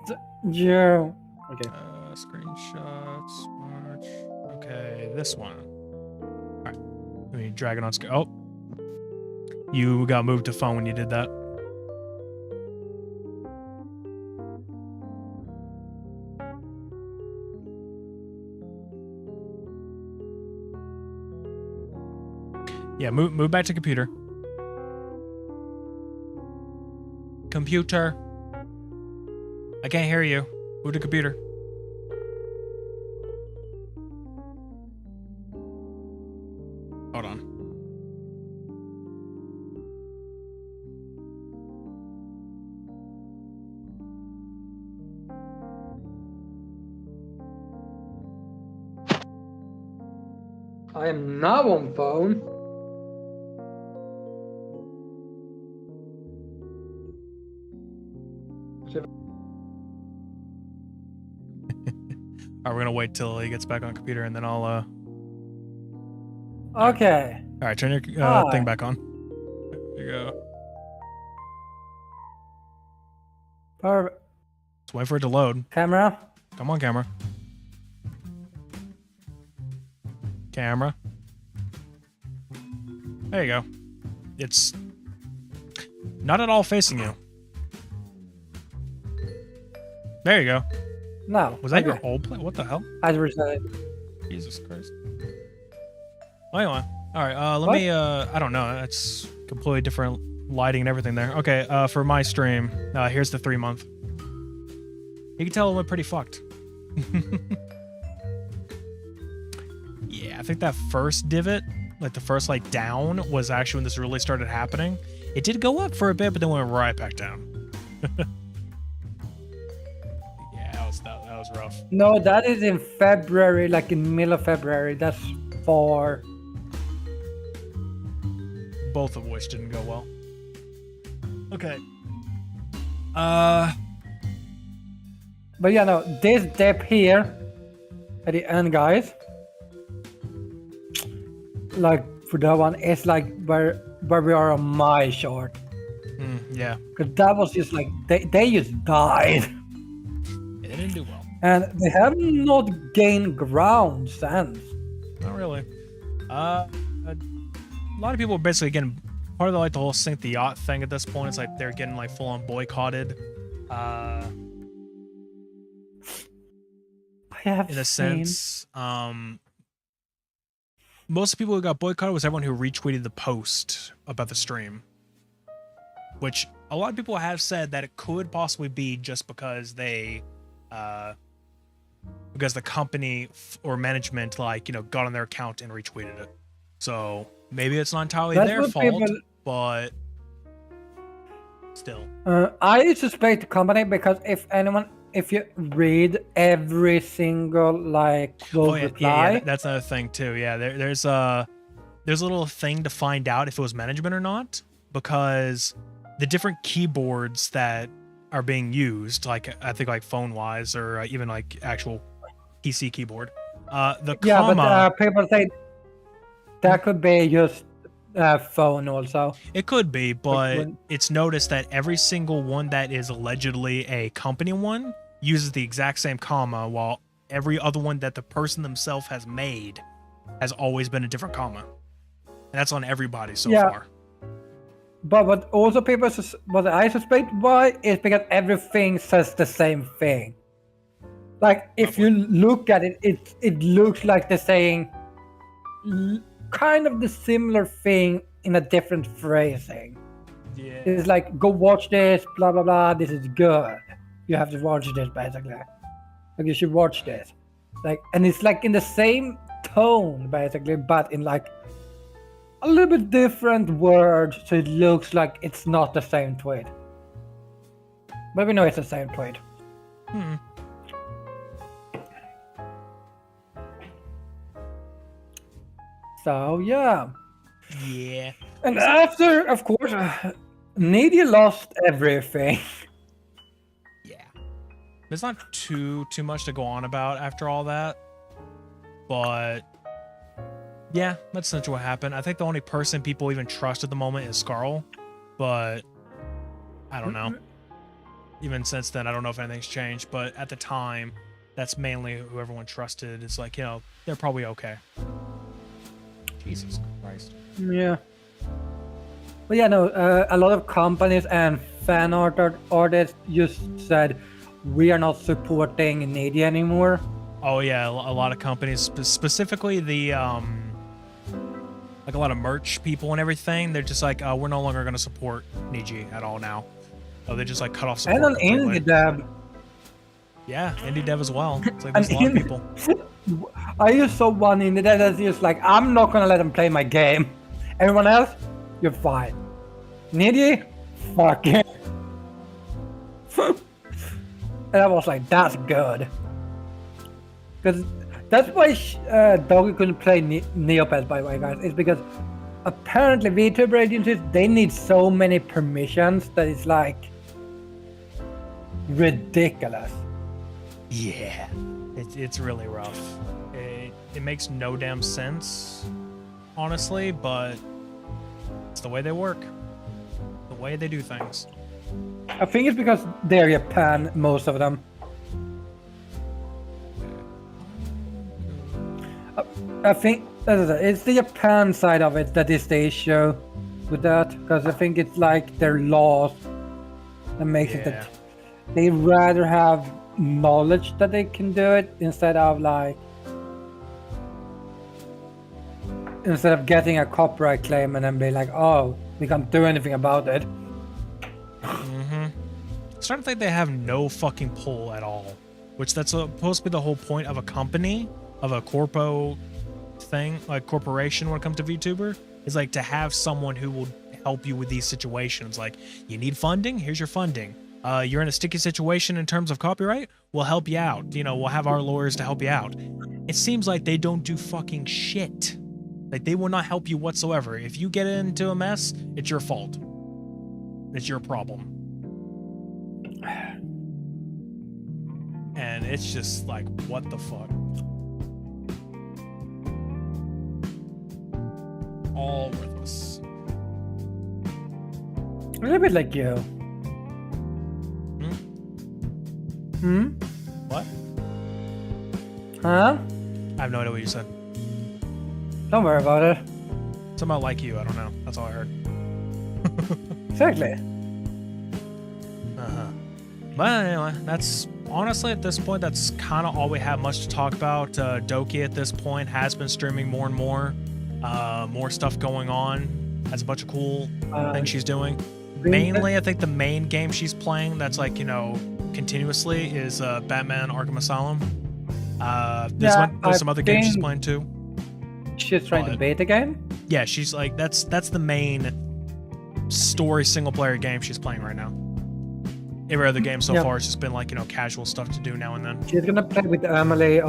you. Okay. Screenshots, March. Okay, this one. All right, let me drag it on screen. Oh, you got moved to phone when you did that. Yeah, move back to computer. Computer. I can't hear you. Move to computer. Hold on. I am now on phone. Alright, we're gonna wait till he gets back on computer and then I'll Okay. Alright, turn your thing back on. There you go. Perfect. Let's wait for it to load. Camera. Come on, camera. Camera. There you go. It's not at all facing you. There you go. No. Was that your old play? What the hell? I reset it. Jesus Christ. Well, anyway. Alright, let me, I don't know. It's completely different lighting and everything there. Okay, for my stream, here's the 3 month. You can tell it went pretty fucked. Yeah, I think that first divot, like the first like down, was actually when this really started happening. It did go up for a bit, but then went right back down. Yeah, that was rough. No, that is in February, like in middle of February. That's for. Both of which didn't go well. Okay. But yeah, no, this dip here at the end, guys. Like for that one, it's like where we are on my chart. Yeah. Because that was just like they just died. They didn't do well. And they have not gained ground since. Not really. A lot of people are basically getting part of the, like the whole sink the yacht thing at this point. It's like they're getting like full on boycotted. I have in a sense. Most of the people who got boycotted was everyone who retweeted the post about the stream. Which a lot of people have said that it could possibly be just because they because the company or management got on their account and retweeted it. So maybe it's not entirely their fault, but still. I suspect the company because if you read every single reply, that's another thing too. Yeah, there's a little thing to find out if it was management or not, because the different keyboards that are being used, I think phone wise or even actual PC keyboard, comma. But people say that could be just phone also. It could be, but it's noticed that every single one that is allegedly a company one uses the exact same comma, while every other one that the person themselves has made has always been a different comma. And that's on everybody so far. But what also what I suspect why is because everything says the same thing. Like if you look at it, it looks like they're saying kind of the similar thing in a different phrasing. Yeah. It's like, go watch this, blah blah blah. This is good. You have to watch this, basically. Like you should watch this. And it's in the same tone, basically, but in a little bit different words, so it looks like it's not the same tweet. But we know it's the same tweet. So yeah. Yeah. And after, of course, Nadia lost everything. Yeah. There's not too much to go on about after all that, but yeah, that's essentially what happened. I think the only person people even trust at the moment is Scarl, but I don't know. Even since then, I don't know if anything's changed, but at the time, that's mainly who everyone trusted. It's they're probably okay. Jesus Christ. Yeah. But yeah, no, a lot of companies and fan artists just said, we are not supporting Nadia anymore. Oh yeah, a lot of companies, specifically the a lot of merch people and everything, they're just we're no longer going to support Niji at all now. So they just cut off support. And on indie dev. Yeah, indie dev as well. It's there's a lot of people. I just saw one indie dev that's just I'm not going to let them play my game. Everyone else, you're fine. Niji, fuck it. And I was that's good. Because that's why Doggy couldn't play Neopets, by the way, guys. It's because apparently VTuber agencies, they need so many permissions that it's ridiculous. Yeah, it's really rough. It makes no damn sense, honestly, but it's the way they work, the way they do things. I think it's because they're Japan, most of them. I think it's the Japan side of it that is the issue with that, because I think it's their laws that makes it that they rather have knowledge that they can do it instead of getting a copyright claim and then be oh, we can't do anything about it. I'm starting to think they have no fucking pull at all, which that's supposed to be the whole point of a company, of a corporation when it comes to VTuber, is to have someone who will help you with these situations. You need funding, here's your funding. You're in a sticky situation in terms of copyright, we'll help you out. We'll have our lawyers to help you out. It seems like they don't do fucking shit. They will not help you whatsoever. If you get into a mess, it's your fault. It's your problem. And it's just what the fuck? All worthless. A little bit like you. What? Huh? I have no idea what you said. Don't worry about it. Something about like you, I don't know. That's all I heard. Exactly. But anyway, that's honestly at this point, that's kind of all we have much to talk about. Doki at this point has been streaming more and more. More stuff going on. Has a bunch of cool things she's doing. Mainly, I think the main game she's playing that's continuously is Batman Arkham Asylum. There's some other games she's playing too. She's trying to beta game? Yeah, she's like that's the main story single player game she's playing right now. Every other game so far has just been like, you know, casual stuff to do now and then. She's gonna play with Emily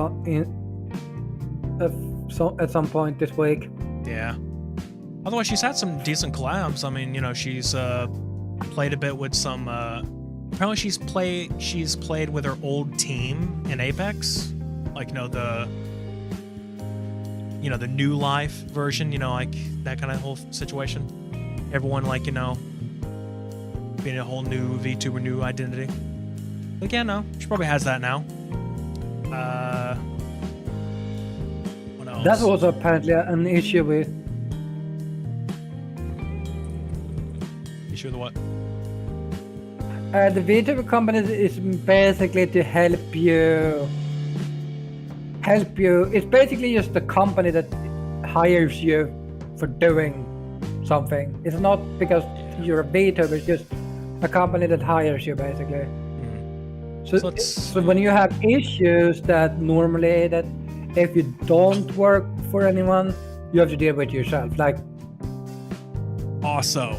at some point this week. Yeah. Otherwise, she's had some decent collabs. I mean, you know, she's played a bit with some. Apparently, she's played with her old team in Apex, like the new life version. You know, like that kind of whole situation. Everyone like being a whole new VTuber, new identity. Like, yeah, no, she probably has that now. What else? That was apparently an issue with. Issue with what? The VTuber company is basically to help you. It's basically just the company that hires you for doing something. It's not because you're a VTuber, it's just a company that hires you, basically. So when you have issues that normally that if you don't work for anyone, you have to deal with yourself. Like also,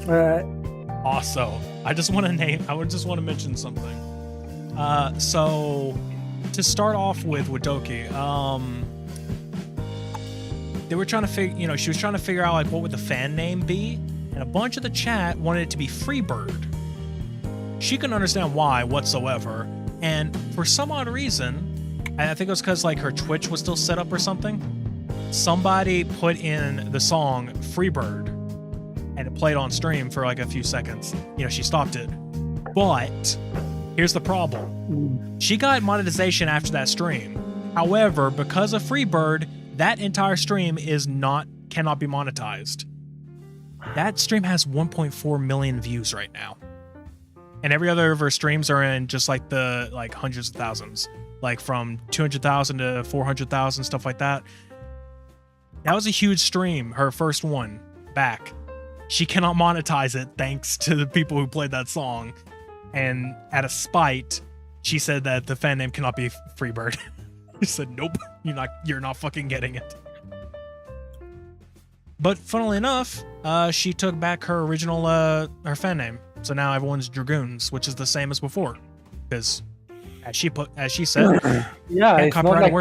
I just want to mention something. So to start off with Wadoki, they were trying to she was trying to figure out like what would the fan name be, and a bunch of the chat wanted it to be Freebird. She couldn't understand why whatsoever, and for some odd reason, I think it was because like her Twitch was still set up or something, somebody put in the song Freebird, and it played on stream for like a few seconds. You know, she stopped it. But here's the problem. She got monetization after that stream. However, because of Freebird, that entire stream cannot be monetized. That stream has 1.4 million views right now. And every other of her streams are in just like the hundreds of thousands. Like from 200,000 to 400,000, stuff like that. That was a huge stream, her first one back. She cannot monetize it thanks to the people who played that song. And out of spite, she said that the fan name cannot be Freebird. She said, nope, you're not fucking getting it. But funnily enough, she took back her original her fan name. So now everyone's Dragoons, which is the same as before. Because as she said, yeah, it's not like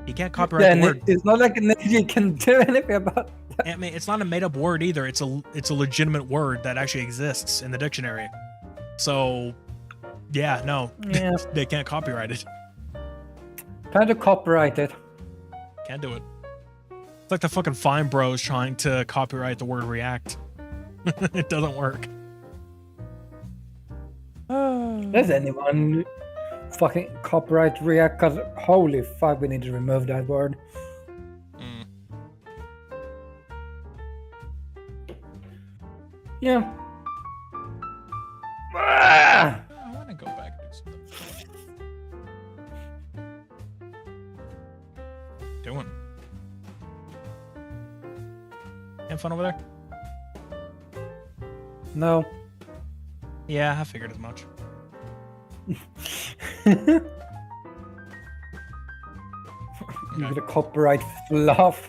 you can't copyright the word. It's not like you can do anything about that. I mean, it's not a made-up word either. It's a legitimate word that actually exists in the dictionary. So, yeah, no, they can't copyright it. Trying to copyright it. Can't do it. It's like the fucking Fine Bros trying to copyright the word react. It doesn't work. Does anyone fucking copyright react? Because holy fuck, we need to remove that word. Yeah. I want to go back and do something. Doing. Having fun over there? No. Yeah, I figured as much. You're gonna copyright fluff.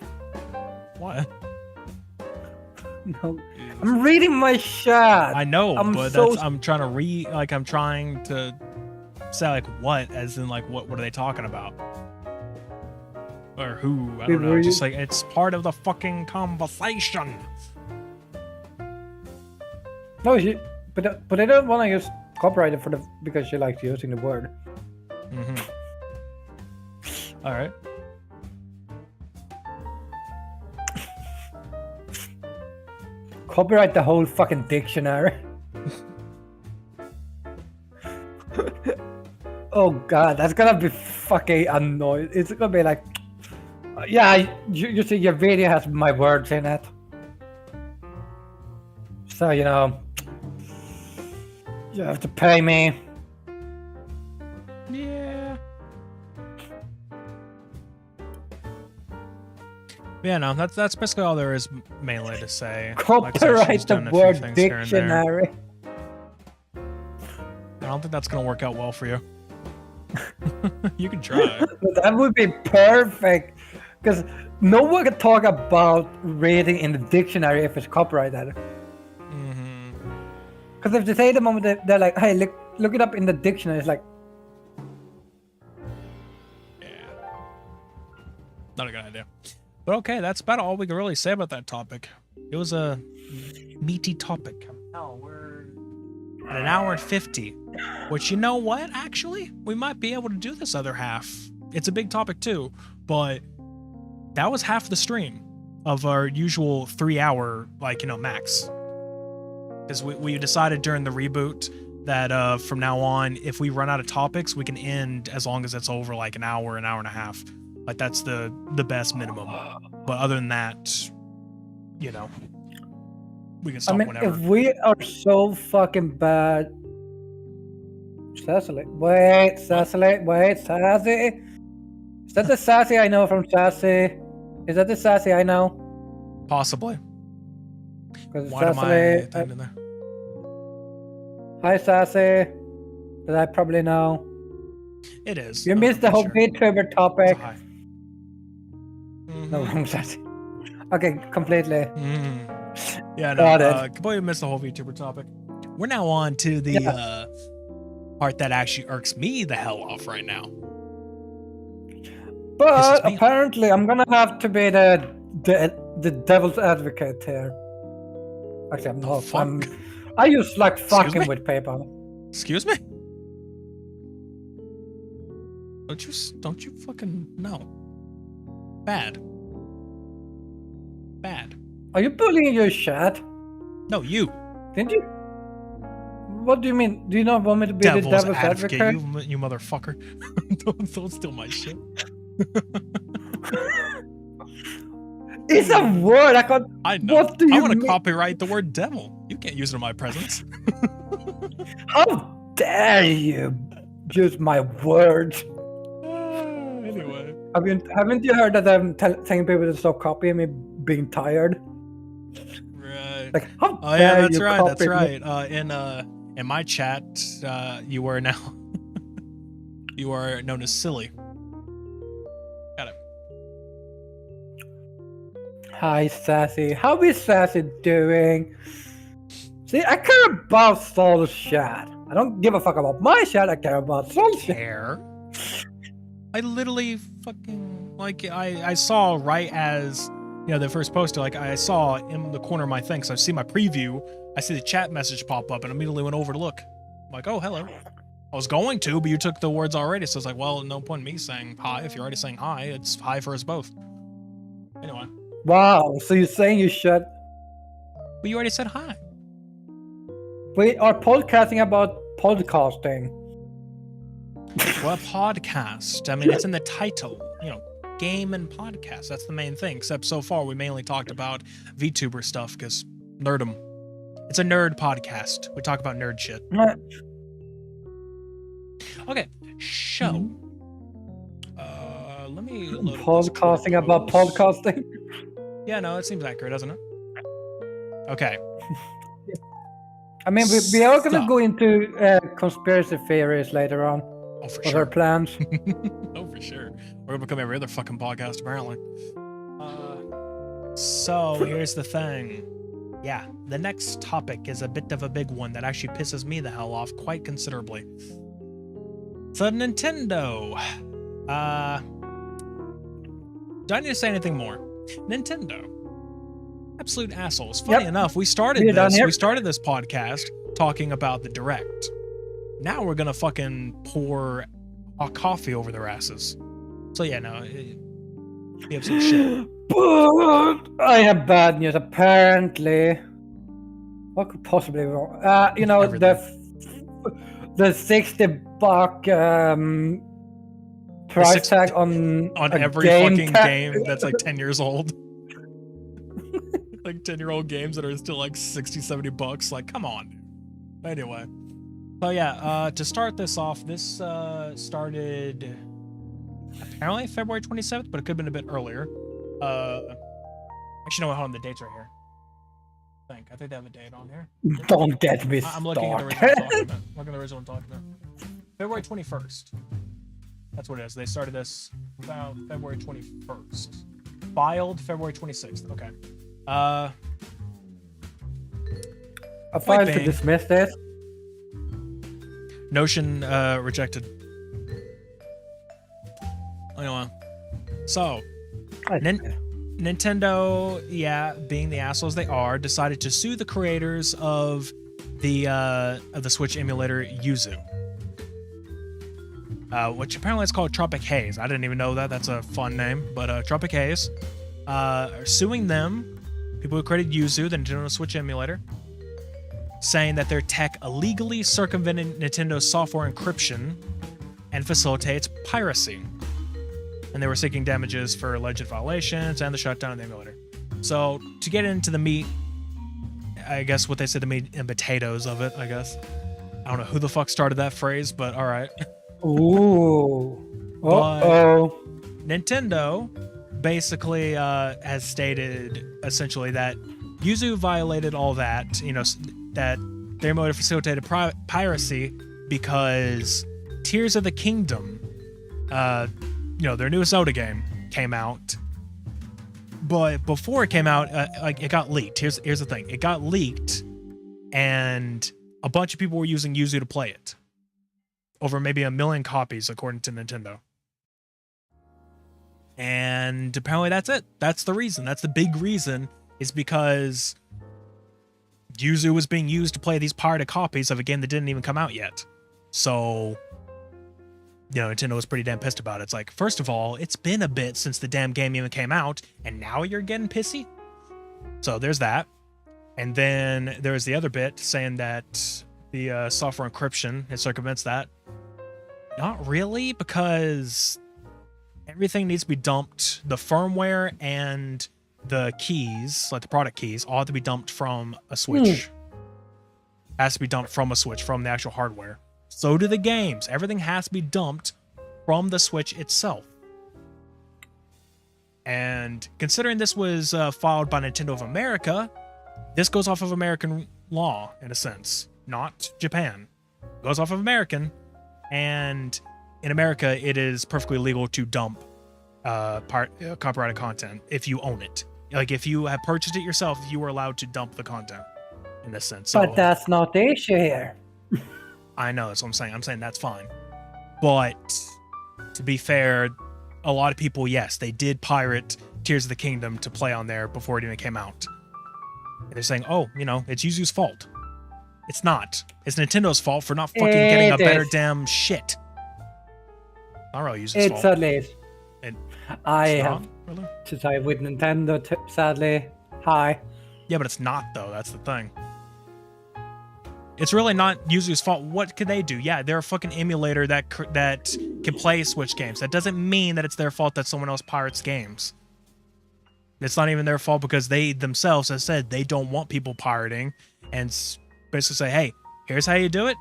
What? No. I'm reading my chat. I know, but I'm trying to I'm trying to say like what, as in like what are they talking about? Or who? I don't know. Just like it's part of the fucking conversation. No, but I don't want to use copyright it because she likes using the word. All right. Copyright the whole fucking dictionary. Oh god, that's gonna be fucking annoying. It's gonna be like, yeah, you see, your video has my words in it. So, you have to pay me. Yeah. Yeah, no, that's basically all there is mainly to say. Copyright the word dictionary. I don't think that's gonna work out well for you. You can try. That would be perfect. Because no one can talk about reading in the dictionary if it's copyrighted. Because if they say the moment they're like, hey, look it up in the dictionary, it's like... Yeah. Not a good idea. But okay, that's about all we can really say about that topic. It was a meaty topic. Oh, we're at an hour and 50. Which, you know what, actually? We might be able to do this other half. It's a big topic too, but that was half the stream of our usual 3-hour, max. Because we decided during the reboot that from now on, if we run out of topics, we can end as long as it's over like an hour and a half. Like that's the best minimum. But other than that, we can stop whenever. If we are so fucking bad... Cecily. Wait, Sassy. Is that the Sassy I know from Sassy? Is that the Sassy I know? Possibly. Why am I thinking there? Hi, Sassy. That I probably know. It is. You missed the whole VTuber topic. No, wrong Sassy. Okay, completely. Yeah, no. Completely missed the whole VTuber topic. We're now on to the part that actually irks me the hell off right now. But apparently, I'm gonna have to be the devil's advocate here. Actually, I'm not. I use like fucking with paper. Excuse me? Don't you fucking know? Bad. Are you bullying your chat? No, you. Didn't you? What do you mean? Do you not want me to be the devil's advocate? You motherfucker. don't steal my shit. It's a word. I know. What do you I want to mean? copyright the word devil. You can't use it in my presence. How dare you use my words? Anyway. Haven't you heard that I'm telling people to stop copying me being tired? Right. Like, how dare you copy That's right. In my chat, you are known as Silly. Got it. Hi, Sassy. How is Sassy doing? See, I care about Sol's chat. I don't give a fuck about my chat. I care about Sol's chat. I literally fucking I saw right as the first poster. Like I saw in the corner of my thing. So I see my preview. I see the chat message pop up and immediately went over to look. I'm like, oh, hello. I was going to, but you took the words already. So it's like, well, no point in me saying hi. If you're already saying hi, it's hi for us both. Anyway. Wow. So you're saying you should? But you already said hi. We are podcasting about podcasting. Well, podcast. I mean, it's in the title. Game and podcast. That's the main thing. Except so far, we mainly talked about VTuber stuff because nerdum. It's a nerd podcast. We talk about nerd shit. Okay, show. Let me load podcasting about podcasting. Yeah, no, it seems accurate, doesn't it? Okay. I mean, we are going to go into conspiracy theories later on. Oh, for sure. What our plans? Oh, for sure. We're going to become every other fucking podcast, apparently. So, here's the thing. Yeah, the next topic is a bit of a big one that actually pisses me the hell off quite considerably. So, Nintendo. Do I need to say anything more? Nintendo. Absolute assholes. Funny enough, we started this podcast talking about the Direct. Now we're gonna fucking pour hot coffee over their asses. So yeah, no, the absolute shit. But I have bad news. Apparently, what could possibly be wrong? The $60 price tag on every fucking game that's like 10 years old. Like 10-year-old games that are still like $60-$70. Like, come on. Anyway. So yeah, to start this off, this started apparently February 27th, but it could have been a bit earlier. Actually, no, hold on, the date's right here. I think they have a date on here. Don't get me I'm looking at the original document. February 21st. That's what it is. They started this about February 21st. Filed February 26th. Okay. I filed to Bing. dismiss this. Notion rejected. Anyway, so Nintendo, yeah, being the assholes they are, decided to sue the creators of the Switch emulator Yuzu, which apparently is called Tropic Haze. I didn't even know that. That's a fun name, but Tropic Haze are suing them, people who created Yuzu, the Nintendo Switch emulator, saying that their tech illegally circumvented Nintendo's software encryption and facilitates piracy. And they were seeking damages for alleged violations and the shutdown of the emulator. So, to get into the meat, I guess what they said, the meat and potatoes of it, I guess. I don't know who the fuck started that phrase, but alright. Ooh. Uh-oh. Nintendo basically has stated, essentially, that Yuzu violated all that, that their emulator facilitated piracy because Tears of the Kingdom, their newest Zelda game came out, but before it came out, it got leaked. Here's the thing: it got leaked, and a bunch of people were using Yuzu to play it. Over maybe 1 million copies, according to Nintendo. And apparently, that's it. That's the reason. That's the big reason. Is because Yuzu was being used to play these pirated copies of a game that didn't even come out yet. So, Nintendo was pretty damn pissed about it. It's like, first of all, it's been a bit since the damn game even came out, and now you're getting pissy? So there's that. And then there's the other bit saying that the software encryption, it circumvents that. Not really, because everything needs to be dumped. The firmware and the keys, like the product keys, all have to be dumped from a Switch. Has to be dumped from a Switch, from the actual hardware. So do the games. Everything has to be dumped from the Switch itself. And considering this was filed by Nintendo of America, this goes off of American law, in a sense. Not Japan. It goes off of American. And in America, it is perfectly legal to dump copyrighted content if you own it. Like, if you have purchased it yourself, you are allowed to dump the content, in this sense. So, but that's not the issue here. I know, that's what I'm saying. I'm saying that's fine. But, to be fair, a lot of people, yes, they did pirate Tears of the Kingdom to play on there before it even came out. And they're saying, oh, it's Yuzu's fault. It's not. It's Nintendo's fault for not fucking getting a better damn shit. Not really Yuzu's fault. It's at least. I have really? to side with Nintendo, sadly. Hi. Yeah, but it's not, though. That's the thing. It's really not Yuzu's fault. What could they do? Yeah, they're a fucking emulator that can play Switch games. That doesn't mean that it's their fault that someone else pirates games. It's not even their fault because they themselves have said they don't want people pirating and basically say, hey, here's how you do it.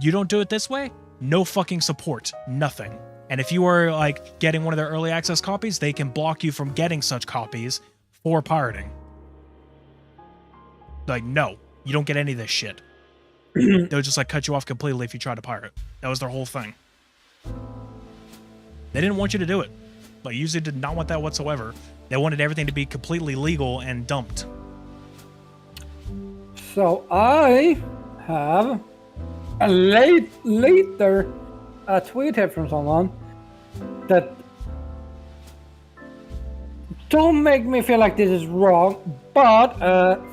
You don't do it this way? No fucking support. Nothing. And if you are, like, getting one of their early access copies, they can block you from getting such copies for pirating. Like, no, you don't get any of this shit. They'll just, like, cut you off completely if you try to pirate. That was their whole thing. They didn't want you to do it. Like, Yuzu did not want that whatsoever. They wanted everything to be completely legal and dumped. So I have a later tweet here from someone that don't make me feel like this is wrong, but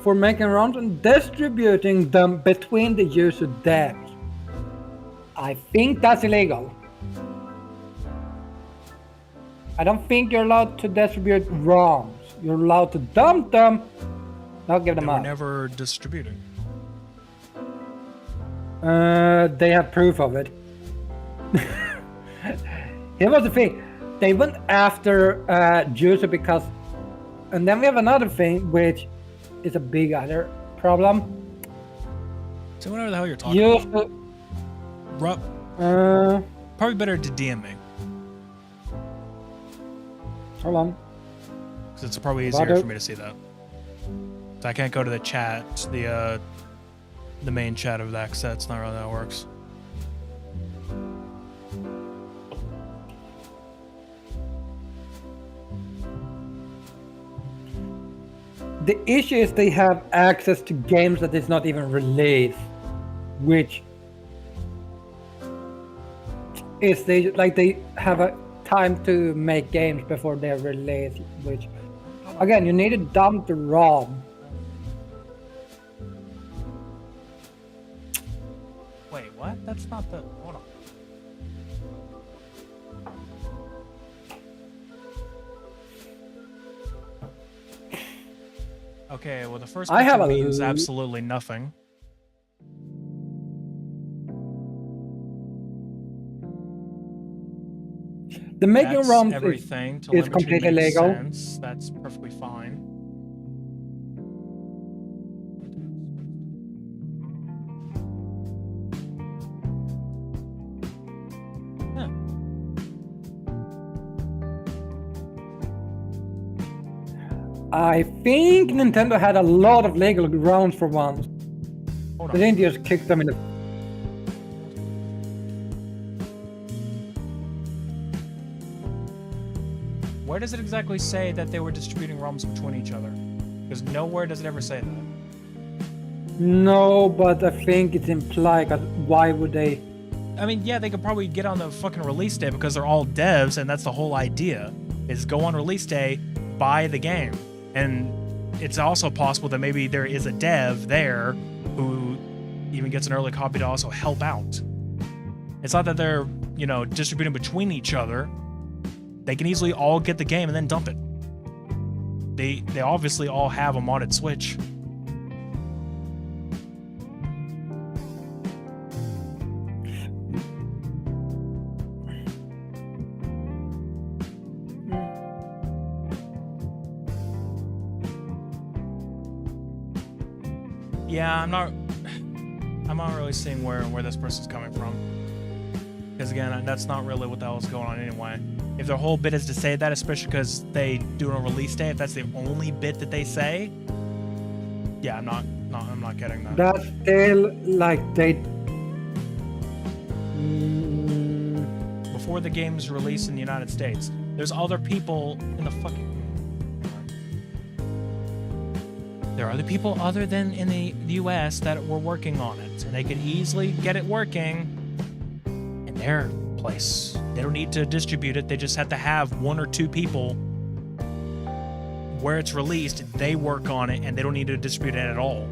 for making rounds and distributing them between the user devs. I think that's illegal. I don't think you're allowed to distribute ROMs. You're allowed to dump them, not give them They were out. never distributing. They have proof of it. Here was the thing. They went after user because... And then we have another thing, which is a big other problem. So whatever the hell you're talking about. User... Probably better to DM me. Hold on. Because it's probably easier for me to see that. So I can't go to the chat, the main chat of that, because that's not really how it works. The issue is they have access to games that is not even released, which is they have a time to make games before they're released, which again you need to dump the ROM. Wait, what? That's not the... Hold on. Okay, well the first picture means absolutely nothing. The making ROMs everything is completely legal. Sense. That's perfectly fine. Huh. I think Nintendo had a lot of legal grounds for once. They didn't just kick them in the... Where does it exactly say that they were distributing ROMs between each other? Because nowhere does it ever say that. No, but I think it's implied. Why would they? I mean, yeah, they could probably get on the fucking release day because they're all devs, and that's the whole idea, is go on release day, buy the game. And it's also possible that maybe there is a dev there who even gets an early copy to also help out. It's not that they're, you know, distributing between each other. They can easily all get the game and then dump it. They obviously all have a modded Switch. Yeah, I'm not really seeing where this person's coming from. Because again, that's not really what the hell is going on anyway. If their whole bit is to say that, especially because they do it on release day, if that's the only bit that they say, yeah, I'm not getting that. That's still like they... Before the game's released in the United States, there's other people in the fucking... There are other people other than in the US that were working on it, and they could easily get it working in their place. They don't need to distribute it. They just have to have one or two people where it's released, they work on it, and they don't need to distribute it at all.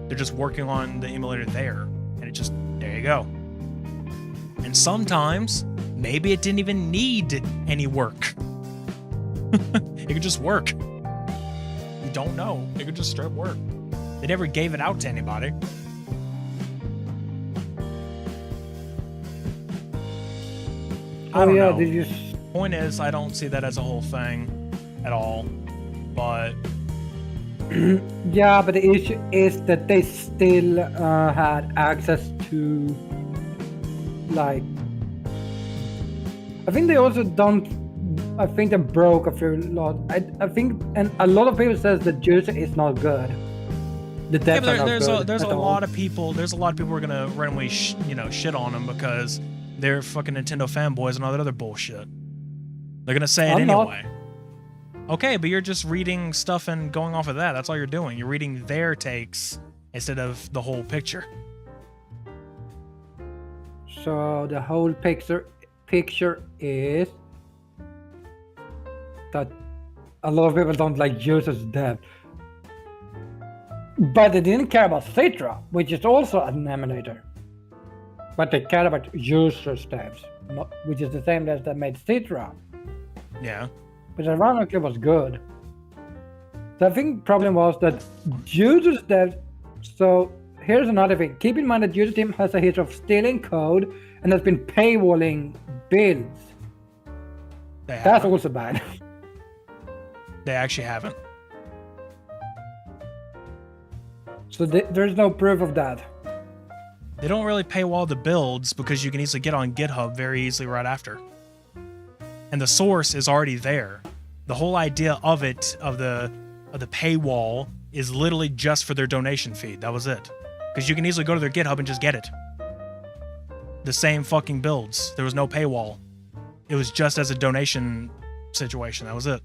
They're just working on the emulator there, and it just, there you go. And sometimes, maybe it didn't even need any work. It could just work. You don't know. It could just straight work. They never gave it out to anybody. I don't know. Point is, I don't see that as a whole thing at all. But yeah, but the issue is that they still had access to, like, I think they also don't. I think they broke a few lot. I think, and a lot of people says the user is not good. The devs are not good. There's a lot of people. There's a lot of people who are gonna randomly shit on them because they're fucking Nintendo fanboys and all that other bullshit. They're gonna say it anyway. Okay, but you're just reading stuff and going off of that. That's all you're doing. You're reading their takes instead of the whole picture. So the whole picture is that a lot of people don't like users dev. But they didn't care about Citra, which is also an emulator. But they care about users devs, which is the same as that made Citra. Yeah. Which ironically was good. So I think the problem was that users devs, so here's another thing. Keep in mind that user team has a history of stealing code and has been paywalling builds. That's also bad. They actually haven't. So there's no proof of that. They don't really paywall the builds because you can easily get on GitHub very easily right after. And the source is already there. The whole idea of it, of the paywall, is literally just for their donation feed. That was it. Because you can easily go to their GitHub and just get it. The same fucking builds. There was no paywall. It was just as a donation situation. That was it.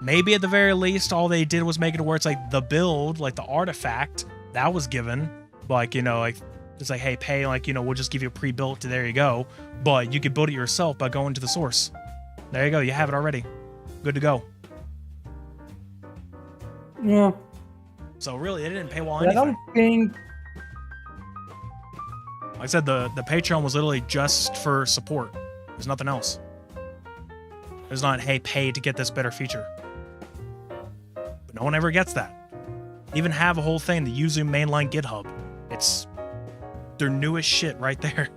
Maybe at the very least, all they did was make it where it's like the build, like the artifact, that was given. Like, like it's like, hey, pay, like, we'll just give you a pre-built, there you go. But you could build it yourself by going to the source. There you go, you have it already. Good to go. Yeah. So really, it didn't pay well I anything. don't think... Like I said, the Patreon was literally just for support. There's nothing else. There's not, hey, pay to get this better feature. But no one ever gets that. Even have a whole thing, the Yuzu mainline GitHub. It's their newest shit right there.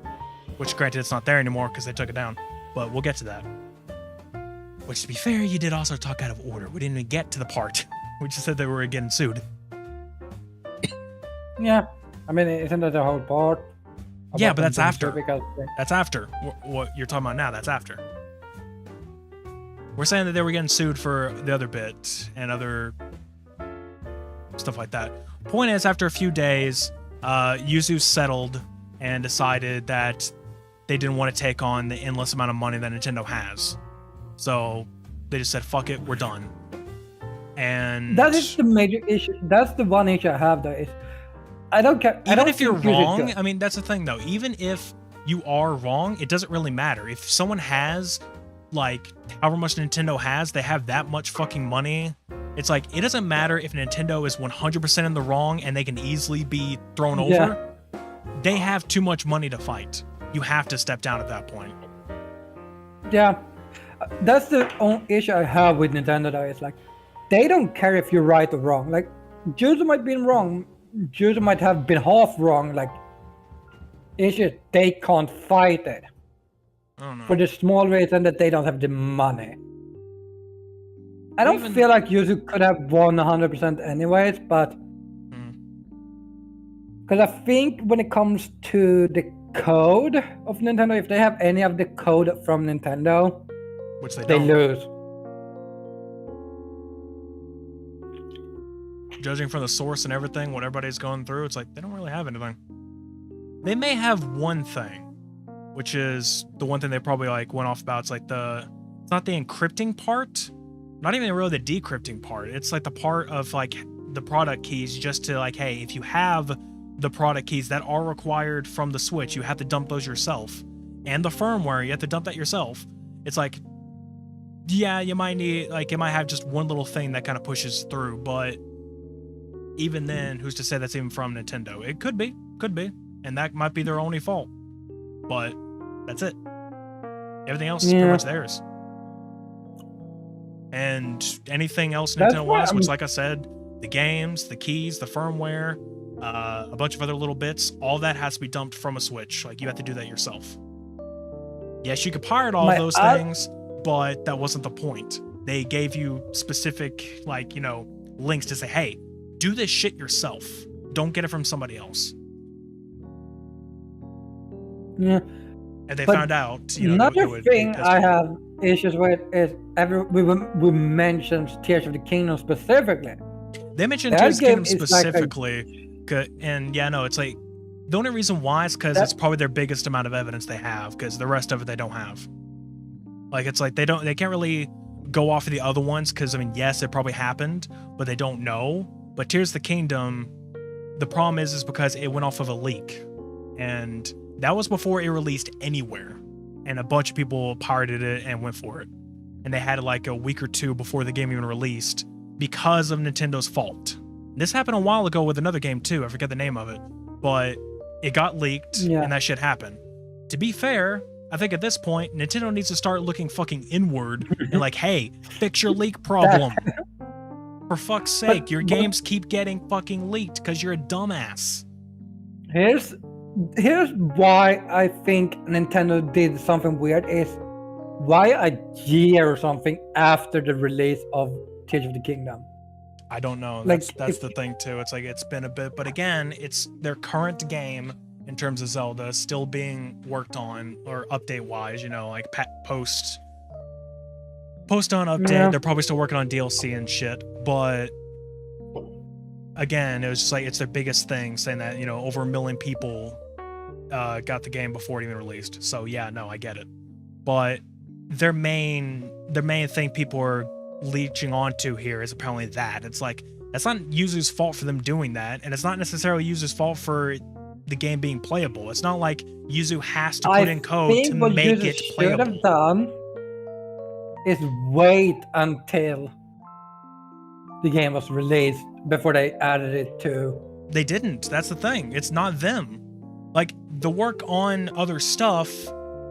Which, granted, it's not there anymore because they took it down. But we'll get to that. Which, to be fair, you did also talk out of order. We didn't even get to the part. We just said they were getting sued. Yeah. I mean, isn't that the whole part? Yeah, but that's after. Because... That's after. What you're talking about now, that's after. We're saying that they were getting sued for the other bit and other stuff like that. Point is, after a few days, Yuzu settled and decided that they didn't want to take on the endless amount of money that Nintendo has. So they just said, fuck it, we're done. And that is the major issue. That's the one issue I have, though, is I don't care. Even if you're wrong, I mean, that's the thing, though. Even if you are wrong, it doesn't really matter. If someone has, like, however much Nintendo has, they have that much fucking money. It's like, it doesn't matter if Nintendo is 100% in the wrong and they can easily be thrown over. They have too much money to fight. You have to step down at that point. Yeah. That's the only issue I have with Nintendo, though. It's like, they don't care if you're right or wrong. Like, Juicer might be wrong. Juicer might have been half wrong. Like, it's just they can't fight it. For the small reason that they don't have the money. I don't feel like Yuzu could have won 100% anyways, but... Because I think when it comes to the code of Nintendo, if they have any of the code from Nintendo, which they don't. Lose. Judging from the source and everything, what everybody's going through, it's like, they don't really have anything. They may have one thing, which is the one thing they probably like went off about. It's like it's not the encrypting part, not even really the decrypting part. It's like the part of like the product keys, just to like, hey, if you have the product keys that are required from the Switch, you have to dump those yourself. And the firmware, you have to dump that yourself. It's like, yeah, you might need, like, it might have just one little thing that kind of pushes through, but even then, who's to say that's even from Nintendo? It could be, and that might be their only fault. But that's it. Everything else is pretty much theirs. And anything else Nintendo-wise, which, like I said, the games, the keys, the firmware, a bunch of other little bits, all that has to be dumped from a Switch. Like, you have to do that yourself. Yes, you could pirate all of those things, but that wasn't the point. They gave you specific, like, links to say, hey, do this shit yourself. Don't get it from somebody else. Yeah. And they found out, another thing I have issues with is we mentioned Tears of the Kingdom specifically. They mentioned Tears of the Kingdom specifically, and yeah, no, it's like the only reason why is because it's probably their biggest amount of evidence they have, because the rest of it they don't have. Like, it's like they can't really go off of the other ones, because I mean, yes, it probably happened, but they don't know. But Tears of the Kingdom, the problem is because it went off of a leak, and that was before it released anywhere, and a bunch of people pirated it and went for it, and they had it like a week or two before the game even released because of Nintendo's fault. This happened a while ago with another game too. I forget the name of it, but it got leaked, and that shit happened. To be fair, I think at this point, Nintendo needs to start looking fucking inward and like, hey, fix your leak problem. For fuck's sake, your games keep getting fucking leaked because you're a dumbass. Here's why I think Nintendo did something weird is why a year or something after the release of Tears of the Kingdom. I don't know. That's the thing too. It's like, it's been a bit, but again, it's their current game in terms of Zelda still being worked on, or update wise, like post on update. Yeah. They're probably still working on DLC and shit, but again, it was just like, it's their biggest thing, saying that, over 1 million people got the game before it even released. So yeah, no, I get it. But their main thing people are leeching onto here is apparently that. It's like, that's not Yuzu's fault for them doing that, and it's not necessarily Yuzu's fault for the game being playable. It's not like Yuzu has to put in code to make it playable. What Yuzu should have done is wait until the game was released before they added it to. They didn't. That's the thing. It's not them. Like, the work on other stuff,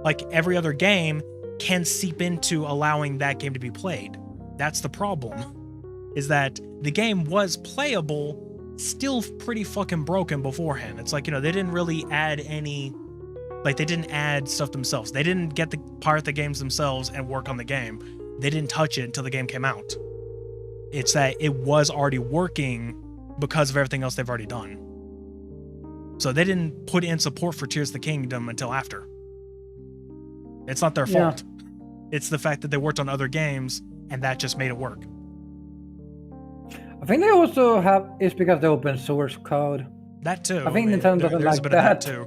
like every other game, can seep into allowing that game to be played. That's the problem. Is that the game was playable, still pretty fucking broken beforehand. It's like, you know, they didn't really add any... Like, they didn't add stuff themselves. They didn't get the pirate the games themselves and work on the game. They didn't touch it until the game came out. It's that it was already working because of everything else they've already done. So they didn't put in support for Tears of the Kingdom until after. It's not their fault. It's the fact that they worked on other games and that just made it work. I think they also have, it's because the open source code. That too. I think Nintendo doesn't like that too.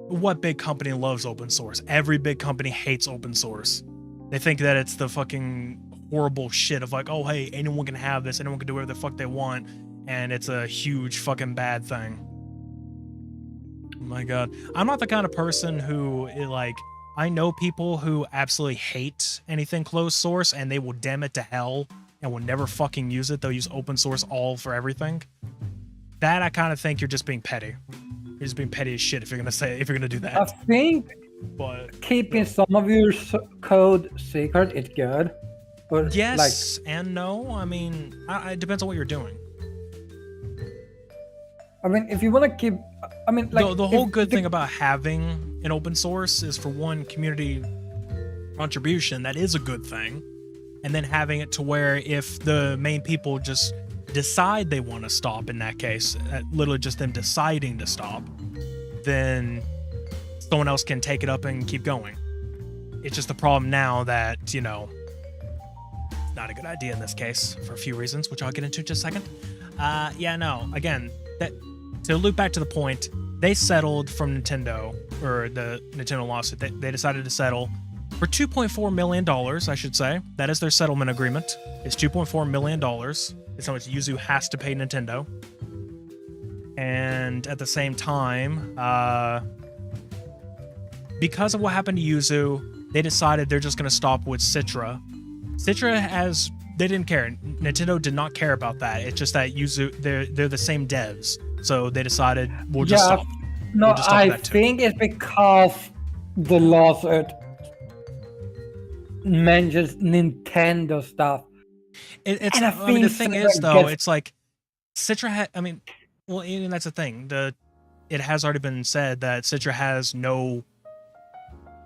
What big company loves open source? Every big company hates open source. They think that it's the fucking horrible shit of like, oh hey, anyone can have this, anyone can do whatever the fuck they want, and it's a huge fucking bad thing. Oh my god. I'm not the kind of person who, like, I know people who absolutely hate anything closed source and they will damn it to hell and will never fucking use it. They'll use open source all for everything. That I kind of think you're just being petty. You're just being petty as shit if you're gonna do that. I think keeping some of your code secret is good. But yes and no. I mean, it depends on what you're doing. I mean, if you want to keep... I mean, like... The whole good thing about having an open source is, for one, community contribution. That is a good thing. And then having it to where if the main people just decide they want to stop, in that case, literally just them deciding to stop, then someone else can take it up and keep going. It's just the problem now that, you know, not a good idea in this case for a few reasons, which I'll get into in just a second. Yeah, no, again, to loop back to the point, they settled from Nintendo, or the Nintendo lawsuit. They decided to settle for $2.4 million, I should say. That is their settlement agreement. It's $2.4 million. It's how much Yuzu has to pay Nintendo. And at the same time, because of what happened to Yuzu, they decided they're just going to stop with Citra. Citra they didn't care. Nintendo did not care about that. It's just that Yuzu, they're the same devs. So they decided, we'll just stop. No, we'll just stop I think it's because the lawsuit mentions Nintendo stuff. I mean, the thing is, though, it's like, Citra and that's the thing. It has already been said that Citra has no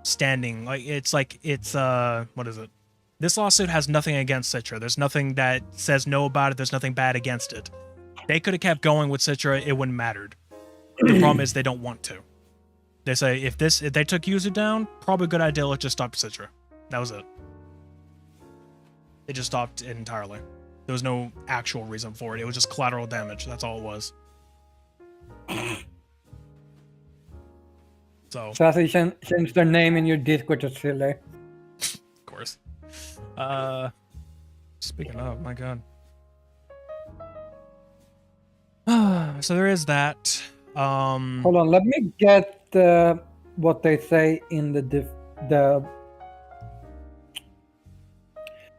standing. Like, what is it? This lawsuit has nothing against Citra. There's nothing that says no about it. There's nothing bad against it. They could have kept going with Citra. It wouldn't mattered. The problem is they don't want to. They say if they took Yuzu down, probably a good idea. Let's just stop Citra. That was it. They just stopped it entirely. There was no actual reason for it. It was just collateral damage. That's all it was. So they change their name in your Discord to silly. Of course. Speaking of, my god. So there is that. Hold on, let me get what they say in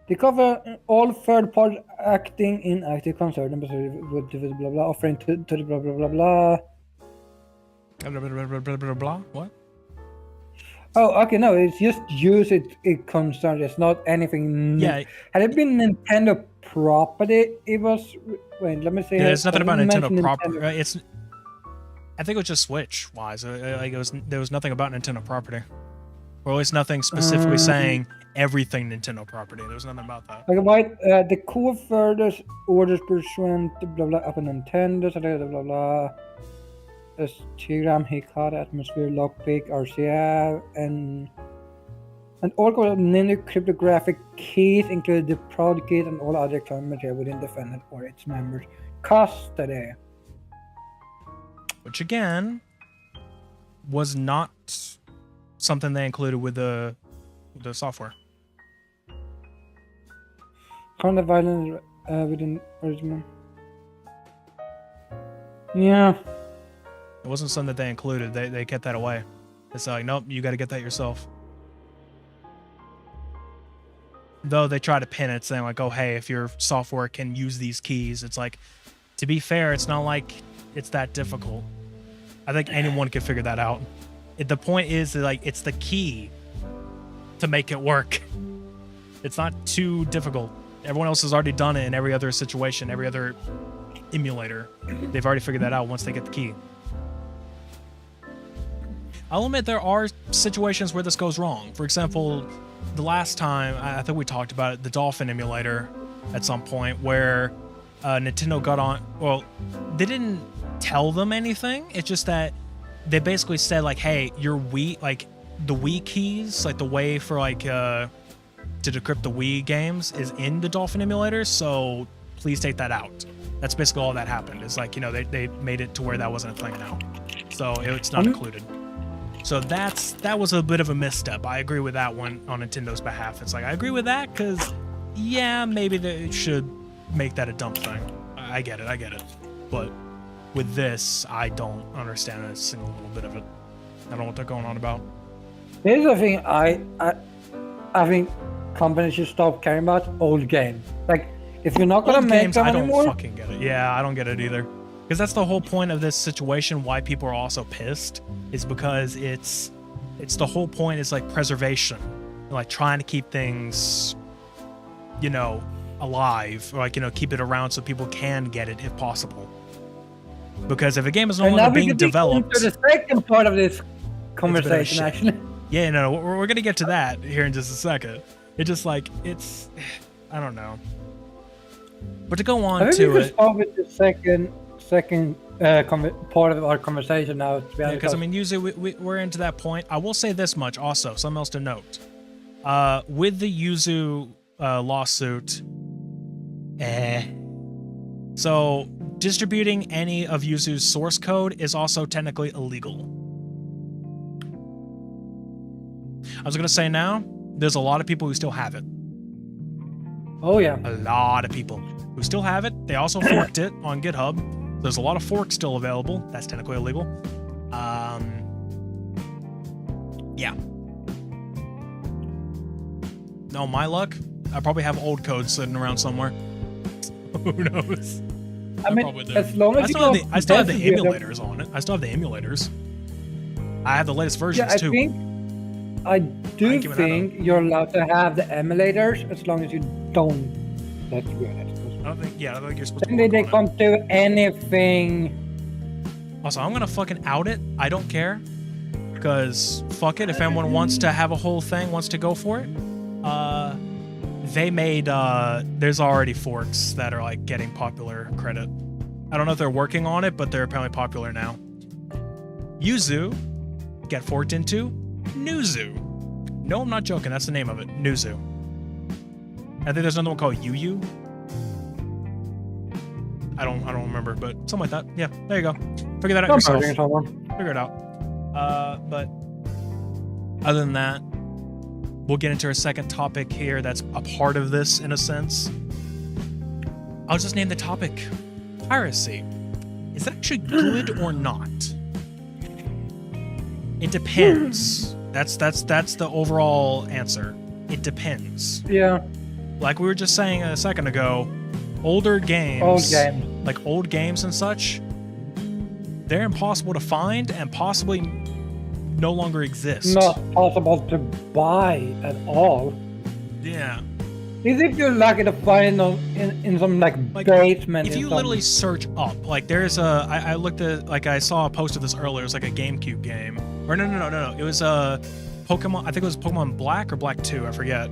they cover all third party acting in active concert with blah blah offering to the blah blah blah blah. Blah blah blah. What? Oh, okay, no, it's just use it concerned. It's not anything. Yeah. Had it been Nintendo property, it was. Wait, let me see. Yeah, it's nothing about Nintendo property. I think it was just Switch wise. Like there was nothing about Nintendo property, or at least nothing specifically saying everything Nintendo property. There was nothing about that. Like what? The core furthers orders pursuant blah blah up on Nintendo. Blah blah blah. Telegram, Hikar, Atmosphere, Lockpick, RCF, and all Nintendo cryptographic keys, including the prod keys and all other electronic material within defendant or its members' custody. Which again was not something they included with the software. Kind of violence within original. Yeah. It wasn't something that they included. They kept that away. It's like, nope, you got to get that yourself. Though they try to pin it, saying like, oh, hey, if your software can use these keys, it's like, to be fair, it's not like it's that difficult. I think anyone can figure that out. The point is that, like, it's the key to make it work. It's not too difficult. Everyone else has already done it in every other situation, every other emulator. They've already figured that out once they get the key. I'll admit there are situations where this goes wrong. For example, the last time, I think we talked about it, the Dolphin emulator at some point where Nintendo got on, well, they didn't tell them anything. It's just that they basically said like, hey, your Wii, like the Wii keys, like the way for like to decrypt the Wii games is in the Dolphin emulator, so please take that out. That's basically all that happened. It's like, you know, they made it to where that wasn't a thing now. So it's not included. So that was a bit of a misstep. I agree with that one on Nintendo's behalf. It's like, I agree with that because, yeah, maybe they should make that a dump thing. I get it. But with this, I don't understand a single little bit of it. I don't know what they're going on about. Here's the thing, I think companies should stop caring about old games. Like, if you're not gonna make games, them I don't anymore, fucking get it. Yeah, I don't get it either. Because that's the whole point of this situation. Why people are also pissed is because it's the whole point is like preservation, like trying to keep things, you know, alive, or like, you know, keep it around so people can get it if possible. Because if a game is no longer being developed, to the second part of this conversation, actually. Yeah, no, we're gonna get to that here in just a second. It's just like I don't know. But to go on to it, start with the second part of our conversation now. Yeah, because I mean, usually we're into that point. I will say this much also, something else to note. With the Yuzu lawsuit, so distributing any of Yuzu's source code is also technically illegal. I was gonna say now, there's a lot of people who still have it. Oh yeah. A lot of people who still have it. They also forked it on GitHub. There's a lot of forks still available. That's technically illegal. Yeah. No, my luck, I probably have old code sitting around somewhere. Who knows? I mean, as long as I still have the emulators on it. I still have the emulators. I have the latest versions too. I do think you're allowed to have the emulators as long as you don't. That's weird. I don't think you're supposed to. Maybe they can't do anything. Also, I'm gonna fucking out it. I don't care, because fuck it. If anyone wants to have a whole thing, wants to go for it, they made. There's already forks that are like getting popular credit. I don't know if they're working on it, but they're apparently popular now. Yuzu get forked into Nuzu. No, I'm not joking. That's the name of it. Nuzu. I think there's another one called Yu. I don't remember, but something like that. Yeah, there you go. Figure that out yourself. Figure it out. But other than that, we'll get into our second topic here that's a part of this in a sense. I'll just name the topic piracy. Is it actually good or not? It depends. That's the overall answer. It depends. Yeah. Like we were just saying a second ago, older games, like old games and such, they're impossible to find and possibly no longer exist. Not possible to buy at all. Yeah. Is if you're lucky to find them in some like basement. If you literally search up, like there's I looked at, like I saw a post of this earlier. It was like a GameCube game, or no. It was a Pokemon. I think it was Pokemon Black or Black 2. I forget.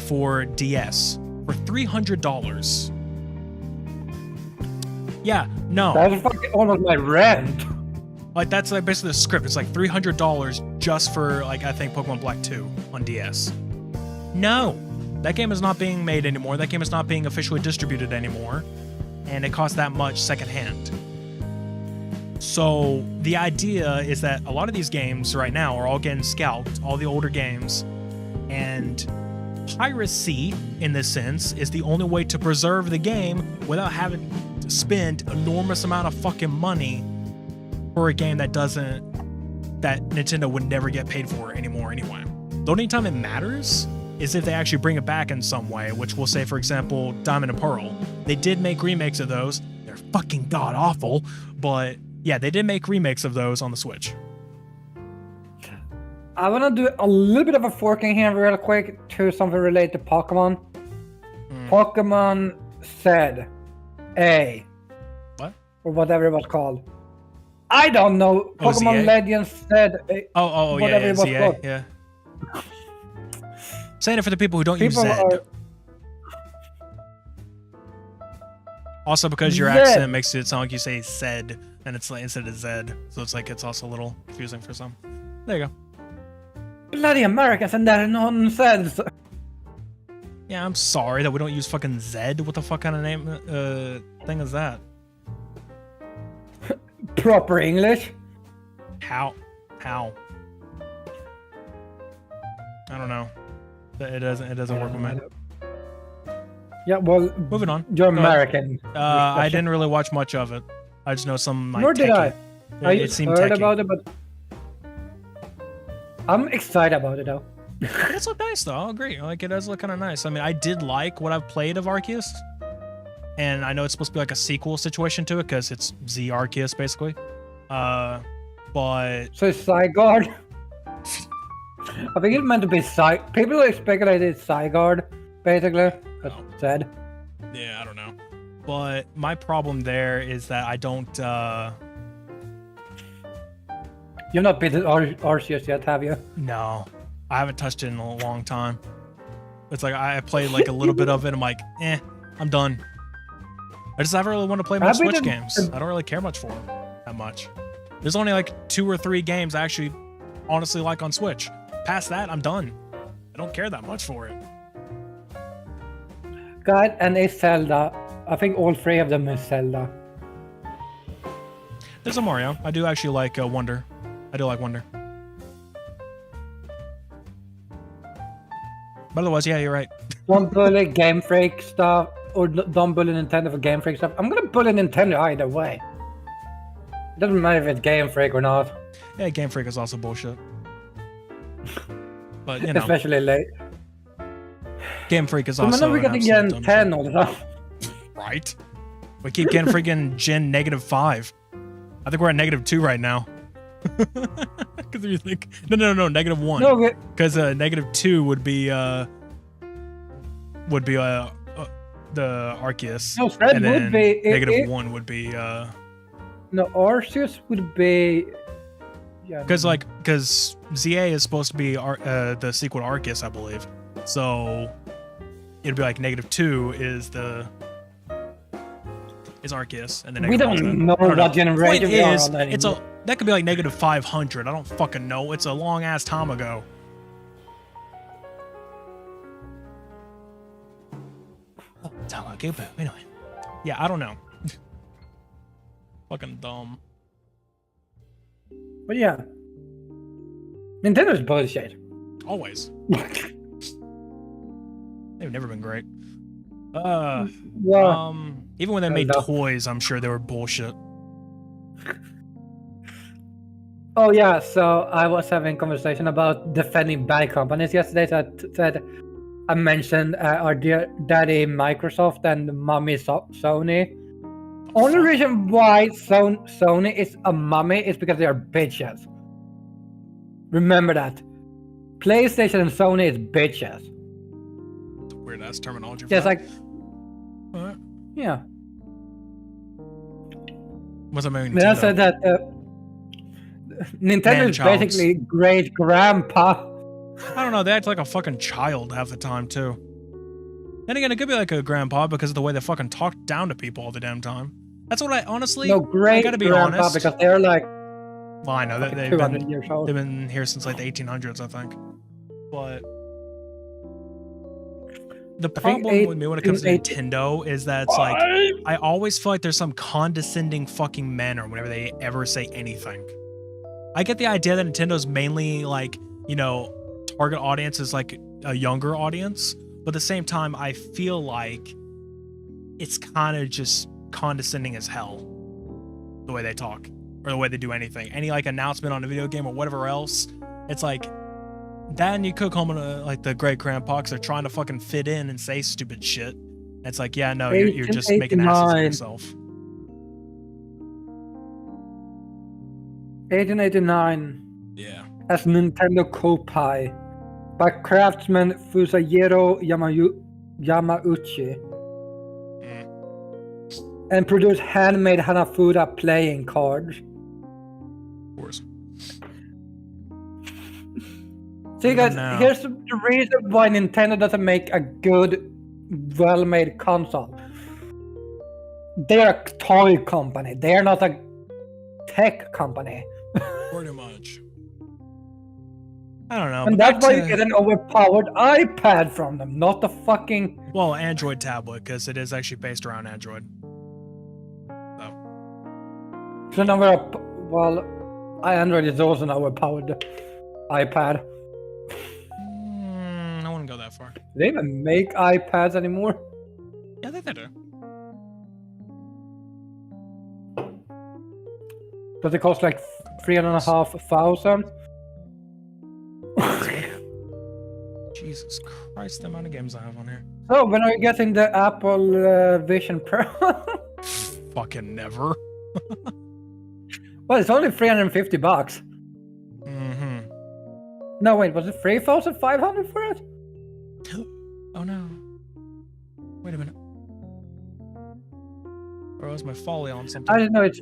For DS for $300. Yeah, no. That's fucking almost my rent. Like that's like basically the script. It's like $300 just for like I think Pokemon Black 2 on DS. No, that game is not being made anymore. That game is not being officially distributed anymore, and it costs that much secondhand. So the idea is that a lot of these games right now are all getting scalped, all the older games, and piracy, in this sense, is the only way to preserve the game without having to spend enormous amount of fucking money for a game that Nintendo would never get paid for anymore anyway. The only time it matters is if they actually bring it back in some way, which we'll say, for example, Diamond and Pearl. They did make remakes of those. They're fucking god-awful, but yeah, they did make remakes of those on the Switch. I want to do a little bit of a forking here real quick to something related to Pokemon. Pokemon said A. What? Or whatever it was called. I don't know. Pokemon ZA? Legends said A. Yeah, it was ZA, called. yeah. Saying it for the people who don't use People Zed. are- Also, because your Zed. accent makes it sound like you say Zed, and it's like instead of Zed, so it's like it's also a little confusing for some. There you go. Bloody Americans, and there nonsense. Yeah, I'm sorry that we don't use fucking Zed. What the fuck kind of name thing is that? Proper English. How? I don't know. It doesn't work with me. Yeah, well, Moving on. you're Go ahead. American. I didn't really watch much of it. I just know some like Nor did I. techie. I It seemed heard techie. about it, but I'm excited about it though. It's look nice though. I'll agree. Like it does look kind of nice. I mean, I did like what I've played of Arceus, and I know it's supposed to be like a sequel situation to it because it's Z Arceus basically. But So it's Zygarde. I think it's meant to be People speculated it's Zygarde, basically. That's said. yeah, I don't know. But my problem there is that I don't. You've not beaten Arceus yet, have you? No, I haven't touched it in a long time. It's like I played like a little bit of it. I'm like, I'm done. I just never really want to play much Switch games. I don't really care much for them that much. There's only like 2 or 3 games I actually honestly like on Switch. Past that, I'm done. I don't care that much for it. God, and it's Zelda. I think all 3 of them is Zelda. There's a Mario. I do actually like Wonder. I do like Wonder. But otherwise, yeah, you're right. Don't bully Game Freak stuff, or don't bully Nintendo for Game Freak stuff. I'm gonna bully Nintendo either way. It doesn't matter if it's Game Freak or not. Yeah, Game Freak is also bullshit. But, you know, Especially late. Game Freak is So also we're an getting absolute Gen dumb 10 shit. all the time. Right? We keep getting freaking Gen -5. I think we're at -2 right now. Because you think no, -1. No, Because -2 would be the Arceus. No, Fred and would then be- -1 would be no, Arceus would be. Yeah. because ZA is supposed to be the sequel to Arceus, I believe. So it'd be like -2 is Arceus, and then We don't know what generation we are on anymore. that could be like -500. I don't fucking know. It's a long ass time ago. Oh, time ago. Anyway, yeah, I don't know. Fucking dumb. But yeah. Nintendo's bullshit. Always. They've never been great. Yeah. Even when they made Zelda. toys, I'm sure they were bullshit. Oh yeah, so I was having a conversation about defending bad companies yesterday. So I mentioned our dear daddy Microsoft and mommy Sony. Only reason why Sony is a mummy is because they are bitches. Remember that. PlayStation and Sony is bitches. Weird ass terminology. For Just that. like, Alright. yeah. What's that mean? I said that Nintendo is Man-childs. basically great grandpa. I don't know. They act like a fucking child half the time too. Then again, it could be like a grandpa because of the way they fucking talk down to people all the damn time. That's what I honestly. No, I great gotta be grandpa honest. because they're like Well, I know that they've 200 been years old. they've been here since like the 1800s, I think. But the problem with me when it comes to Nintendo is that it's like I always feel like there's some condescending fucking manner whenever they ever say anything. I get the idea that Nintendo's mainly like, you know, target audience is like a younger audience, but at the same time, I feel like it's kind of just condescending as hell the way they talk or the way they do anything. Any like announcement on a video game or whatever else, it's like that, and you cook home in like the great grandpa because they're trying to fucking fit in and say stupid shit. It's like, yeah, no, you're just making asses of yourself. 1889. Yeah. As Nintendo Kopai by craftsman Fusajiro Yamauchi. And produced handmade Hanafuda playing cards. Of course. See guys, here's the reason why Nintendo doesn't make a good, well-made console. They're a toy company. They're not a tech company. Pretty much. I don't know. And that's why you get an overpowered iPad from them, not the fucking... Well, Android tablet, because it is actually based around Android. So now well, Android is also an overpowered iPad. I wouldn't go that far. Do they even make iPads anymore? Yeah, I think they do. Does it cost like 3,500? Jesus Christ, the amount of games I have on here. So, when are you getting the Apple Vision Pro? Fucking never. Well, it's only $350. Mm-hmm. No, wait, was it 3,500 for it? Oh no. Wait a minute. Or was my folly on something? I didn't know it's...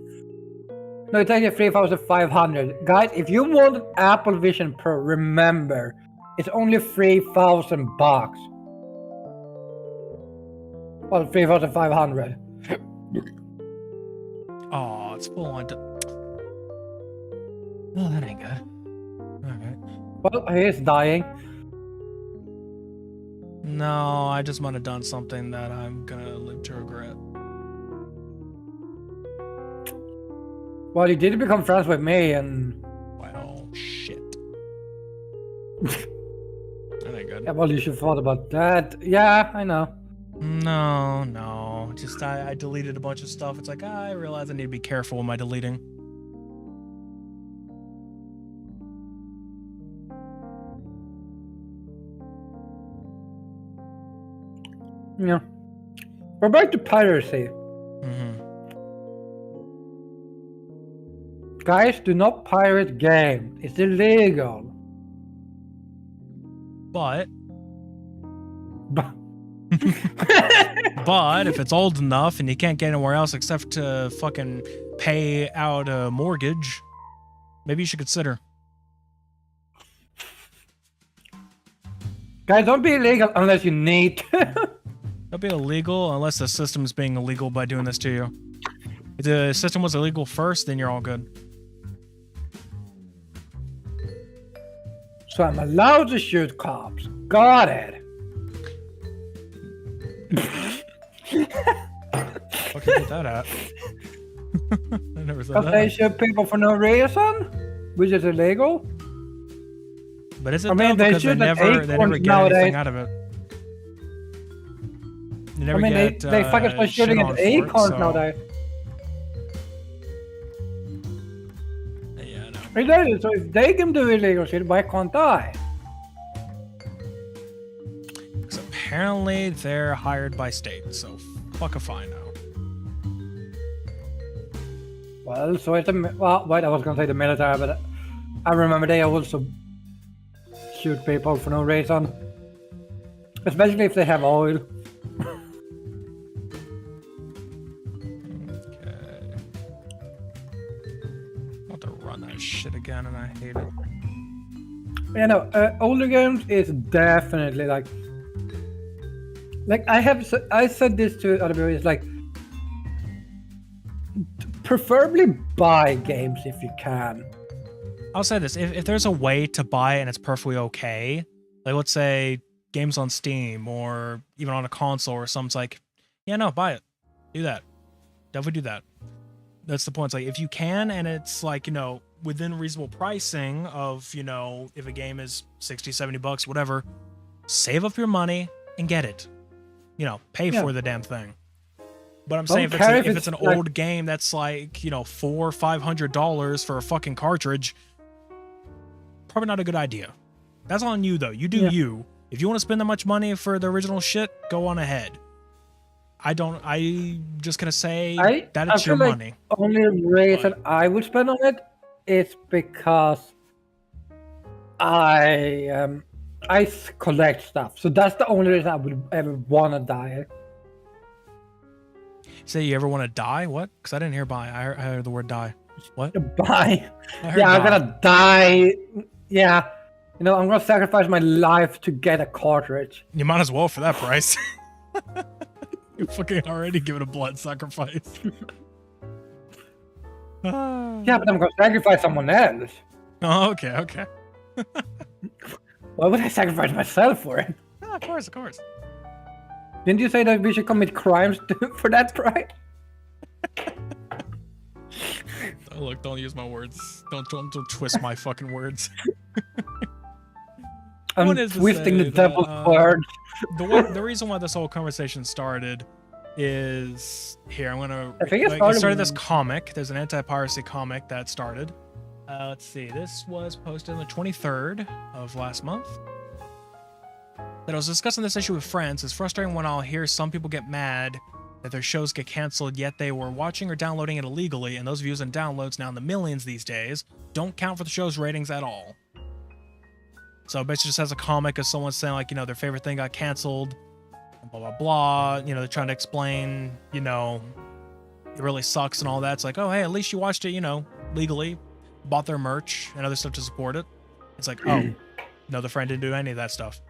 No, it's actually 3,500. Guys, if you want Apple Vision Pro, remember, it's only $3,000. Well, 3,500. Oh, it's full on. Oh, that ain't good. Alright. Well, he is dying. No, I just might have done something that I'm gonna live to regret. Well, he did become friends with me, and... Well, shit. That ain't good. Yeah, well, you should have thought about that. Yeah, I know. No. Just I deleted a bunch of stuff. It's like, I realize I need to be careful with my deleting. Yeah. We're back to piracy. Mm-hmm. Guys, do not pirate games. It's illegal. But if it's old enough and you can't get anywhere else except to fucking pay out a mortgage, maybe you should consider. Guys, don't be illegal unless you need to. Don't be illegal unless the system's being illegal by doing this to you. If the system was illegal first, then you're all good. So I'm allowed to shoot cops. Got it. What can you get that at? I never said Because that. they shoot people for no reason, which is illegal. But is it I mean, though? they Because they shoot never get nowadays. anything out of it. You never get, they fucking start shooting shit at on for it, acorns so- nowadays. Yeah, I know. Exactly. So if they can do illegal shit, why can't I? Because apparently they're hired by state, so fuck if I know. Well, so it's well, wait, I was gonna say the military, but I remember they also shoot people for no reason, especially if they have oil. Okay. I want to run that shit again, and I hate it. You know, older games is definitely like I said this to other people. It's like preferably buy games if you can. I'll say this: if there's a way to buy it and it's perfectly okay, like let's say games on Steam or even on a console or something, it's like, yeah, no, buy it, do that, definitely do that. That's the point. It's like if you can, and it's like, you know, within reasonable pricing of, you know, if a game is $60, $70, whatever, save up your money and get it. You know, pay Yeah. for the damn thing. But I'm Don't saying care if if it's an it's like- old game that's like, you know, $400 or $500 for a fucking cartridge, probably not a good idea. That's on you though. You do you. If you want to spend that much money for the original shit, go on ahead. I'm just gonna say that it's your feel like money. Only reason I would spend on it is because I collect stuff. So that's the only reason I would ever want to die. Say you ever want to die? What? Because I didn't hear buy. I heard the word die. What? Buy. I heard Yeah, I'm die. gonna die. Yeah. You know, I'm gonna sacrifice my life to get a cartridge. You might as well for that price. You're fucking already giving a blood sacrifice. Yeah, but I'm gonna sacrifice someone else. Oh, okay. Why would I sacrifice myself for it? Oh, of course. Didn't you say that we should commit crimes for that price? Oh, look, don't use my words. Don't twist my fucking words. I'm What is to twisting say the devil's that, words. The reason why this whole conversation started is here. I'm gonna. I think it started started this comic. There's an anti-piracy comic that started. Let's see. This was posted on the 23rd of last month. That I was discussing this issue with friends. It's frustrating when I'll hear some people get mad that their shows get canceled, yet they were watching or downloading it illegally, and those views and downloads now in the millions these days don't count for the show's ratings at all. So it basically just has a comic of someone saying, like, you know, their favorite thing got canceled, blah, blah, blah. You know, they're trying to explain, you know, it really sucks and all that. It's like, oh, hey, at least you watched it, you know, legally, bought their merch and other stuff to support it. It's like, oh, no, the friend didn't do any of that stuff.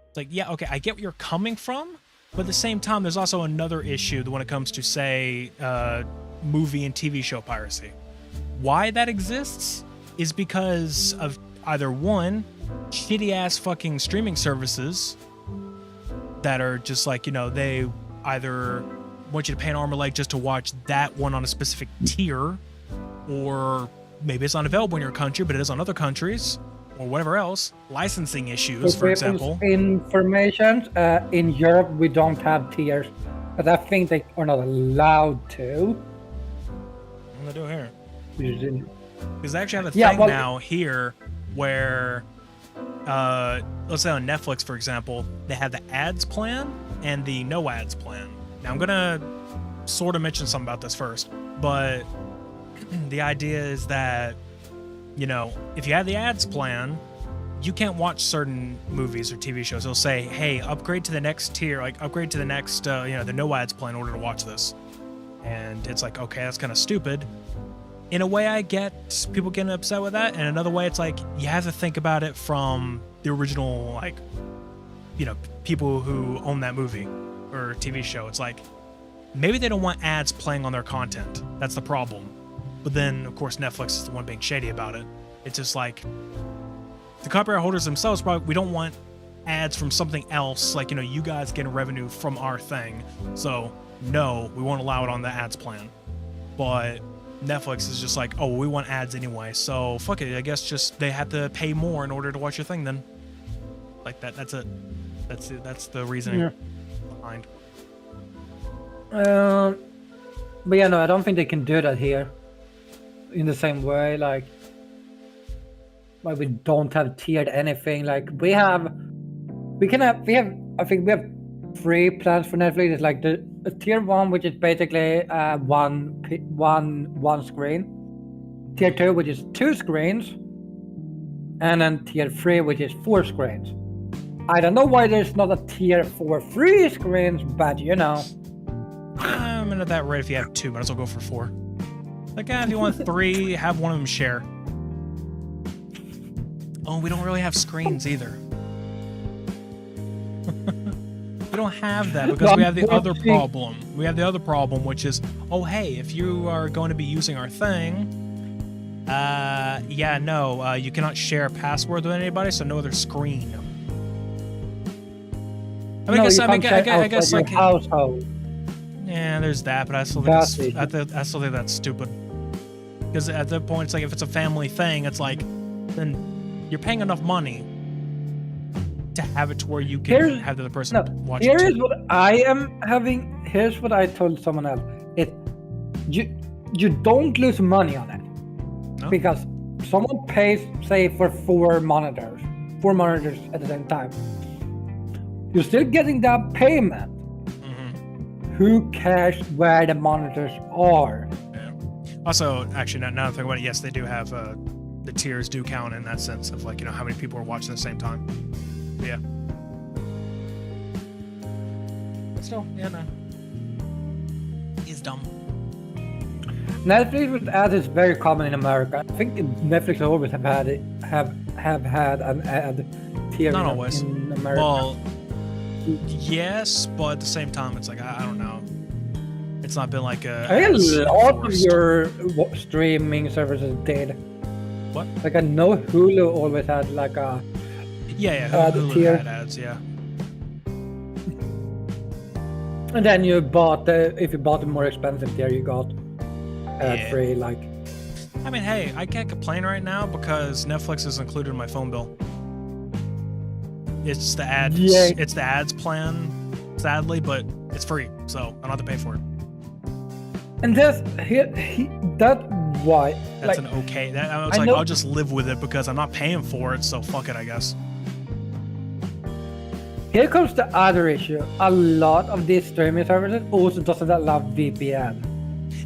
It's like, yeah, okay, I get where you're coming from, but at the same time, there's also another issue when it comes to, say, movie and TV show piracy. Why that exists is because of either one, shitty-ass fucking streaming services that are just like, you know, they either want you to pay an arm or leg just to watch that one on a specific tier, or maybe it's not available in your country, but it is on other countries, or whatever else. Licensing issues, for example. Information, in Europe, we don't have tiers, but I think they are not allowed to. What do I do here? Because they actually have a thing now here where, let's say on Netflix, for example, they have the ads plan and the no ads plan. Now, I'm going to sort of mention something about this first, but the idea is that, you know, if you have the ads plan, you can't watch certain movies or TV shows. It'll say, hey, upgrade to the next tier, like upgrade to the next, you know, the no ads plan in order to watch this. And it's like, okay, that's kind of stupid. In a way, I get people getting upset with that. And another way, it's like, you have to think about it from the original, like, you know, people who own that movie or TV show. It's like, maybe they don't want ads playing on their content. That's the problem. But then, of course, Netflix is the one being shady about it. It's just like, the copyright holders themselves probably, we don't want ads from something else, like, you know, you guys getting revenue from our thing. So, no, we won't allow it on the ads plan. But Netflix is just like, oh, we want ads anyway, so fuck it, I guess just they have to pay more in order to watch your thing then. Like that's it. That's the reasoning behind. But yeah, no, I don't think they can do that here in the same way. Like we don't have tiered anything. Like we have I think we have 3 plans for Netflix. It's like the tier 1, which is basically one screen. Tier 2, which is 2 screens, and then tier 3, which is 4 screens. I don't know why there's not a tier for 3 screens, but you know. I'm not that right if you have 2, might as well go for 4. Like, if you want 3, have one of them share. Oh, we don't really have screens either. We don't have that because we have the other problem. We have the other problem, which is, oh, hey, if you are going to be using our thing, you cannot share a password with anybody, so no other screen. I mean, I guess like household. Yeah, there's that, but I still think that's stupid. Because at that point, it's like if it's a family thing, it's like then you're paying enough money to have it to where you can have the other person watch it. Here's what I am having. Here's what I told someone else. You don't lose money on it because someone pays, say, for four monitors at the same time. You're still getting that payment. Who cares where the monitors are? Yeah. Also, actually, now that I think about it, yes, they do have the tiers do count in that sense of like, how many people are watching at the same time. Yeah. But still, no. It's dumb. Netflix with ads is very common in America. I think Netflix always have had an ad tier Not always. in America. Well, yes, but at the same time, it's like I don't know. It's not been like a. I think a lot of your streaming services did. What? Like I know Hulu always had like a. Hulu tier. had ads, yeah. And then you if you bought the more expensive tier, you got ad-free, like. I mean, hey, I can't complain right now because Netflix is included in my phone bill. It's the ads. Yeah. It's the ads plan, sadly, but it's free, so I don't have to pay for it. And that's why. That's like, an okay. I was like, I'll just live with it because I'm not paying for it, so fuck it, I guess. Here comes the other issue. A lot of these streaming services also doesn't allow VPN.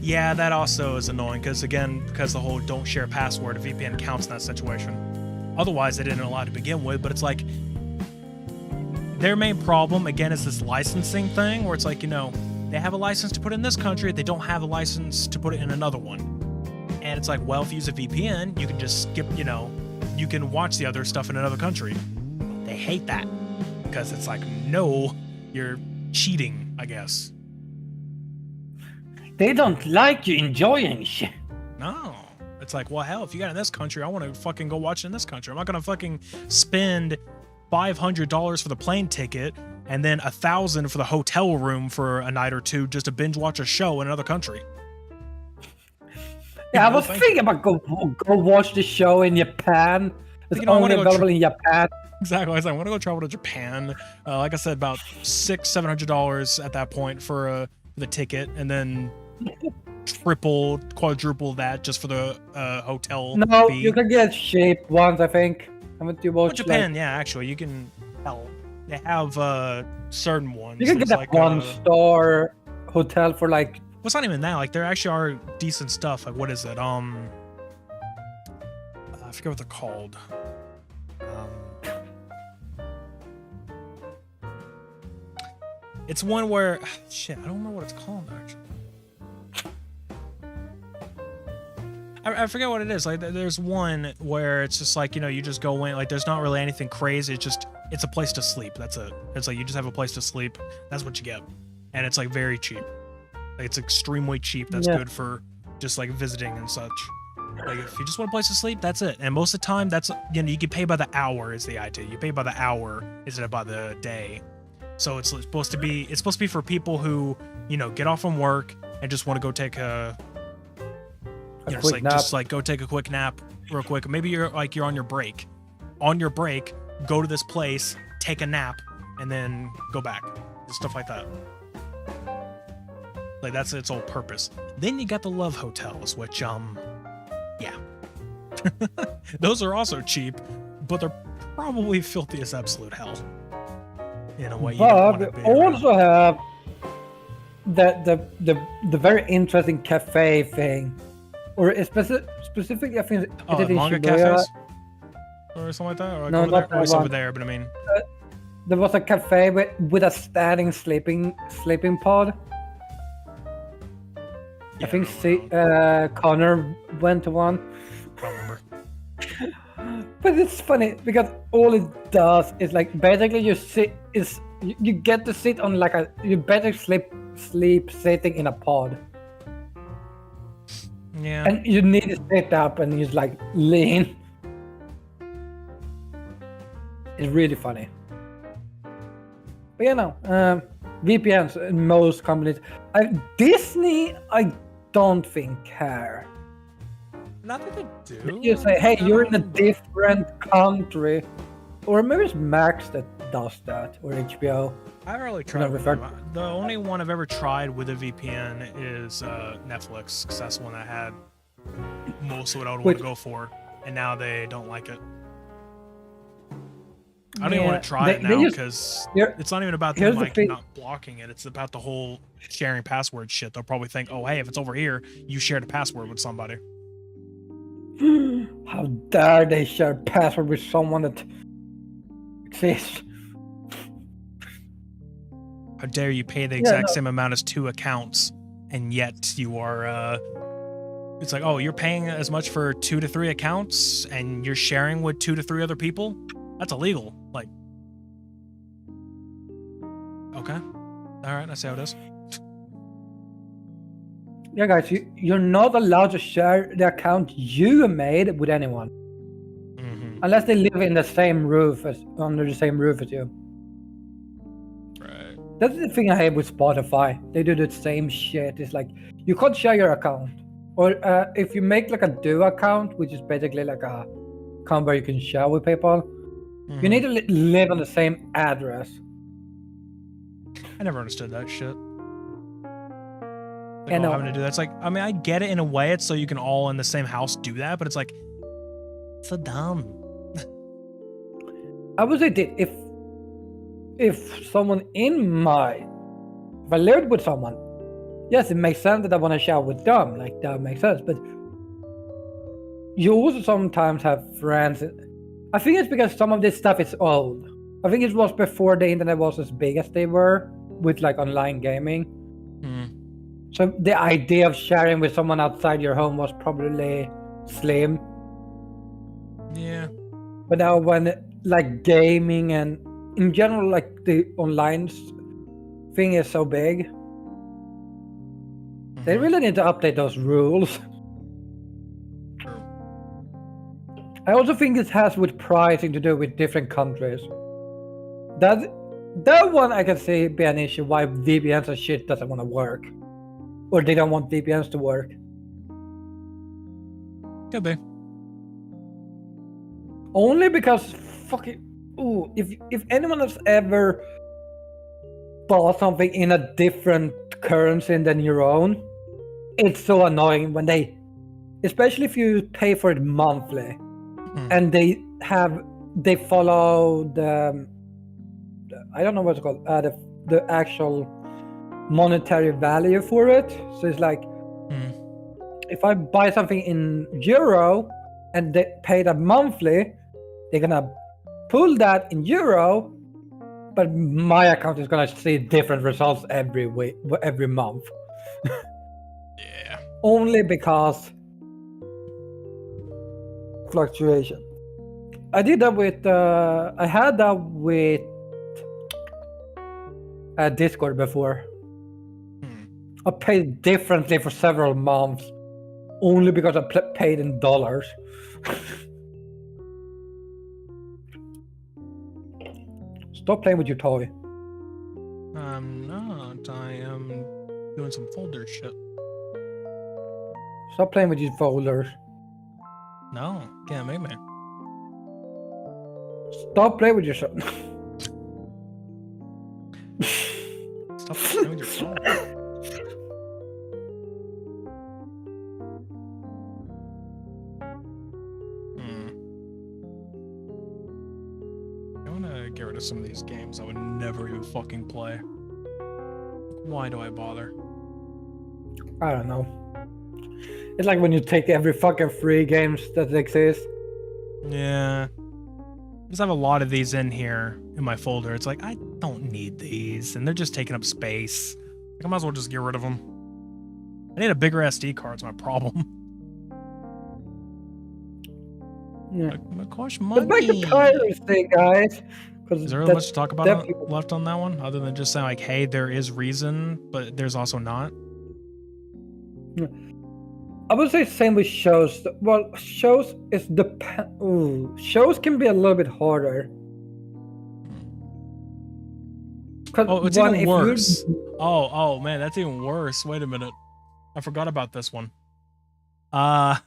Yeah, that also is annoying because the whole don't share password, a VPN counts in that situation. Otherwise, they didn't allow to begin with, but it's like their main problem, again, is this licensing thing where it's like, they have a license to put it in this country, they don't have a license to put it in another one. And it's like, well, if you use a VPN, you can just skip, you can watch the other stuff in another country. They hate that because it's like, no, you're cheating, I guess. They don't like you enjoying shit. No. It's like, well, hell, if you got it in this country, I want to fucking go watch it in this country. I'm not going to fucking spend $500 for the plane ticket and then $1,000 for the hotel room for a night or two just to binge watch a show in another country. Yeah, I was thinking about go watch the show in Japan. It's only available in Japan. Exactly. I was like, I want to go travel to Japan. Like I said, about $600-$700 at that point for the ticket, and then triple, quadruple that just for the hotel. No, fee. you can get cheap ones, I think. Haven't you watched Japan? Yeah, actually, you can. Hell, they have certain ones. You can get like one-star hotel for like. Well, it's not even that. Like, there actually are decent stuff. Like, what is it? I forget what they're called. It's one where shit. I don't remember what it's called actually. I forget what it is. Like, there's one where it's just like, you just go in, like, there's not really anything crazy. It's a place to sleep. That's it. It's like, you just have a place to sleep. That's what you get. And it's like very cheap. Like, it's extremely cheap. That's good for just like visiting and such. Like, if you just want a place to sleep, that's it. And most of the time, that's, you can pay by the hour is the idea. You pay by the hour instead of by the day. So it's supposed to be for people who, get off from work and just want to go take just go take a quick nap real quick. Maybe you're on your break. On your break, go to this place, take a nap, and then go back. Stuff like that. Like, that's its whole purpose. Then you got the love hotels, which, yeah. Those are also cheap, but they're probably filthy as absolute hell. In a way you don't want to be also have the very interesting cafe thing. Or specifically, I think it's in manga cafes or something like that. Or no, not that over there, but I mean, there was a cafe with a standing sleeping pod. Yeah, I think Connor went to one. I don't remember. But it's funny because all it does is like basically you get to sit on like you better sleep sitting in a pod. Yeah. And you need to sit up and just like lean. It's really funny. But VPNs in most companies. Disney, I don't think care. Not that they do. You say, hey, you're in a different country. Or maybe it's Max that does that, or HBO. I haven't really tried with them. The only one I've ever tried with a VPN is Netflix, because that's the one that had most of what I would want to go for, and now they don't like it. I don't even want to try it now because it's not even about them like not blocking it. It's about the whole sharing password shit. They'll probably think, oh, hey, if it's over here, you shared a password with somebody. How dare they share a password with someone that exists? How dare you pay the exact same amount as 2 accounts, and yet you are, it's like, oh, you're paying as much for 2 to 3 accounts, and you're sharing with 2 to 3 other people? That's illegal. Like, okay. All right, I see how it is. Yeah, guys, you're not allowed to share the account you made with anyone. Unless they live in the same roof, under the same roof as you. Right. That's the thing I hate with Spotify. They do the same shit. It's like, you can't share your account. Or if you make like a duo account, which is basically like a account where you can share with people, you need to live on the same address. I never understood that shit. Like, having to do that. It's like, I mean, I get it in a way. It's so you can all in the same house do that, but it's like, so dumb. I would say that if someone if I lived with someone, yes, it makes sense that I want to share with them. Like, that makes sense. But you also sometimes have friends. I think it's because some of this stuff is old. I think it was before the internet was as big as they were with like online gaming. So the idea of sharing with someone outside your home was probably slim. Yeah. But now when like gaming and in general like the online thing is so big, they really need to update those rules. I also think it has with pricing to do with different countries. That one I can see be an issue why VPNs and shit doesn't want to work. Or they don't want VPNs to work. Could be. Only because if anyone has ever bought something in a different currency than your own, it's so annoying when especially if you pay for it monthly, and they follow the I don't know what it's called, the actual monetary value for it. So it's like, if I buy something in euro and they pay that monthly, they're gonna pull that in euro, but my account is gonna see different results every month. Yeah. Only because fluctuation. I did that with I had that with Discord before. I paid differently for several months, only because I paid in dollars. Stop playing with your toy. I'm not. I am doing some folder shit. Stop playing with your folders. No, can't make me. Stop playing with your shit. Stop playing with your phone. I want to get rid of some of these games I would never even fucking play. Why do I bother? I don't know. It's like when you take every fucking free games that exist. Yeah. I just have a lot of these in here in my folder. It's like, I don't need these, and they're just taking up space. Like, I might as well just get rid of them. I need a bigger SD card, it's my problem. Yeah. Like, gosh, money. But back to piracy, guys. Is there really much to talk about left on that one, other than just saying like, hey, there is reason, but there's also not? I would say same with shows. Well, shows is shows can be a little bit harder. Oh, it's even worse. Oh man, that's even worse. Wait a minute, I forgot about this one. Oh,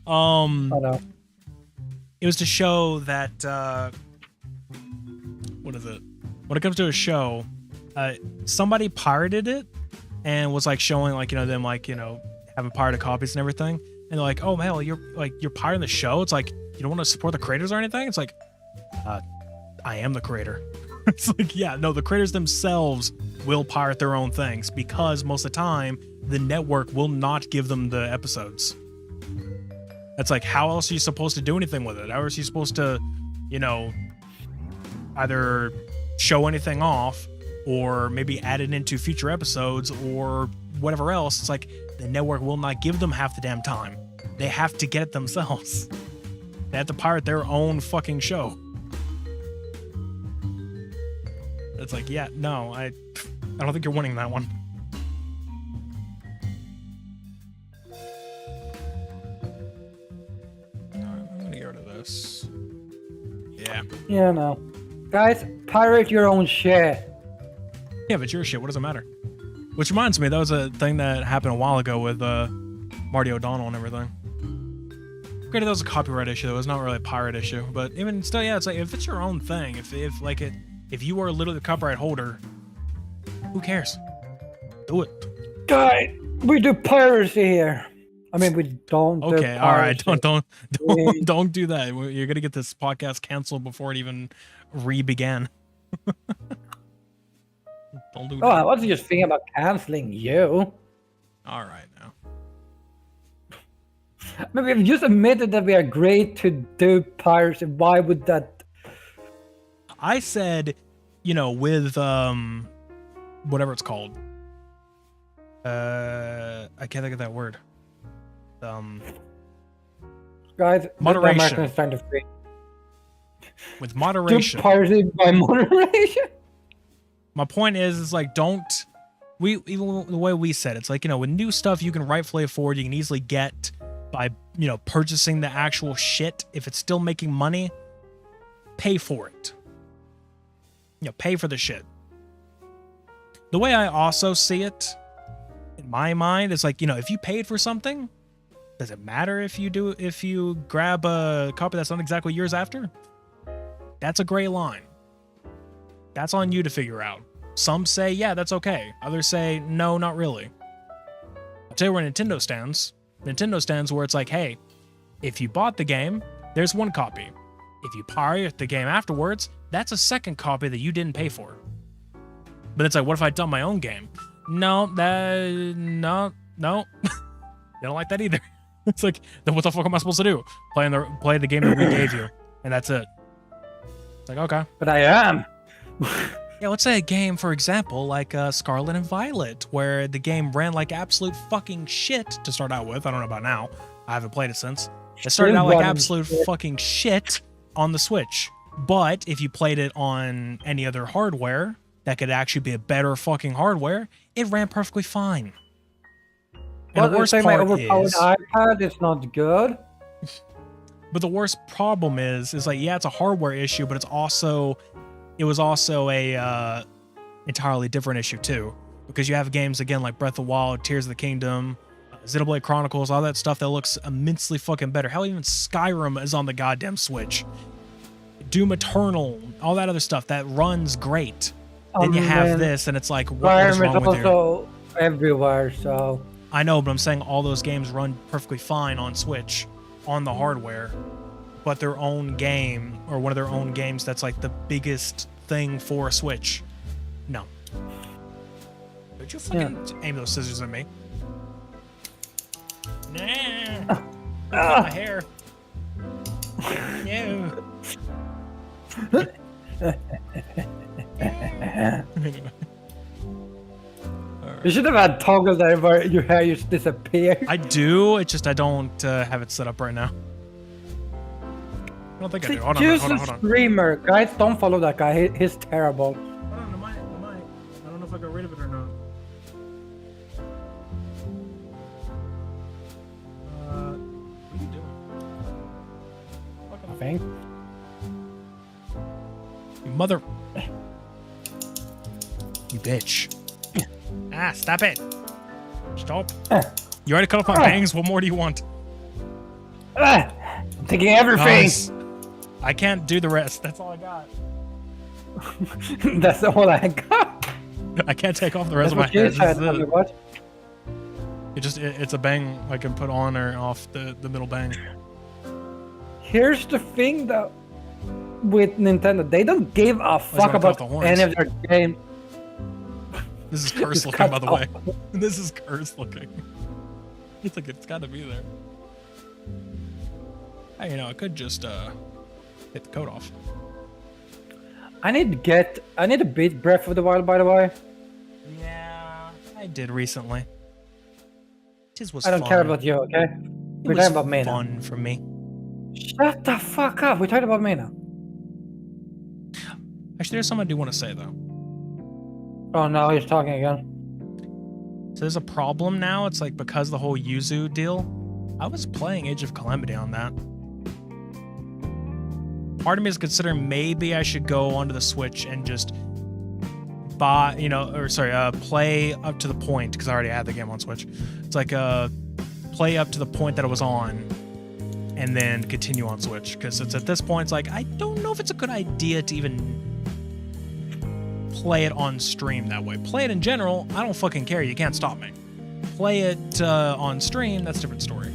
no. It was to show that what is it? When it comes to a show, somebody pirated it and was like showing like, them like, having pirated copies and everything. And they're like, oh man, you're pirating the show. It's like, you don't want to support the creators or anything. It's like, I am the creator. It's like, yeah, no, the creators themselves will pirate their own things because most of the time the network will not give them the episodes. It's like, how else are you supposed to do anything with it? How else are you supposed to, either show anything off or maybe add it into future episodes or whatever else? It's like the network will not give them half the damn time. They have to get it themselves. They have to pirate their own fucking show. It's like, yeah, no, I don't think you're winning that one. I'm gonna get rid of this. Yeah. Yeah, no. Guys, pirate your own shit. Yeah, but your shit, what does it matter? Which reminds me, that was a thing that happened a while ago with Marty O'Donnell and everything. Granted, that was a copyright issue, though. It was not really a pirate issue. But even still, yeah, it's like, if it's your own thing, if you are literally the copyright holder, who cares? Do it. Guys, we do piracy here. I mean, we don't. Okay, all right. Don't do that. You're gonna get this podcast canceled before it even re-began. Don't do that. Oh, I wasn't just thinking about canceling you. All right, now. Maybe we've just admitted that we agreed to do piracy. Why would that? I said, with whatever it's called. I can't think of that word. Guys, moderation. The Americans trying to free. With moderation. Do piracy by moderation. My point is like, even the way we said, it's like, with new stuff you can rightfully afford, you can easily get by, purchasing the actual shit. If it's still making money, pay for it. Pay for the shit. The way I also see it, in my mind, is like, if you paid for something, does it matter if you grab a copy that's not exactly yours after? That's a gray line. That's on you to figure out. Some say, yeah, that's okay. Others say, no, not really. I'll tell you where Nintendo stands. Nintendo stands where it's like, hey, if you bought the game, there's one copy. If you pirate the game afterwards, that's a second copy that you didn't pay for. But it's like, what if I dump my own game? No. They don't like that either. It's like, then what the fuck am I supposed to do? Play the game that we gave you, and that's it. It's like, okay. But I am. Yeah, let's say a game, for example, like Scarlet and Violet, where the game ran like absolute fucking shit to start out with. I don't know about now. I haven't played it since. It started out like absolute fucking shit on the Switch. But if you played it on any other hardware that could actually be a better fucking hardware, it ran perfectly fine. And the worst part my overpowered iPad is not good. But the worst problem is like, yeah, it's a hardware issue, but it was also a entirely different issue too, because you have games again like Breath of the Wild, Tears of the Kingdom, Xenoblade Chronicles, all that stuff that looks immensely fucking better. Hell, even Skyrim is on the goddamn Switch. Doom Eternal, all that other stuff that runs great. Then you have this, and it's like, what is wrong with you? Also everywhere, so. I know, but I'm saying all those games run perfectly fine on Switch, on the hardware, but their own game, or one of their own games that's like the biggest thing for a Switch. No. Don't you fucking aim those scissors at me. Nah. My hair. No. Anyway. You should have had toggle there where your hair just disappeared. I do, it's just I don't have it set up right now. I don't think I do. Hold on. Streamer. Guys, don't follow that guy. He's terrible. Hold on, I might. I don't know if I got rid of it or not. What are you doing? Nothing. You mother... You bitch. Stop it. Stop. You already cut off my bangs. What more do you want? I'm taking everything. I can't do the rest. That's all I got. That's all I got. I can't take off the rest That's of my what hair. you said, This is it. what? It's a bang I can put on or off the middle bang. Here's the thing though, with Nintendo, they don't give a fuck gonna cut off about the horns. any of their games. This is cursed Just looking, cut by the off. way. This is cursed looking. It's like it's gotta be there. Hey, I could just hit the coat off. I need to beat Breath of the Wild, by the way. Yeah, I did recently. This was I don't fun. care about you, okay? It We're was talking about me now. fun for me. Shut the fuck up. We're talking about me now. Actually, there's something I do want to say though. Oh no, he's talking again. So there's a problem now. It's like because of the whole Yuzu deal. I was playing Age of Calamity on that. Part of me is considering maybe I should go onto the Switch and just buy, play up to the point, because I already had the game on Switch. It's like play up to the point that it was on and then continue on Switch, because it's at this point it's like I don't know if it's a good idea to even play it on stream that way. Play it in general, I don't fucking care, you can't stop me. Play it on stream, that's a different story.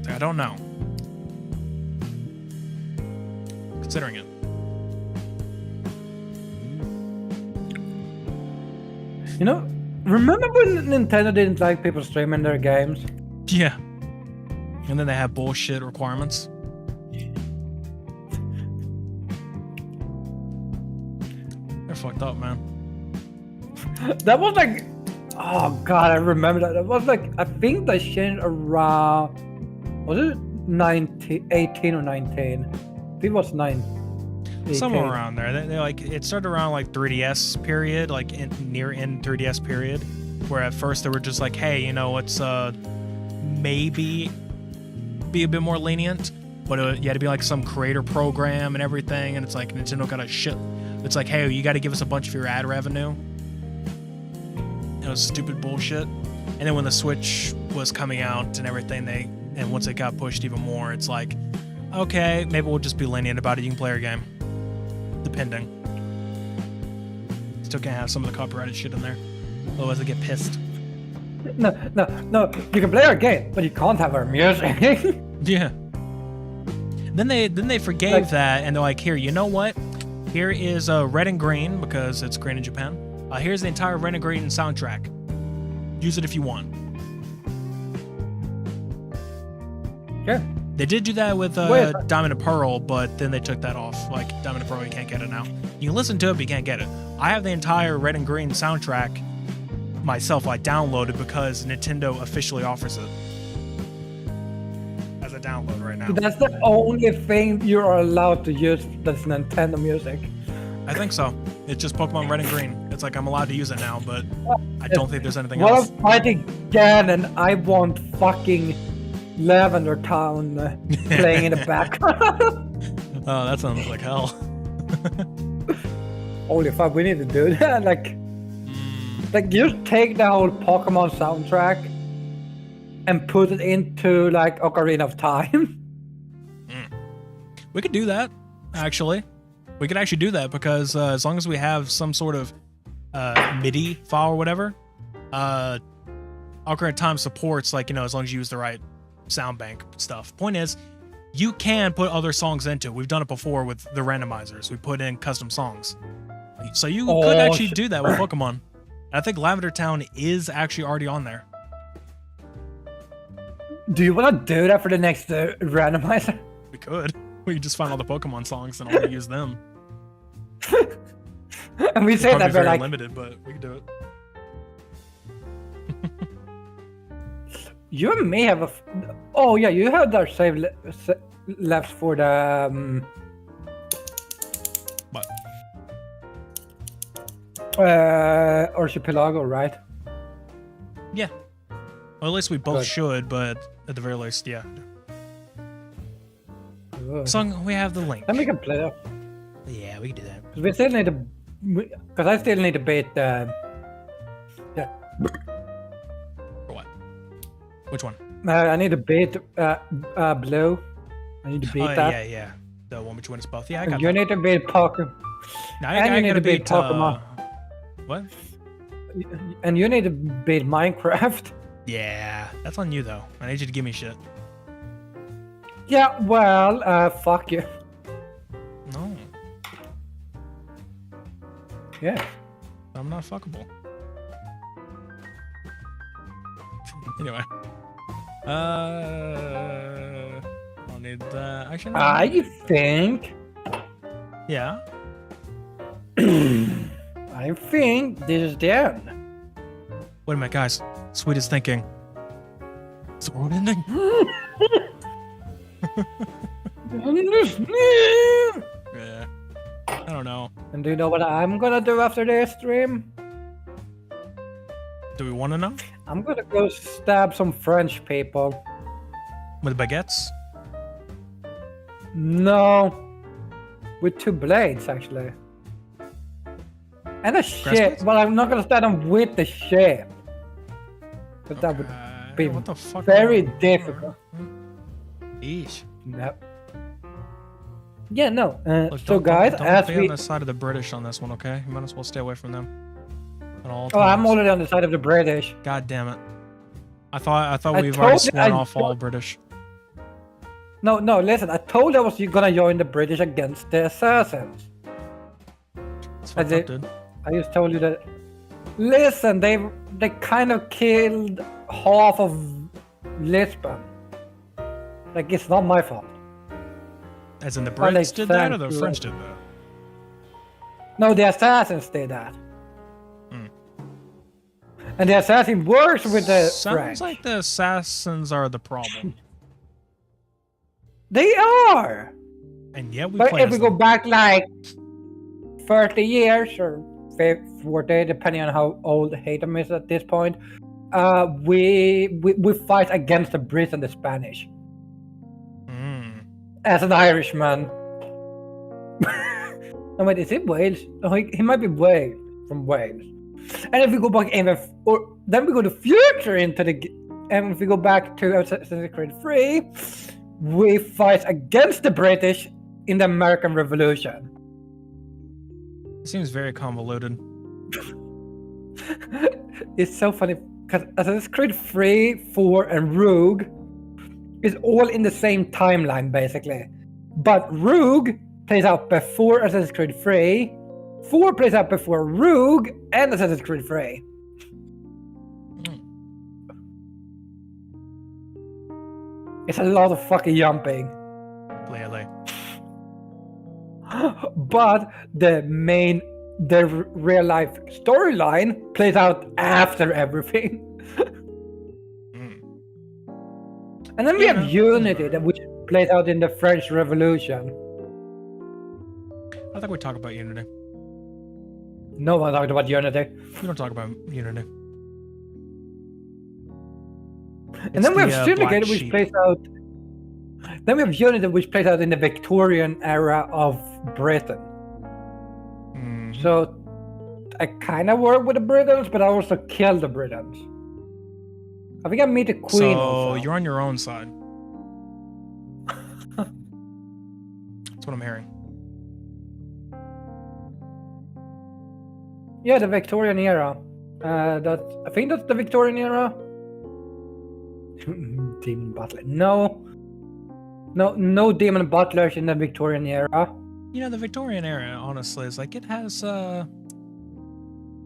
I don't know. Considering it. Remember when Nintendo didn't like people streaming their games? Yeah. And then they have bullshit requirements. They're fucked up, man. That was like, oh god, I remember that. That was like, I think they changed around, was it 18 or 19? I think it was 9. Somewhere around there. They like it started around like 3DS period, like near end 3DS period, where at first they were just like, hey, let's maybe be a bit more lenient, but you had to be like some creator program and everything, and it's like Nintendo got a shit. It's like, hey, you got to give us a bunch of your ad revenue. It was stupid bullshit. And then when the Switch was coming out and everything, and once it got pushed even more, it's like, okay, maybe we'll just be lenient about it. You can play your game. Depending. Still can't have some of the copyrighted shit in there. Otherwise they get pissed. No. You can play our game, but you can't have our music. Yeah. Then they forgave that, and they're like, here, you know what? Here is Red and Green, because it's green in Japan. Here's the entire Red and Green soundtrack. Use it if you want. Yeah. They did do that with Diamond and Pearl, but then they took that off. Like, Diamond and Pearl, you can't get it now. You can listen to it, but you can't get it. I have the entire Red and Green soundtrack myself. I downloaded because Nintendo officially offers it as a download right now. That's the only thing you are allowed to use that's Nintendo music. I think so. It's just Pokemon Red and Green. It's like I'm allowed to use it now, but I don't think there's anything What else. I'm fighting again, and I want fucking Lavender Town playing in the background. Oh, that sounds like hell. Holy fuck, we need to do that. Like just take the whole Pokemon soundtrack and put it into like Ocarina of Time. We could do that, actually. We could actually do that because as long as we have some sort of MIDI file or whatever, Ocarina of Time supports, like, as long as you use the right sound bank stuff. Point is, you can put other songs into it. We've done it before with the randomizers. We put in custom songs. So you could actually do that with Pokemon. And I think Lavender Town is actually already on there. Do you want to do that for the next randomizer? We could. We could just find all the Pokemon songs and only use them. And we say that, but very like limited, but we could do it. You and me have oh yeah, you have that save left for the What? Archipelago, right? Yeah. Well, at least we both Good. should, but at the very least, yeah. Ugh. Song, we have the link. Then we can play that. Yeah, we can do that. Because we still need to, because I still need to beat yeah. For what? Which one? I need to beat Blue. I need to beat Oh that. yeah. The one between us both. Yeah, I And got you that. need to beat Pokemon. Now And you I need gotta to beat beat Pokemon. What? And you need to beat Minecraft. Yeah, that's on you though. I need you to give me shit. Yeah, well, fuck you. No, Yeah. I'm not fuckable. Anyway, I'll need that. Actually, no, I think. yeah. I think this is the end. Wait a minute, guys. Sweet is thinking. Is the world ending? Yeah. I don't know. And do you know what I'm gonna do after this stream? Do we want to know? I'm gonna go stab some French people. With baguettes? No. With 2 blades, actually. And a ship. blades? Well, I'm not gonna stab them with the ship. But that would be what the fuck? very difficult. Eesh. No. Yeah, no. Look, So guys, don't as be we... on the side of the British on this one, okay? You might as well stay away from them. At all Oh, I'm times. already on the side of the British. God damn it! I thought I we've already told you- sworn I off all told- British. No, listen. I told you I was gonna join the British against the assassins. It's fucked did- up, dude. I just told you that. Listen, they kind of killed half of Lisbon. Like, it's not my fault. As in the Well, they Brits did that, or the thank you. French did that? No, the assassins did that. Hmm. And the assassin works with the Sounds French. like the assassins are the problem, They are! and yet we But play if as we go them. back like 30 years or 40, depending on how old Haytham is at this point, we fight against the Brits and the Spanish. Mm. As an Irishman. No, wait, is it Wales? Oh, he might be Wales, from Wales. And if we go back even, or then we go to future into the, and if we go back to Assassin's Creed 3, we fight against the British in the American Revolution. It seems very convoluted. It's so funny because Assassin's Creed 3, 4, and Rogue is all in the same timeline basically. But Rogue plays out before Assassin's Creed 3, 4 plays out before Rogue and Assassin's Creed 3. It's a lot of fucking jumping. Clearly. But the real life storyline plays out after everything. Mm. And then we have Unity, which plays out in the French Revolution. I think we talk about Unity. No one talked about Unity. We don't talk about Unity. And then we have the, Syndicate, black which sheep. plays out. Then we have Unity, which plays out in the Victorian era of Britain. Mhm. So I kind of work with the Britons, but I also kill the Britons. I think I meet the Queen. So also. you're on your own side. That's what I'm hearing. Yeah, the Victorian era. I think that's the Victorian era. Demon Butler. No, Demon Butlers in the Victorian era. You know, the Victorian era, honestly, is like it has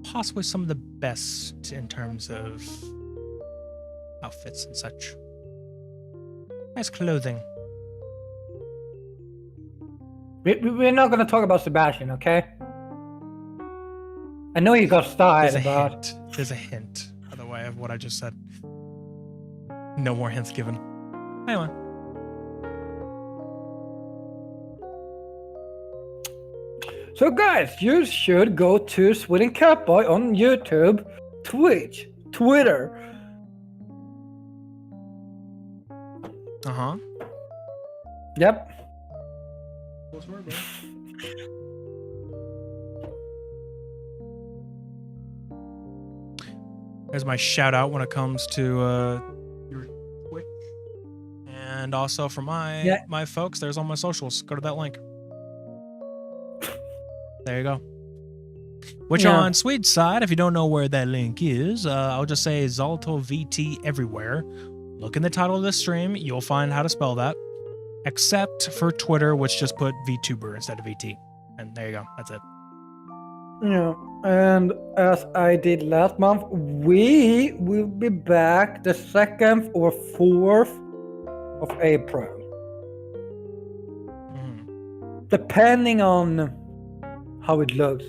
possibly some of the best in terms of outfits and such. Nice clothing. We're not gonna talk about Sebastian, okay? I know he got styled There's a about. hint. There's a hint, by the way, of what I just said. No more hints given. Anyway. So guys, you should go to Sweden Catboy on YouTube, Twitch, Twitter. Uh-huh. Yep. There's my shout out when it comes to your Twitch. And also for my folks, there's all my socials. Go to that link. There you go. Which on Swede's side, if you don't know where that link is, I'll just say Xolotl VT everywhere. Look in the title of this stream. You'll find how to spell that. Except for Twitter, which just put VTuber instead of VT. And there you go. That's it. Yeah, and as I did last month, we will be back the 2nd or 4th of April. Depending on how it looks.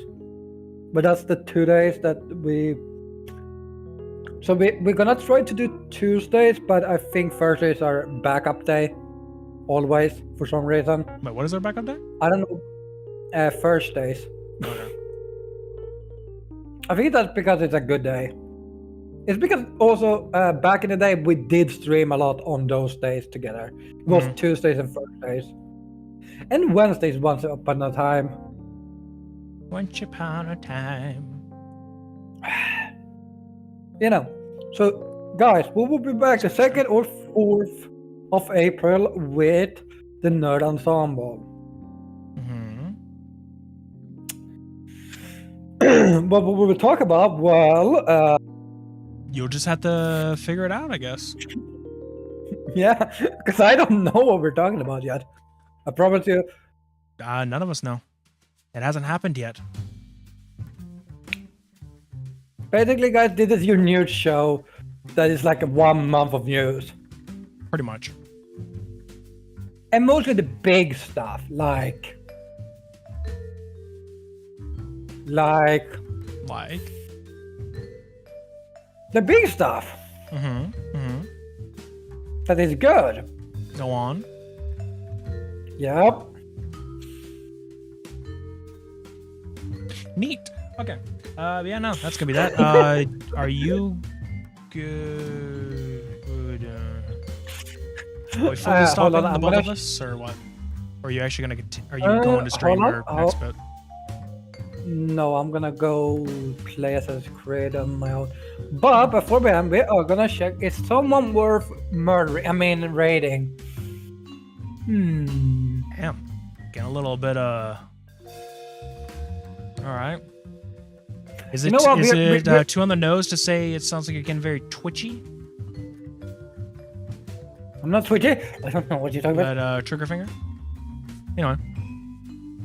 But that's the 2 days that we... So we're gonna try to do Tuesdays, but I think Thursdays are backup day. Always, for some reason. Wait, what is our backup day? I don't know. Thursdays. Okay. I think that's because it's a good day. It's because also back in the day we did stream a lot on those days together. It was Tuesdays and Thursdays. And Wednesdays once upon a time. Once upon a time. You know. So guys, we will be back the 2nd or 4th of April with the Nerd Ensemble. What we will talk about, well... You'll just have to figure it out, I guess. Yeah, because I don't know what we're talking about yet. I promise you. None of us know. It hasn't happened yet. Basically, guys, this is your news show that is like 1 month of news. Pretty much. And mostly the big stuff, like... The big stuff. That is good. Go on. Yep. Neat. Okay. Yeah, no, that's gonna be that. Are you good? Are we fully stopping the both of us, or what? Or are you actually gonna are you going to stream your next bit? No, I'm gonna go play Assassin's Creed on my own. But before we end, we are gonna check, is someone worth murdering? I mean, raiding. Damn. Getting a little bit, Alright. Is it, you know what, too on the nose to say it sounds like you're getting very twitchy? I'm not twitchy. I don't know what you're talking about. But, trigger finger? You know.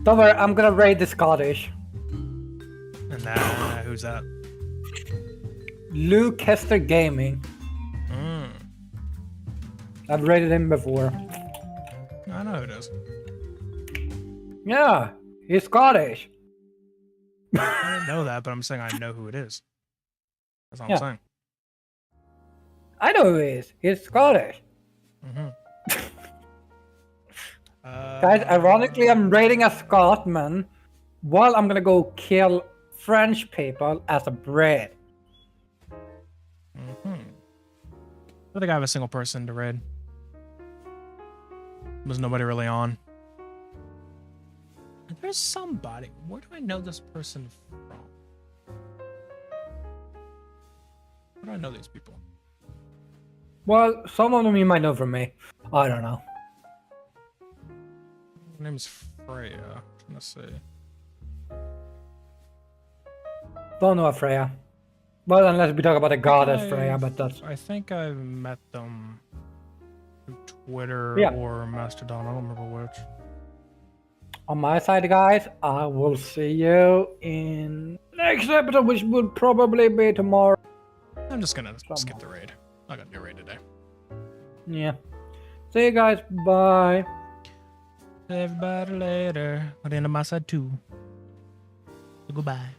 Don't worry, I'm gonna raid the Scottish. And who's that? Luke Hester Gaming. I've raided him before. I know who it is. Yeah, he's Scottish. I didn't know that, but I'm saying I know who it is. That's all I'm saying. I know who he is. He's Scottish. Guys, ironically, I'm raiding a Scotsman while I'm gonna go kill French people as a bread. I think I have a single person to raid. There's nobody really on. There's somebody. Where do I know this person from? Where do I know these people? Well, some of them you might know from me. I don't know. Her name's Freya. I'm trying to see. Don't know Freya. Well, unless we talk about the goddess Freya, but that's... I think I've met them through Twitter or Mastodon. I don't remember which. On my side, guys, I will see you in next episode, which will probably be tomorrow. I'm just gonna skip the raid. Not gonna do a raid today. Yeah. See you guys. Bye. See everybody later. On the end of my side too. Goodbye.